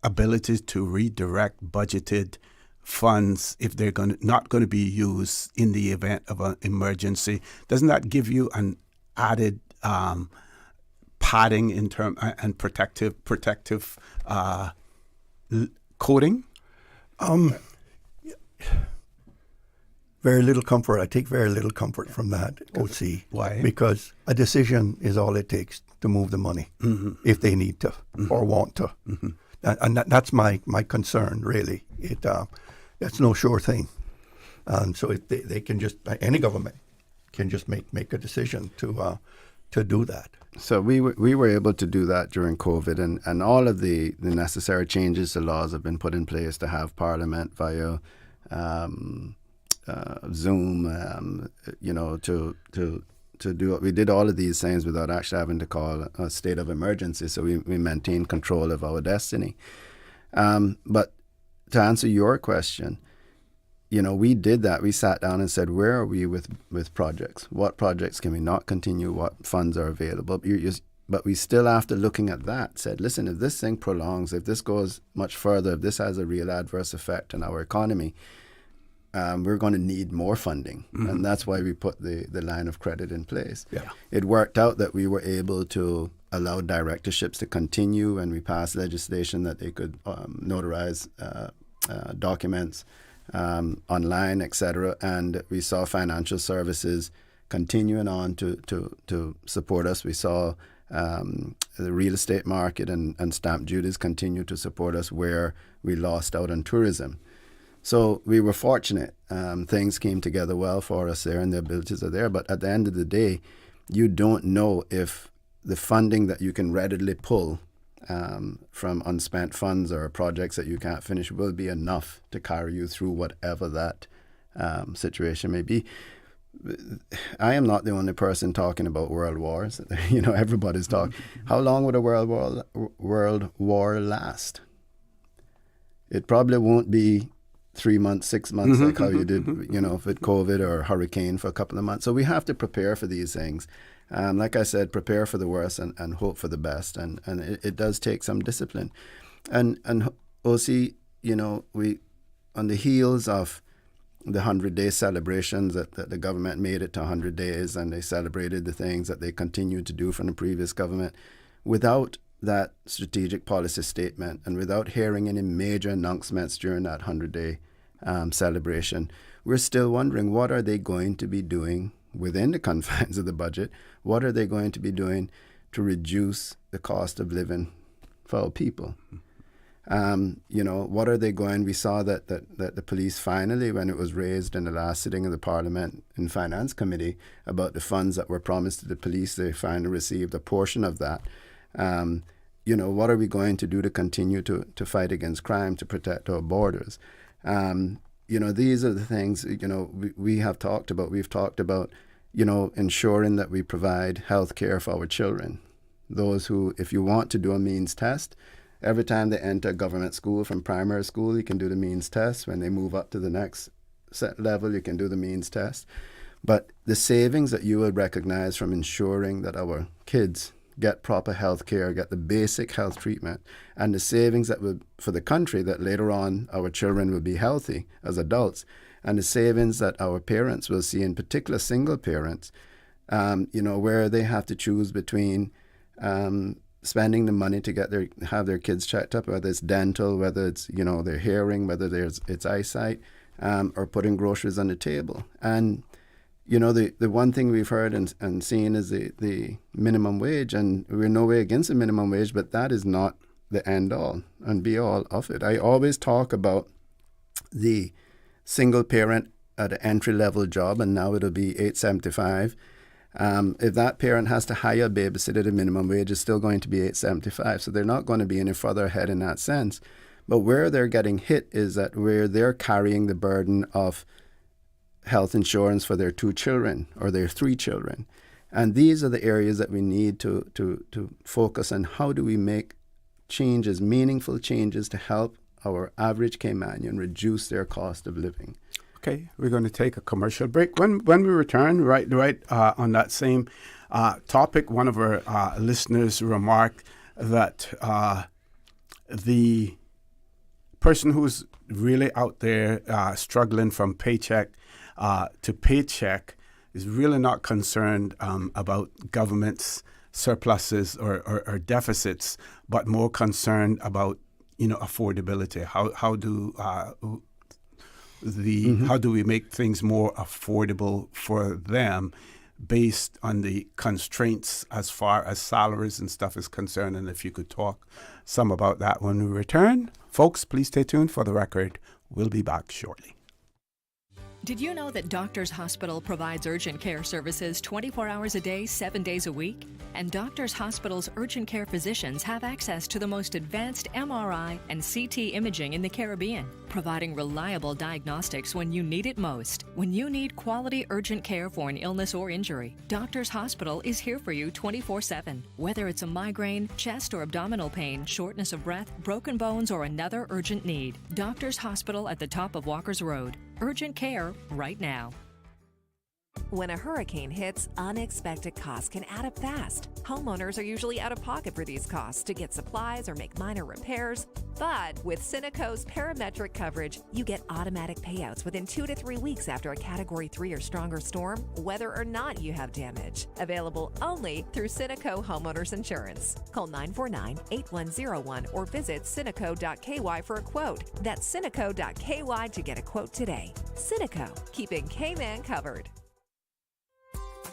S5: ability to redirect budgeted funds, if they're not going to be used in the event of an emergency, doesn't that give you an added padding in term and protective coating?
S6: Very little comfort. I take very little comfort from that, OC.
S5: Why?
S6: Because a decision is all it takes to move the money, if they need to or want to. And that's my concern, really. That's no sure thing. And so they can just, any government can just make a decision to do that.
S10: So we were able to do that during COVID, and all of the necessary changes to laws have been put in place to have Parliament via Zoom, to do it. We did all of these things without actually having to call a state of emergency, so we maintained control of our destiny. But to answer your question, we did that. We sat down and said, where are we with projects? What projects can we not continue? What funds are available? But we still, after looking at that, said, listen, if this thing prolongs, if this goes much further, if this has a real adverse effect on our economy, we're going to need more funding. And that's why we put the line of credit in place.
S5: Yeah.
S10: It worked out that we were able to allow directorships to continue, and we passed legislation that they could notarize documents online, etc. And we saw financial services continuing on to support us. We saw the real estate market and stamp duties continue to support us where we lost out on tourism. So we were fortunate. Things came together well for us there, and the abilities are there. But at the end of the day, you don't know if the funding that you can readily pull from unspent funds or projects that you can't finish will be enough to carry you through whatever that situation may be. I am not the only person talking about world wars. Everybody's talking. How long would a world war last? It probably won't be 3 months, 6 months, like how you did, with COVID or hurricane for a couple of months. So we have to prepare for these things. Like I said, prepare for the worst and hope for the best. And it does take some discipline. And OC, we, on the heels of the 100-day celebrations that the government made it to 100 days, and they celebrated the things that they continued to do from the previous government, without that strategic policy statement and without hearing any major announcements during that 100-day celebration, we're still wondering, what are they going to be doing within the confines of the budget? What are they going to be doing to reduce the cost of living for our people? What are they going? We saw that the police finally, when it was raised in the last sitting of the Parliament in Finance Committee about the funds that were promised to the police, they finally received a portion of that. What are we going to do to continue to fight against crime, to protect our borders? These are the things, we have talked about. We've talked about, ensuring that we provide health care for our children. Those who, if you want to do a means test, every time they enter government school from primary school, you can do the means test. When they move up to the next set level, you can do the means test. But the savings that you would recognize from ensuring that our kids get proper health care, get the basic health treatment, and the savings that would, for the country, that later on our children will be healthy as adults, and the savings that our parents will see, in particular single parents, where they have to choose between spending the money to have their kids checked up, whether it's dental, whether it's their hearing, whether it's eyesight, or putting groceries on the table. And the one thing we've heard and seen is the minimum wage, and we're no way against the minimum wage, but that is not the end all and be all of it. I always talk about the single parent at an entry level job, and now it'll be $8.75. If that parent has to hire a babysitter, the minimum wage is still going to be $8.75. So they're not going to be any further ahead in that sense. But where they're getting hit is that where they're carrying the burden of health insurance for their 2 children or their 3 children. And these are the areas that we need to focus on. How do we make changes, meaningful changes, to help our average Caymanian reduce their cost of living?
S5: Okay, we're going to take a commercial break. When we return, right on that same topic, one of our listeners remarked that the person who's really out there struggling from paycheck to paycheck is really not concerned about government's surpluses or deficits, but more concerned about affordability. How do we make things more affordable for them based on the constraints as far as salaries and stuff is concerned? And if you could talk some about that when we return. Folks, please stay tuned for the record. We'll be back shortly.
S15: Did you know that Doctors Hospital provides urgent care services 24 hours a day, 7 days a week? And Doctors Hospital's urgent care physicians have access to the most advanced MRI and CT imaging in the Caribbean, providing reliable diagnostics when you need it most. When you need quality urgent care for an illness or injury, Doctors Hospital is here for you 24/7. Whether it's a migraine, chest or abdominal pain, shortness of breath, broken bones, or another urgent need, Doctors Hospital at the top of Walker's Road. Urgent care right now.
S13: When a hurricane hits, unexpected costs can add up fast. Homeowners are usually out of pocket for these costs to get supplies or make minor repairs. But with Cineco's parametric coverage, you get automatic payouts within 2 to 3 weeks after a Category 3 or stronger storm, whether or not you have damage. Available only through Cineco Homeowners Insurance. Call 949-8101 or visit Cineco.ky for a quote. That's Cineco.ky to get a quote today. Cineco, keeping Cayman covered.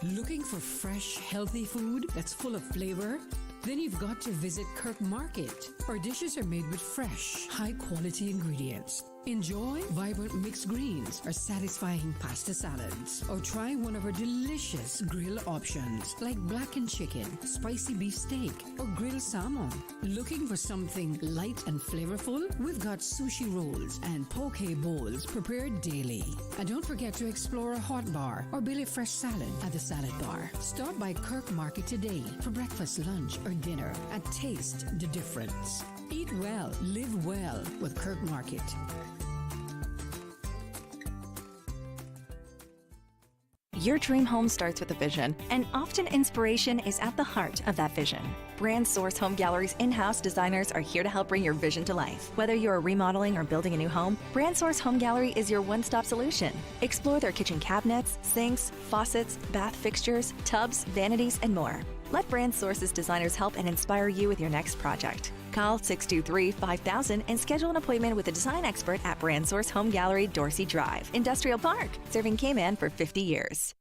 S19: Looking for fresh, healthy food that's full of flavor? Then you've got to visit Kirk Market. Our dishes are made with fresh, high-quality ingredients. Enjoy vibrant mixed greens or satisfying pasta salads. Or try one of our delicious grill options like blackened chicken, spicy beef steak, or grilled salmon. Looking for something light and flavorful? We've got sushi rolls and poke bowls prepared daily. And don't forget to explore a hot bar or Billy Fresh salad at the salad bar. Stop by Kirk Market today for breakfast, lunch, or dinner and taste the difference. Eat well, live well with Kirk Market.
S21: Your dream home starts with a vision, and often inspiration is at the heart of that vision. Brand Source Home Gallery's in-house designers are here to help bring your vision to life. Whether you're remodeling or building a new home, Brand Source Home Gallery is your one-stop solution. Explore their kitchen cabinets, sinks, faucets, bath fixtures, tubs, vanities, and more. Let Brand Source's designers help and inspire you with your next project. Call 623-5000 and schedule an appointment with a design expert at Brand Source Home Gallery, Dorsey Drive, Industrial Park, serving Cayman for 50 years.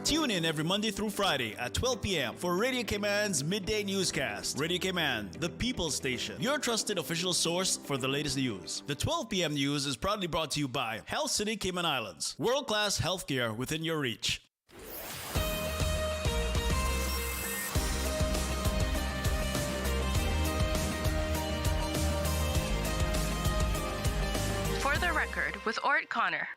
S11: Tune in every Monday through Friday at 12 p.m. for Radio Cayman's Midday Newscast. Radio Cayman, the People's Station, your trusted official source for the latest news. The 12 p.m. news is proudly brought to you by Health City Cayman Islands. World-class healthcare within your reach.
S8: For the Record with ORRETT Connor.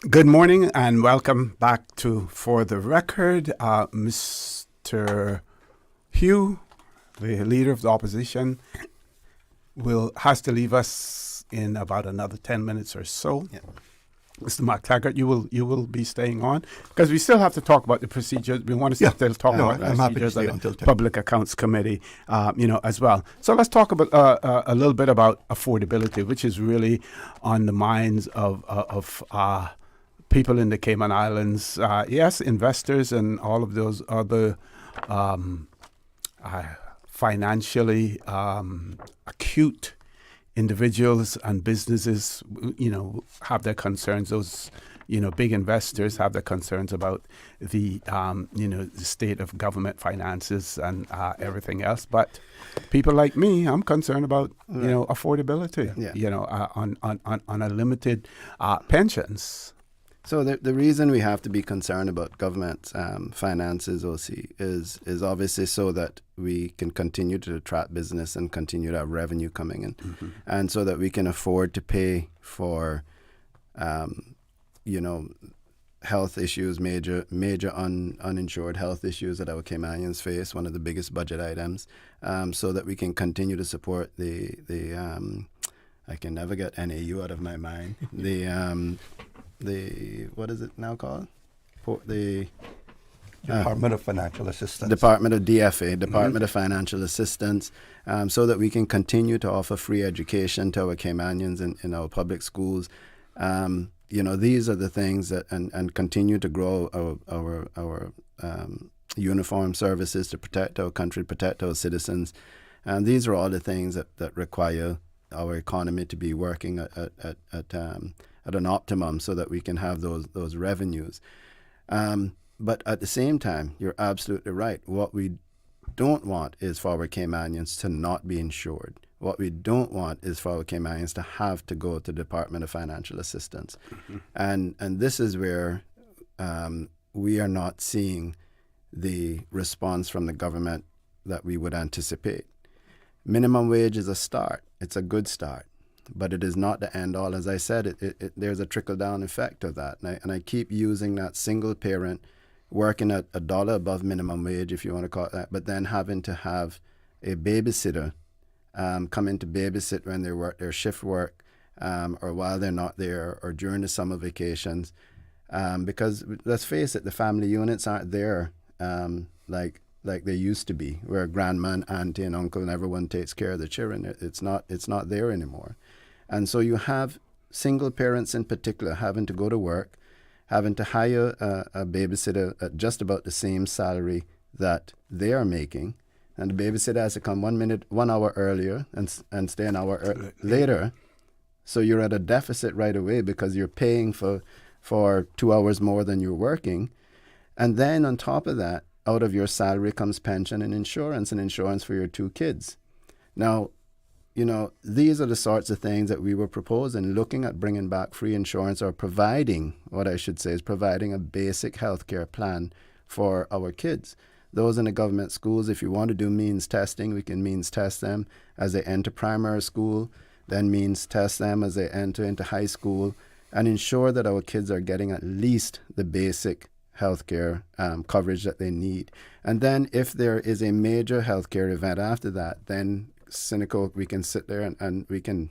S5: Good morning and welcome back to For the Record. Mr. Hugh, the leader of the opposition, has to leave us in about another 10 minutes or so.
S10: Yeah.
S5: Mr. McTaggart, you will be staying on because we still have to talk about the procedures. We want to still talk about the procedures of the Public Accounts Committee, as well. So let's talk about a little bit about affordability, which is really on the minds of people in the Cayman Islands. Yes, investors and all of those other financially acute individuals and businesses, have their concerns. Those, big investors have their concerns about the, the state of government finances and everything else. But people like me, I'm concerned about, affordability, on a limited pensions.
S10: So the reason we have to be concerned about government finances, OC, is obviously so that we can continue to attract business and continue to have revenue coming in, and so that we can afford to pay for, health issues, major uninsured health issues that our Caymanians face, one of the biggest budget items, so that we can continue to support the I can never get NAU out of my mind, the what is it now called? The
S6: Department of Financial Assistance.
S10: Department of DFA, Department of Financial Assistance, so that we can continue to offer free education to our Caymanians in our public schools. These are the things that and continue to grow our uniform services to protect our country, protect our citizens. And these are all the things that require our economy to be working at an optimum so that we can have those revenues. But at the same time, you're absolutely right. What we don't want is for our Caymanians to not be insured. What we don't want is for our Caymanians to have to go to the Department of Financial Assistance. And this is where we are not seeing the response from the government that we would anticipate. Minimum wage is a start. It's a good start. But it is not the end all. As I said, there's a trickle-down effect of that. And I keep using that single parent working at $1 above minimum wage, if you want to call it that, but then having to have a babysitter come in to babysit when they work their shift work or while they're not there or during the summer vacations. Because let's face it, the family units aren't there like they used to be, where grandma and auntie and uncle and everyone takes care of the children. It's not there anymore. And so you have single parents in particular having to go to work, having to hire a babysitter at just about the same salary that they are making. And the babysitter has to come 1 hour earlier and stay an hour later. So you're at a deficit right away because you're paying for 2 hours more than you're working. And then on top of that, out of your salary comes pension and insurance for your 2 kids. Now, these are the sorts of things that we were proposing, looking at bringing back free insurance, or providing a basic health care plan for our kids. Those in the government schools, if you want to do means testing, we can means test them as they enter primary school, then means test them as they enter into high school, and ensure that our kids are getting at least the basic healthcare coverage that they need. And then if there is a major healthcare event after that, then cynical, we can sit there and we can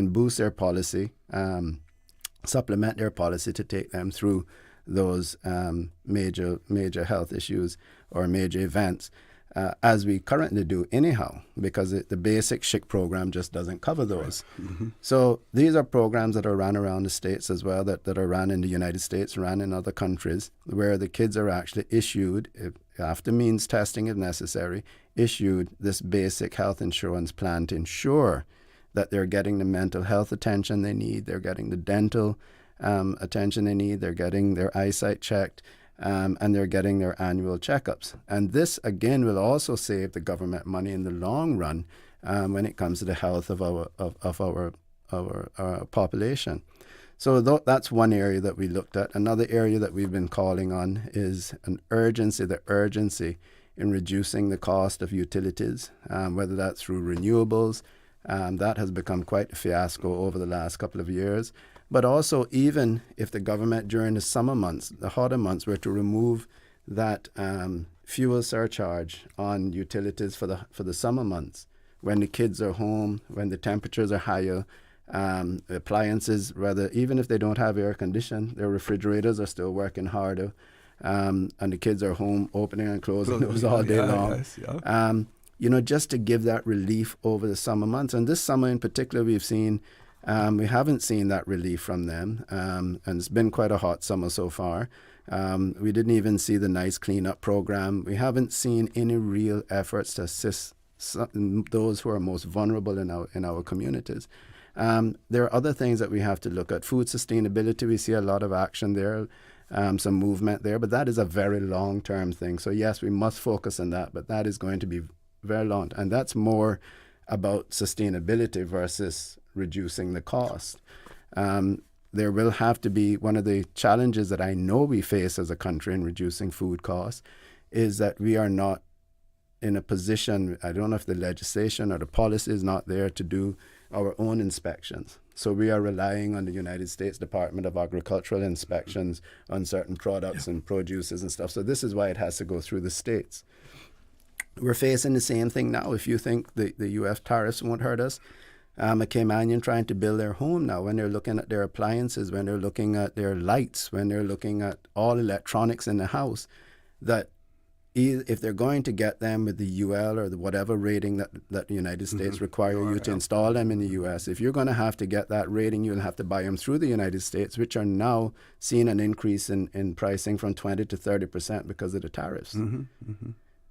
S10: boost their policy, supplement their policy to take them through those major health issues or major events, as we currently do anyhow, because the basic SHIC program just doesn't cover those. Right. Mm-hmm. So these are programs that are run around the States as well, that are run in the United States, run in other countries, where the kids are actually issued, after means testing if necessary, issued this basic health insurance plan to ensure that they're getting the mental health attention they need, they're getting the dental attention they need, they're getting their eyesight checked, and they're getting their annual checkups. And this, again, will also save the government money in the long run when it comes to the health of our population. So that's one area that we looked at. Another area that we've been calling on is the urgency in reducing the cost of utilities, whether that's through renewables. That has become quite a fiasco over the last couple of years. But also, even if the government during the summer months, the hotter months, were to remove that fuel surcharge on utilities for the summer months, when the kids are home, when the temperatures are higher, appliances, even if they don't have air conditioning, their refrigerators are still working harder, and the kids are home opening and closing those all day long. Yes, yeah. Just to give that relief over the summer months. And this summer in particular, we haven't seen that relief from them, and it's been quite a hot summer so far. We didn't even see the nice cleanup program. We haven't seen any real efforts to assist those who are most vulnerable in our communities. There are other things that we have to look at. Food sustainability, we see a lot of action there, some movement there, but that is a very long-term thing. So yes, we must focus on that, but that is going to be very long, and that's more about sustainability versus reducing the cost. There will have to be, one of the challenges that I know we face as a country in reducing food costs is that we are not in a position, I don't know if the legislation or the policy is not there to do our own inspections. So we are relying on the United States Department of Agricultural inspections on certain products and produces and stuff. So this is why it has to go through the states. We're facing the same thing now. If you think the U.S. tariffs won't hurt us, a Caymanian trying to build their home now, when they're looking at their appliances, when they're looking at their lights, when they're looking at all electronics in the house, that if they're going to get them with the UL or the whatever rating that the United States require you to install them in the U.S., if you're going to have to get that rating, you'll have to buy them through the United States, which are now seeing an increase in pricing from 20 to 30% because of the tariffs.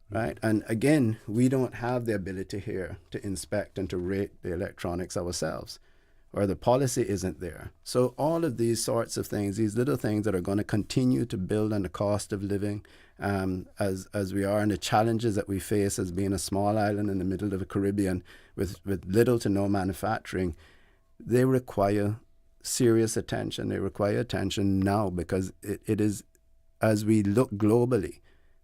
S10: Right? And again, we don't have the ability here to inspect and to rate the electronics ourselves, or the policy isn't there. So all of these sorts of things, these little things that are going to continue to build on the cost of living as we are, and the challenges that we face as being a small island in the middle of the Caribbean with little to no manufacturing, they require serious attention. They require attention now, because it is, as we look globally,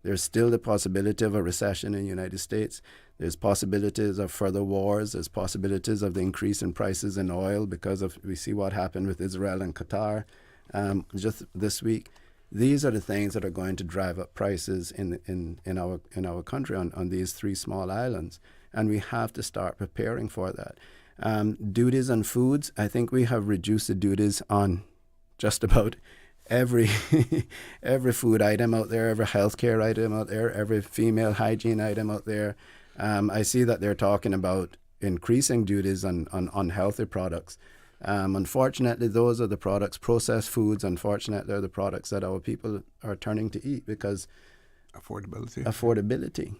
S10: there's still the possibility of a recession in the United States. There's possibilities of further wars. There's possibilities of the increase in prices in oil because we see what happened with Israel and Qatar just this week. These are the things that are going to drive up prices in our country on these three small islands, and we have to start preparing for that. Duties on foods, I think we have reduced the duties on just about every food item out there, every healthcare item out there, every female hygiene item out there. I see that they're talking about increasing duties on unhealthy products. Unfortunately, those are the products, processed foods, unfortunately, are the products that our people are turning to eat because affordability.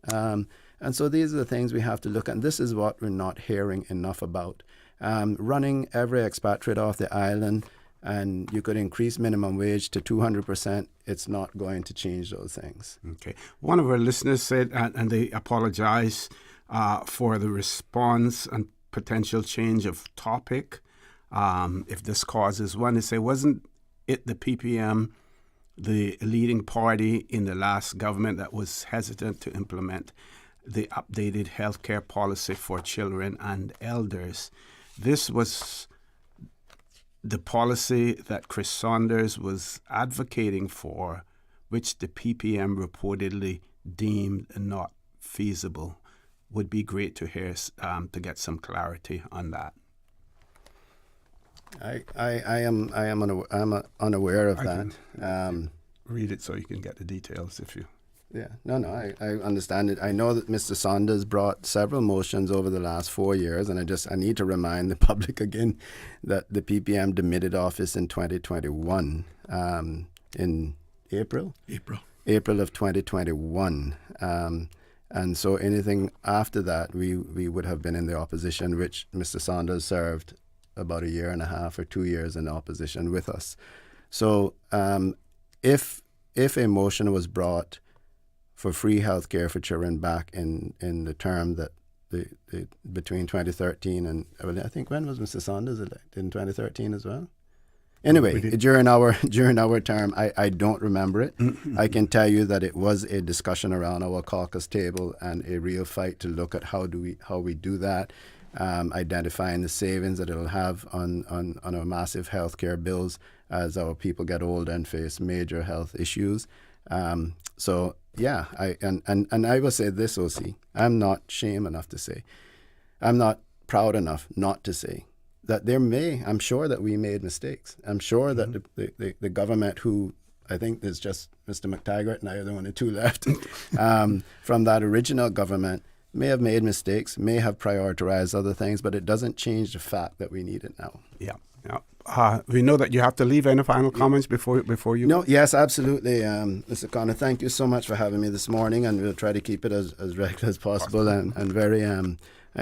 S10: And so these are the things we have to look at. And this is what we're not hearing enough about. Running every expatriate off the island, and you could increase minimum wage to 200%, it's not going to change those things.
S5: Okay. One of our listeners said, and they apologize, for the response and potential change of topic. If this causes one, they say, wasn't it the PPM, the leading party in the last government, that was hesitant to implement the updated healthcare policy for children and elders? This was the policy that Chris Saunders was advocating for, which the PPM reportedly deemed not feasible. Would be great to hear, to get some clarity on that.
S10: I am unaware of that.
S5: Read it so you can get the details if you.
S10: Yeah, no, I understand it. I know that Mr. Saunders brought several motions over the last 4 years, and I need to remind the public again that the PPM demitted office in 2021, in April of 2021. And so anything after that, we would have been in the opposition, which Mr. Saunders served about 1.5 years or 2 years in opposition with us. So if a motion was brought for free health care for children back in the term that the between 2013 and, well, I think, when was Mr. Saunders elected? In 2013 as well? Anyway, during our term, I don't remember it. I can tell you that it was a discussion around our caucus table and a real fight to look at how we do that, identifying the savings that it'll have on our massive healthcare bills as our people get older and face major health issues. So yeah, I will say this, OC, I'm not shame enough to say, I'm not proud enough not to say that I'm sure that we made mistakes. I'm sure that the government, who I think there's just Mr. McTaggart and I are the only two left, from that original government, may have made mistakes, may have prioritized other things, but it doesn't change the fact that we need it now.
S5: Yeah. We know that you have to leave. Any final comments before you?
S10: No, yes, absolutely. Mr. Connor, thank you so much for having me this morning, and we'll try to keep it as regular as possible. And very, I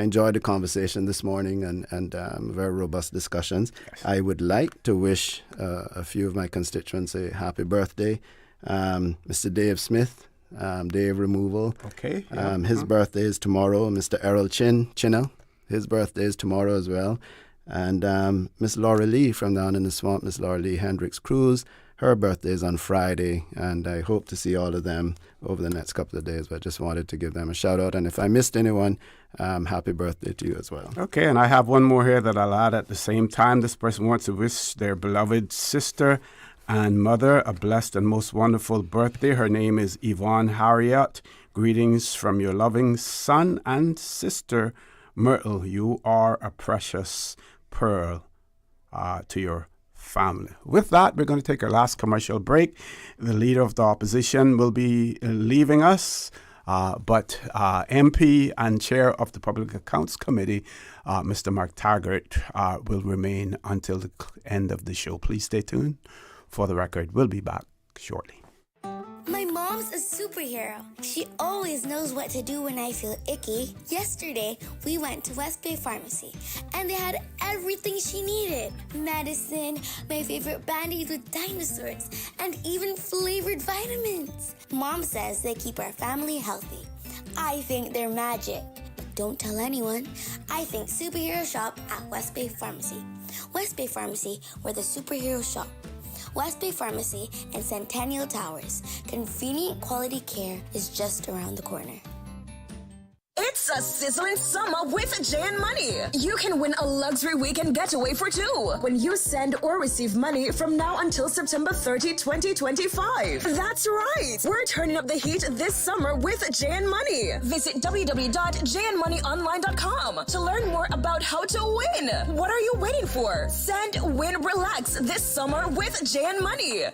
S10: enjoyed the conversation this morning and very robust discussions. Yes. I would like to wish a few of my constituents a happy birthday. Mr. Dave Smith, Dave Removal.
S5: Okay.
S10: His birthday is tomorrow. Mr. Errol Chinnell, his birthday is tomorrow as well. And Miss Laura Lee from down in the swamp, Miss Laura Lee Hendricks Cruz, her birthday is on Friday, and I hope to see all of them over the next couple of days, but I just wanted to give them a shout out. And if I missed anyone, happy birthday to you as well.
S5: Okay, and I have one more here that I'll add at the same time. This person wants to wish their beloved sister and mother a blessed and most wonderful birthday. Her name is Yvonne Harriott. Greetings from your loving son and sister, Myrtle. You are a precious pearl to your family. With that, we're going to take our last commercial break. The leader of the opposition will be leaving us, but MP and chair of the Public Accounts Committee, Mr. McTaggart, will remain until the end of the show. Please stay tuned. For the record, we'll be back shortly.
S18: My mom's a superhero. She always knows what to do when I feel icky. Yesterday, we went to West Bay Pharmacy, and they had everything she needed. Medicine, my favorite Band-Aids with dinosaurs, and even flavored vitamins. Mom says they keep our family healthy. I think they're magic. But don't tell anyone. I think superhero shop at West Bay Pharmacy. West Bay Pharmacy, where the superheroes shop. West Bay Pharmacy and Centennial Towers. Convenient quality care is just around the corner.
S17: It's a sizzling summer with JN Money. You can win a luxury weekend getaway for two when you send or receive money from now until September 30, 2025. That's right. We're turning up the heat this summer with JN Money. Visit www.jnmoneyonline.com to learn more about how to win. What are you waiting for? Send, win, relax this summer with JN Money.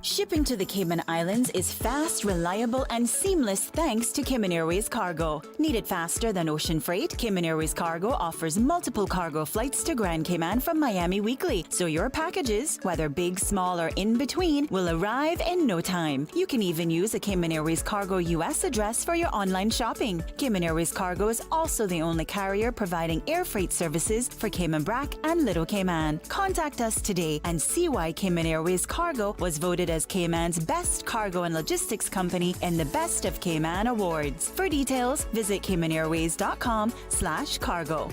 S14: Shipping to the Cayman Islands is fast, reliable, and seamless thanks to Cayman Airways Cargo. Need it faster than ocean freight? Cayman Airways Cargo offers multiple cargo flights to Grand Cayman from Miami weekly, so your packages, whether big, small, or in between, will arrive in no time. You can even use a Cayman Airways Cargo US address for your online shopping. Cayman Airways Cargo is also the only carrier providing air freight services for Cayman Brac and Little Cayman. Contact us today and see why Cayman Airways Cargo was voted voted as Cayman's best cargo and logistics company in the Best of Cayman Awards. For details, visit CaymanAirways.com/cargo.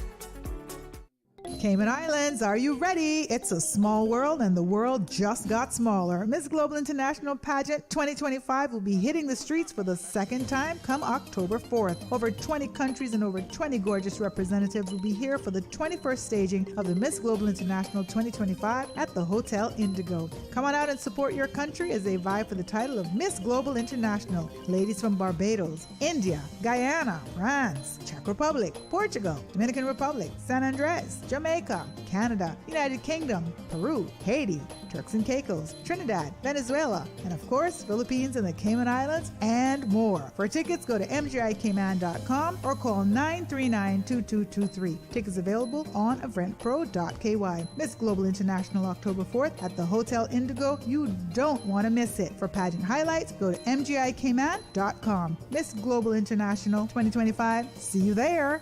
S1: Cayman Islands, are you ready? It's a small world and the world just got smaller. Miss Global International Pageant 2025 will be hitting the streets for the second time come October 4th. Over 20 countries and over 20 gorgeous representatives will be here for the 21st staging of the Miss Global International 2025 at the Hotel Indigo. Come on out and support your country as they vie for the title of Miss Global International. Ladies from Barbados, India, Guyana, France, Czech Republic, Portugal, Dominican Republic, San Andres, Jamaica, Canada, United Kingdom, Peru, Haiti, Turks and Caicos, Trinidad, Venezuela, and of course, Philippines and the Cayman Islands, and more. For tickets, go to mgicayman.com or call 939-2223. Tickets available on eventpro.ky. Miss Global International October 4th at the Hotel Indigo. You don't want to miss it. For pageant highlights, go to mgicayman.com. Miss Global International 2025. See you there.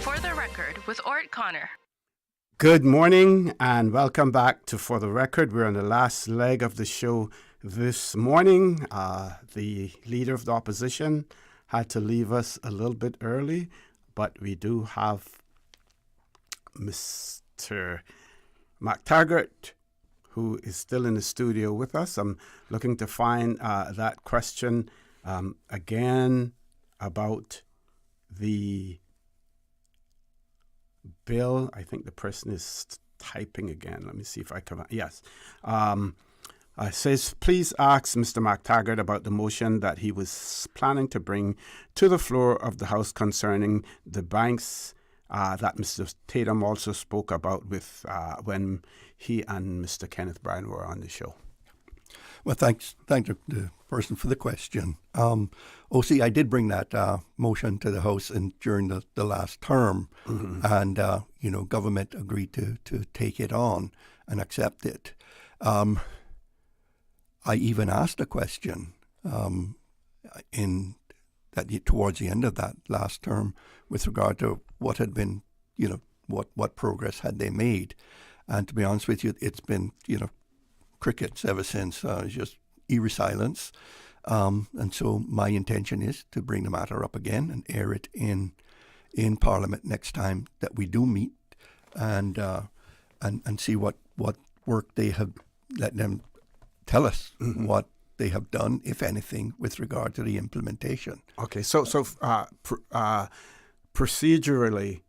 S8: For the Record with Ort Connor.
S5: Good morning and welcome back to For the Record. We're on the last leg of the show this morning. The leader of the opposition had to leave us a little bit early, but we do have Mr. McTaggart, who is still in the studio with us. I'm looking to find that question again about the bill. I think the person is typing again. Let me see if I can. Yes. It says, please ask Mr. McTaggart about the motion that he was planning to bring to the floor of the House concerning the banks that Mr. Tatum also spoke about with when he and Mr. Kenneth Bryan were on the show.
S6: Well, thank the person for the question. OC, I did bring that motion to the House during the last term, and government agreed to take it on and accept it. I even asked a question towards the end of that last term with regard to what had been, what progress had they made, and to be honest with you, it's been crickets ever since. Just eerie silence. And so my intention is to bring the matter up again and air it in Parliament next time that we do meet, and see what work they have. Let them tell us what they have done, if anything, with regard to the implementation.
S5: Okay, so procedurally,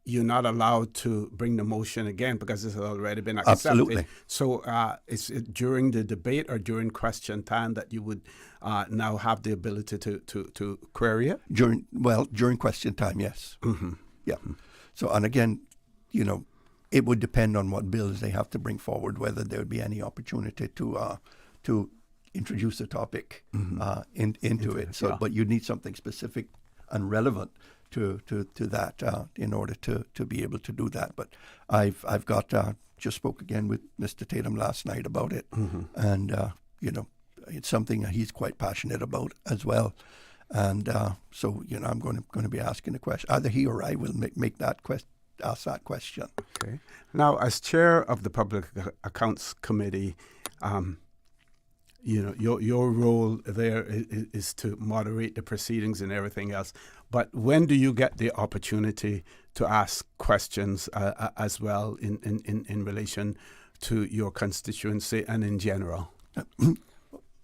S5: you're not allowed to bring the motion again because this has already been accepted.
S6: Absolutely.
S5: So is it during the debate or during question time that you would now have the ability to query it?
S6: During question time, yes. Mm-hmm. Yeah. So, and again, it would depend on what bills they have to bring forward, whether there would be any opportunity to introduce the topic into it. So, but you need something specific and relevant to that in order to be able to do that. But I've got just spoke again with Mr. Tatum last night about it, and it's something that he's quite passionate about as well. And so I'm going to be asking the question. Either he or I will ask that question.
S5: Okay. Now, as chair of the Public Accounts Committee, your role there is to moderate the proceedings and everything else. But when do you get the opportunity to ask questions as well in relation to your constituency and in general?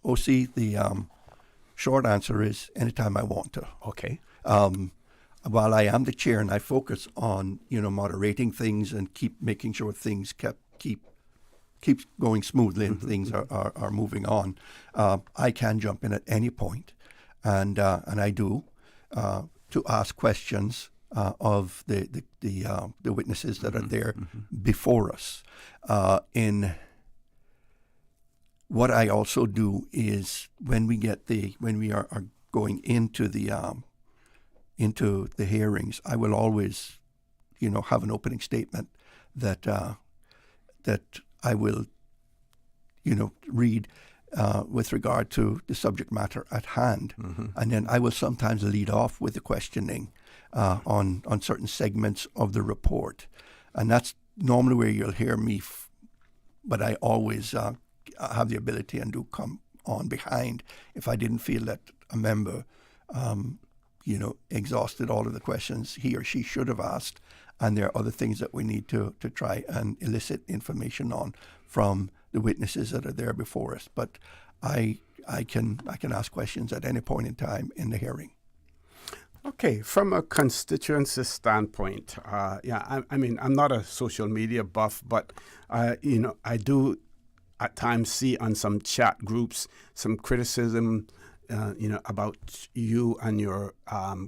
S6: OC, the short answer is anytime I want to.
S5: Okay.
S6: While I am the chair and I focus on moderating things and keep making sure things keeps going smoothly and things are moving on, I can jump in at any point, and I do to ask questions of the witnesses that are there before us. In what I also do is when we are going into the hearings, I will always have an opening statement that I will read with regard to the subject matter at hand. And then I will sometimes lead off with the questioning on certain segments of the report. And that's normally where you'll hear me, but I always have the ability and do come on behind if I didn't feel that a member, exhausted all of the questions he or she should have asked. And there are other things that we need to try and elicit information on from the witnesses that are there before us. But I can ask questions at any point in time in the hearing.
S5: Okay, from a constituency standpoint, I mean, I'm not a social media buff, but I do at times see on some chat groups some criticism, about you and your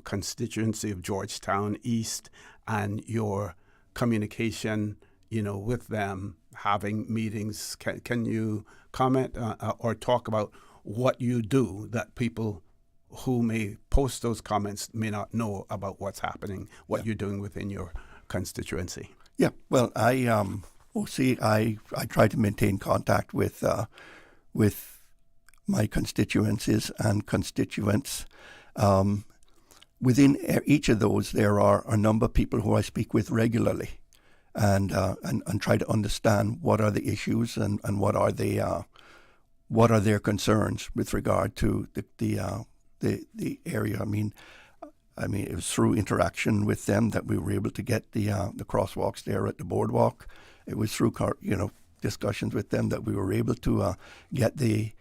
S5: constituency of Georgetown East and your communication, with them, having meetings. Can you comment or talk about what you do that people who may post those comments may not know about what's happening, what you're doing within your constituency?
S6: Yeah, well, I try to maintain contact with my constituencies and constituents. Within each of those, there are a number of people who I speak with regularly, and try to understand what are the issues and what are their concerns with regard to the area. I mean, it was through interaction with them that we were able to get the crosswalks there at the boardwalk. It was through discussions with them that we were able to get the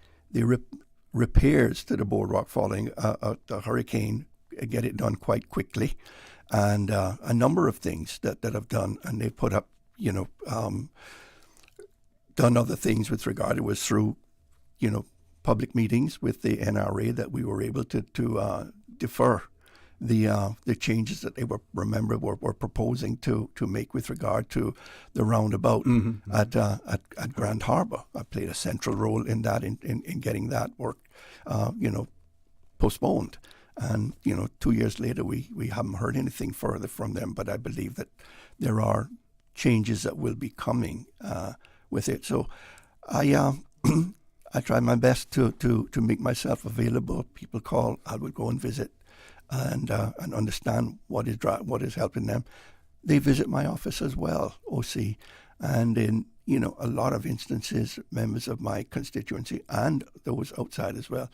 S6: repairs to the boardwalk following the hurricane, get it done quite quickly, and a number of things that have done, and they've put up, done other things with regard. It was through, public meetings with the NRA that we were able to defer the changes that they were proposing to make with regard to the roundabout at Grand Harbor. I played a central role in that, in getting that work, postponed. And, 2 years later, we haven't heard anything further from them, but I believe that there are changes that will be coming with it. So I try my best to make myself available. People call, I would go and visit and understand what is helping them. They visit my office as well, OC, and in a lot of instances, members of my constituency and those outside as well,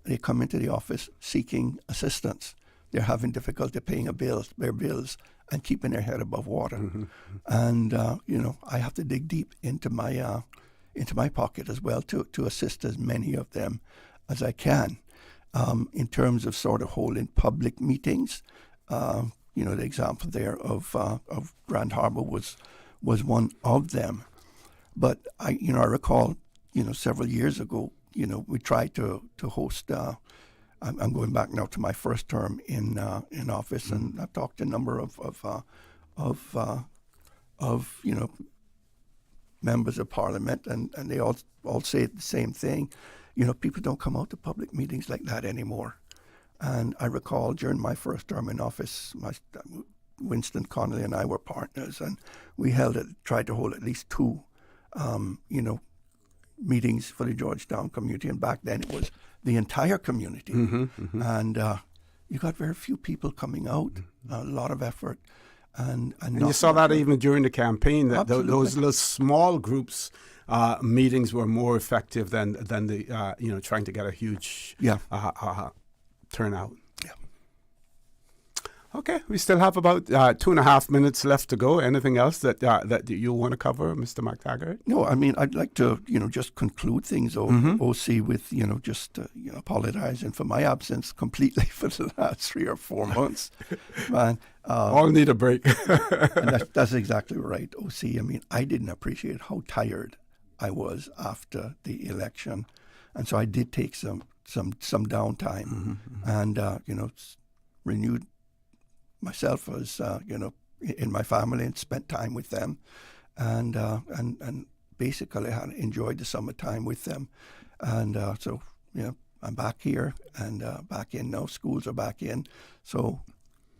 S6: they come into the office seeking assistance. They're having difficulty paying their bills and keeping their head above water. And I have to dig deep into my pocket as well to assist as many of them as I can. In terms of sort of holding public meetings, the example there of Grand Harbor was one of them. But I recall, several years ago, we tried to host. I'm going back now to my first term in office, and I've talked to a number of members of Parliament, and they all say the same thing. People don't come out to public meetings like that anymore. And I recall during my first term in office, Winston Connolly and I were partners, and we tried to hold at least two, meetings for the Georgetown community. And back then it was the entire community. And you got very few people coming out, a lot of effort. And
S5: you saw that even during the campaign, that those little small groups meetings were more effective than the trying to get a huge turnout.
S6: Yeah.
S5: Okay, we still have about 2.5 minutes left to go. Anything else that you want to cover, Mr. McTaggart?
S6: No, I mean, I'd like to just conclude things, OC, with just apologizing for my absence completely for the last 3 or 4 months. Man,
S5: all need a break.
S6: And that's exactly right, OC. I mean, I didn't appreciate how tired I was after the election, and so I did take some downtime, and renewed myself as in my family and spent time with them, and basically had enjoyed the summertime with them, and so I'm back here and back in now. Schools are back in, so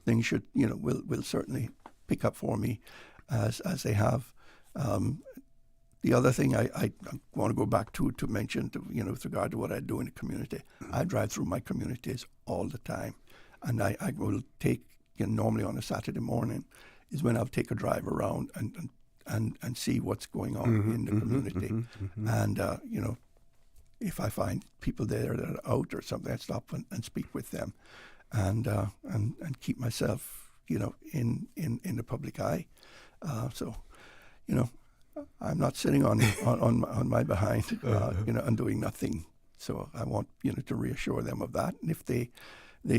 S6: things should will certainly pick up for me as they have. the other thing I want to go back to mention, with regard to what I do in the community, I drive through my communities all the time. And I will take, normally on a Saturday morning, is when I'll take a drive around and see what's going on in the community. And, if I find people there that are out or something, I stop and speak with them and keep myself, in the public eye. So, I'm not sitting on my behind, and doing nothing. So I want, to reassure them of that. And if they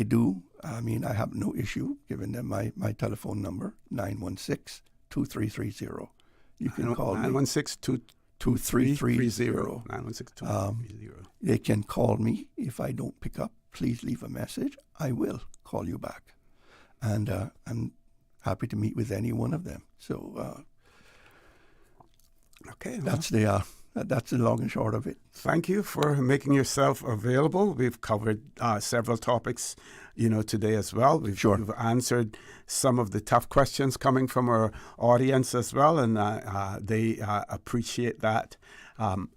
S6: do, I have no issue giving them my telephone number, 916-2330. You can call me.
S5: 916-2330. 916-2330.
S6: They can call me. If I don't pick up, please leave a message. I will call you back. And I'm happy to meet with any one of them. So
S5: okay,
S6: that's the long and short of it.
S5: Thank you for making yourself available. We've covered several topics, today as well. We've answered some of the tough questions coming from our audience as well, and they appreciate that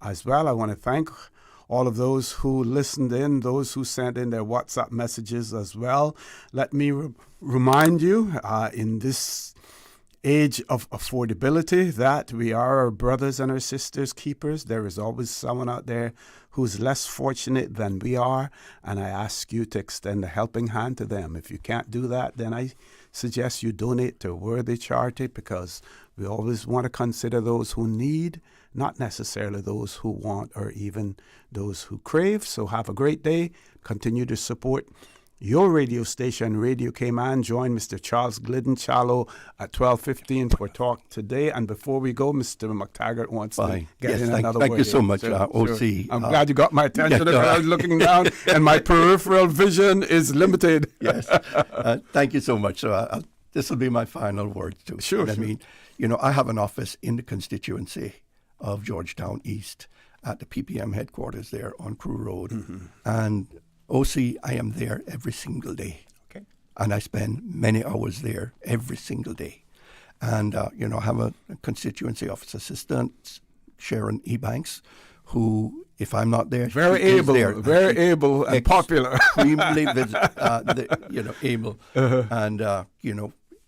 S5: as well. I want to thank all of those who listened in, those who sent in their WhatsApp messages as well. Let me remind you, in this age of affordability, that we are our brothers and our sisters' keepers. There is always someone out there who's less fortunate than we are, and I ask you to extend a helping hand to them. If you can't do that, then I suggest you donate to a worthy charity, because we always want to consider those who need, not necessarily those who want or even those who crave. So have a great day. Continue to support your radio station, Radio Cayman. Join Mr. Charles Glidden Challo at 12:15 for Talk Today. And before we go, Mr. McTaggart wants to get in another word.
S6: Thank you so much, OC.
S5: I'm glad you got my attention. I was looking down, and my peripheral vision is limited.
S6: Yes. Thank you so much. So this will be my final words, too.
S5: Sure.
S6: I mean, I have an office in the constituency of Georgetown East at the PPM headquarters there on Crew Road. And OC, I am there every single day.
S5: Okay.
S6: And I spend many hours there every single day. And, I have a constituency office assistant, Sharon Ebanks, who, if I'm not there,
S5: very
S6: she
S5: able,
S6: is there.
S5: very able and popular.
S6: Extremely able. And,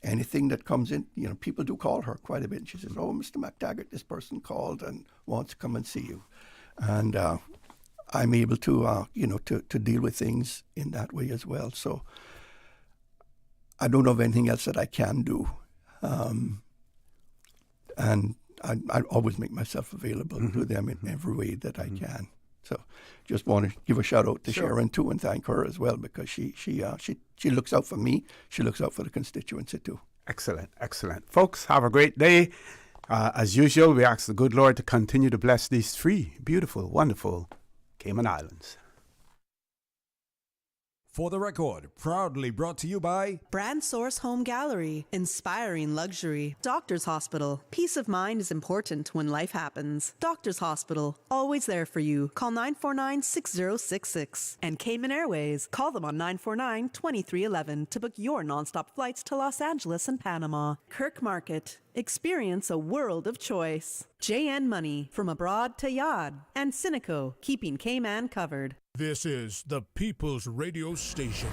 S6: anything that comes in, people do call her quite a bit. And she says, "Oh, Mr. McTaggart, this person called and wants to come and see you." And I'm able to, to deal with things in that way as well. So I don't know of anything else that I can do. And I always make myself available to them in every way that I can. So just want to give a shout out to Sharon too, and thank her as well, because she looks out for me. She looks out for the constituency too.
S5: Excellent, excellent. Folks, have a great day. As usual, we ask the good Lord to continue to bless these three beautiful, wonderful Cayman Islands.
S12: For the Record, proudly brought to you by
S7: Brand Source Home Gallery, inspiring luxury. Doctors Hospital, peace of mind is important when life happens. Doctors Hospital, always there for you. Call 949-6066. And Cayman Airways, call them on 949-2311 to book your nonstop flights to Los Angeles and Panama. Kirk Market, experience a world of choice. JN Money, from abroad to Yad. And Cineco, keeping Cayman covered.
S3: This is the People's Radio Station.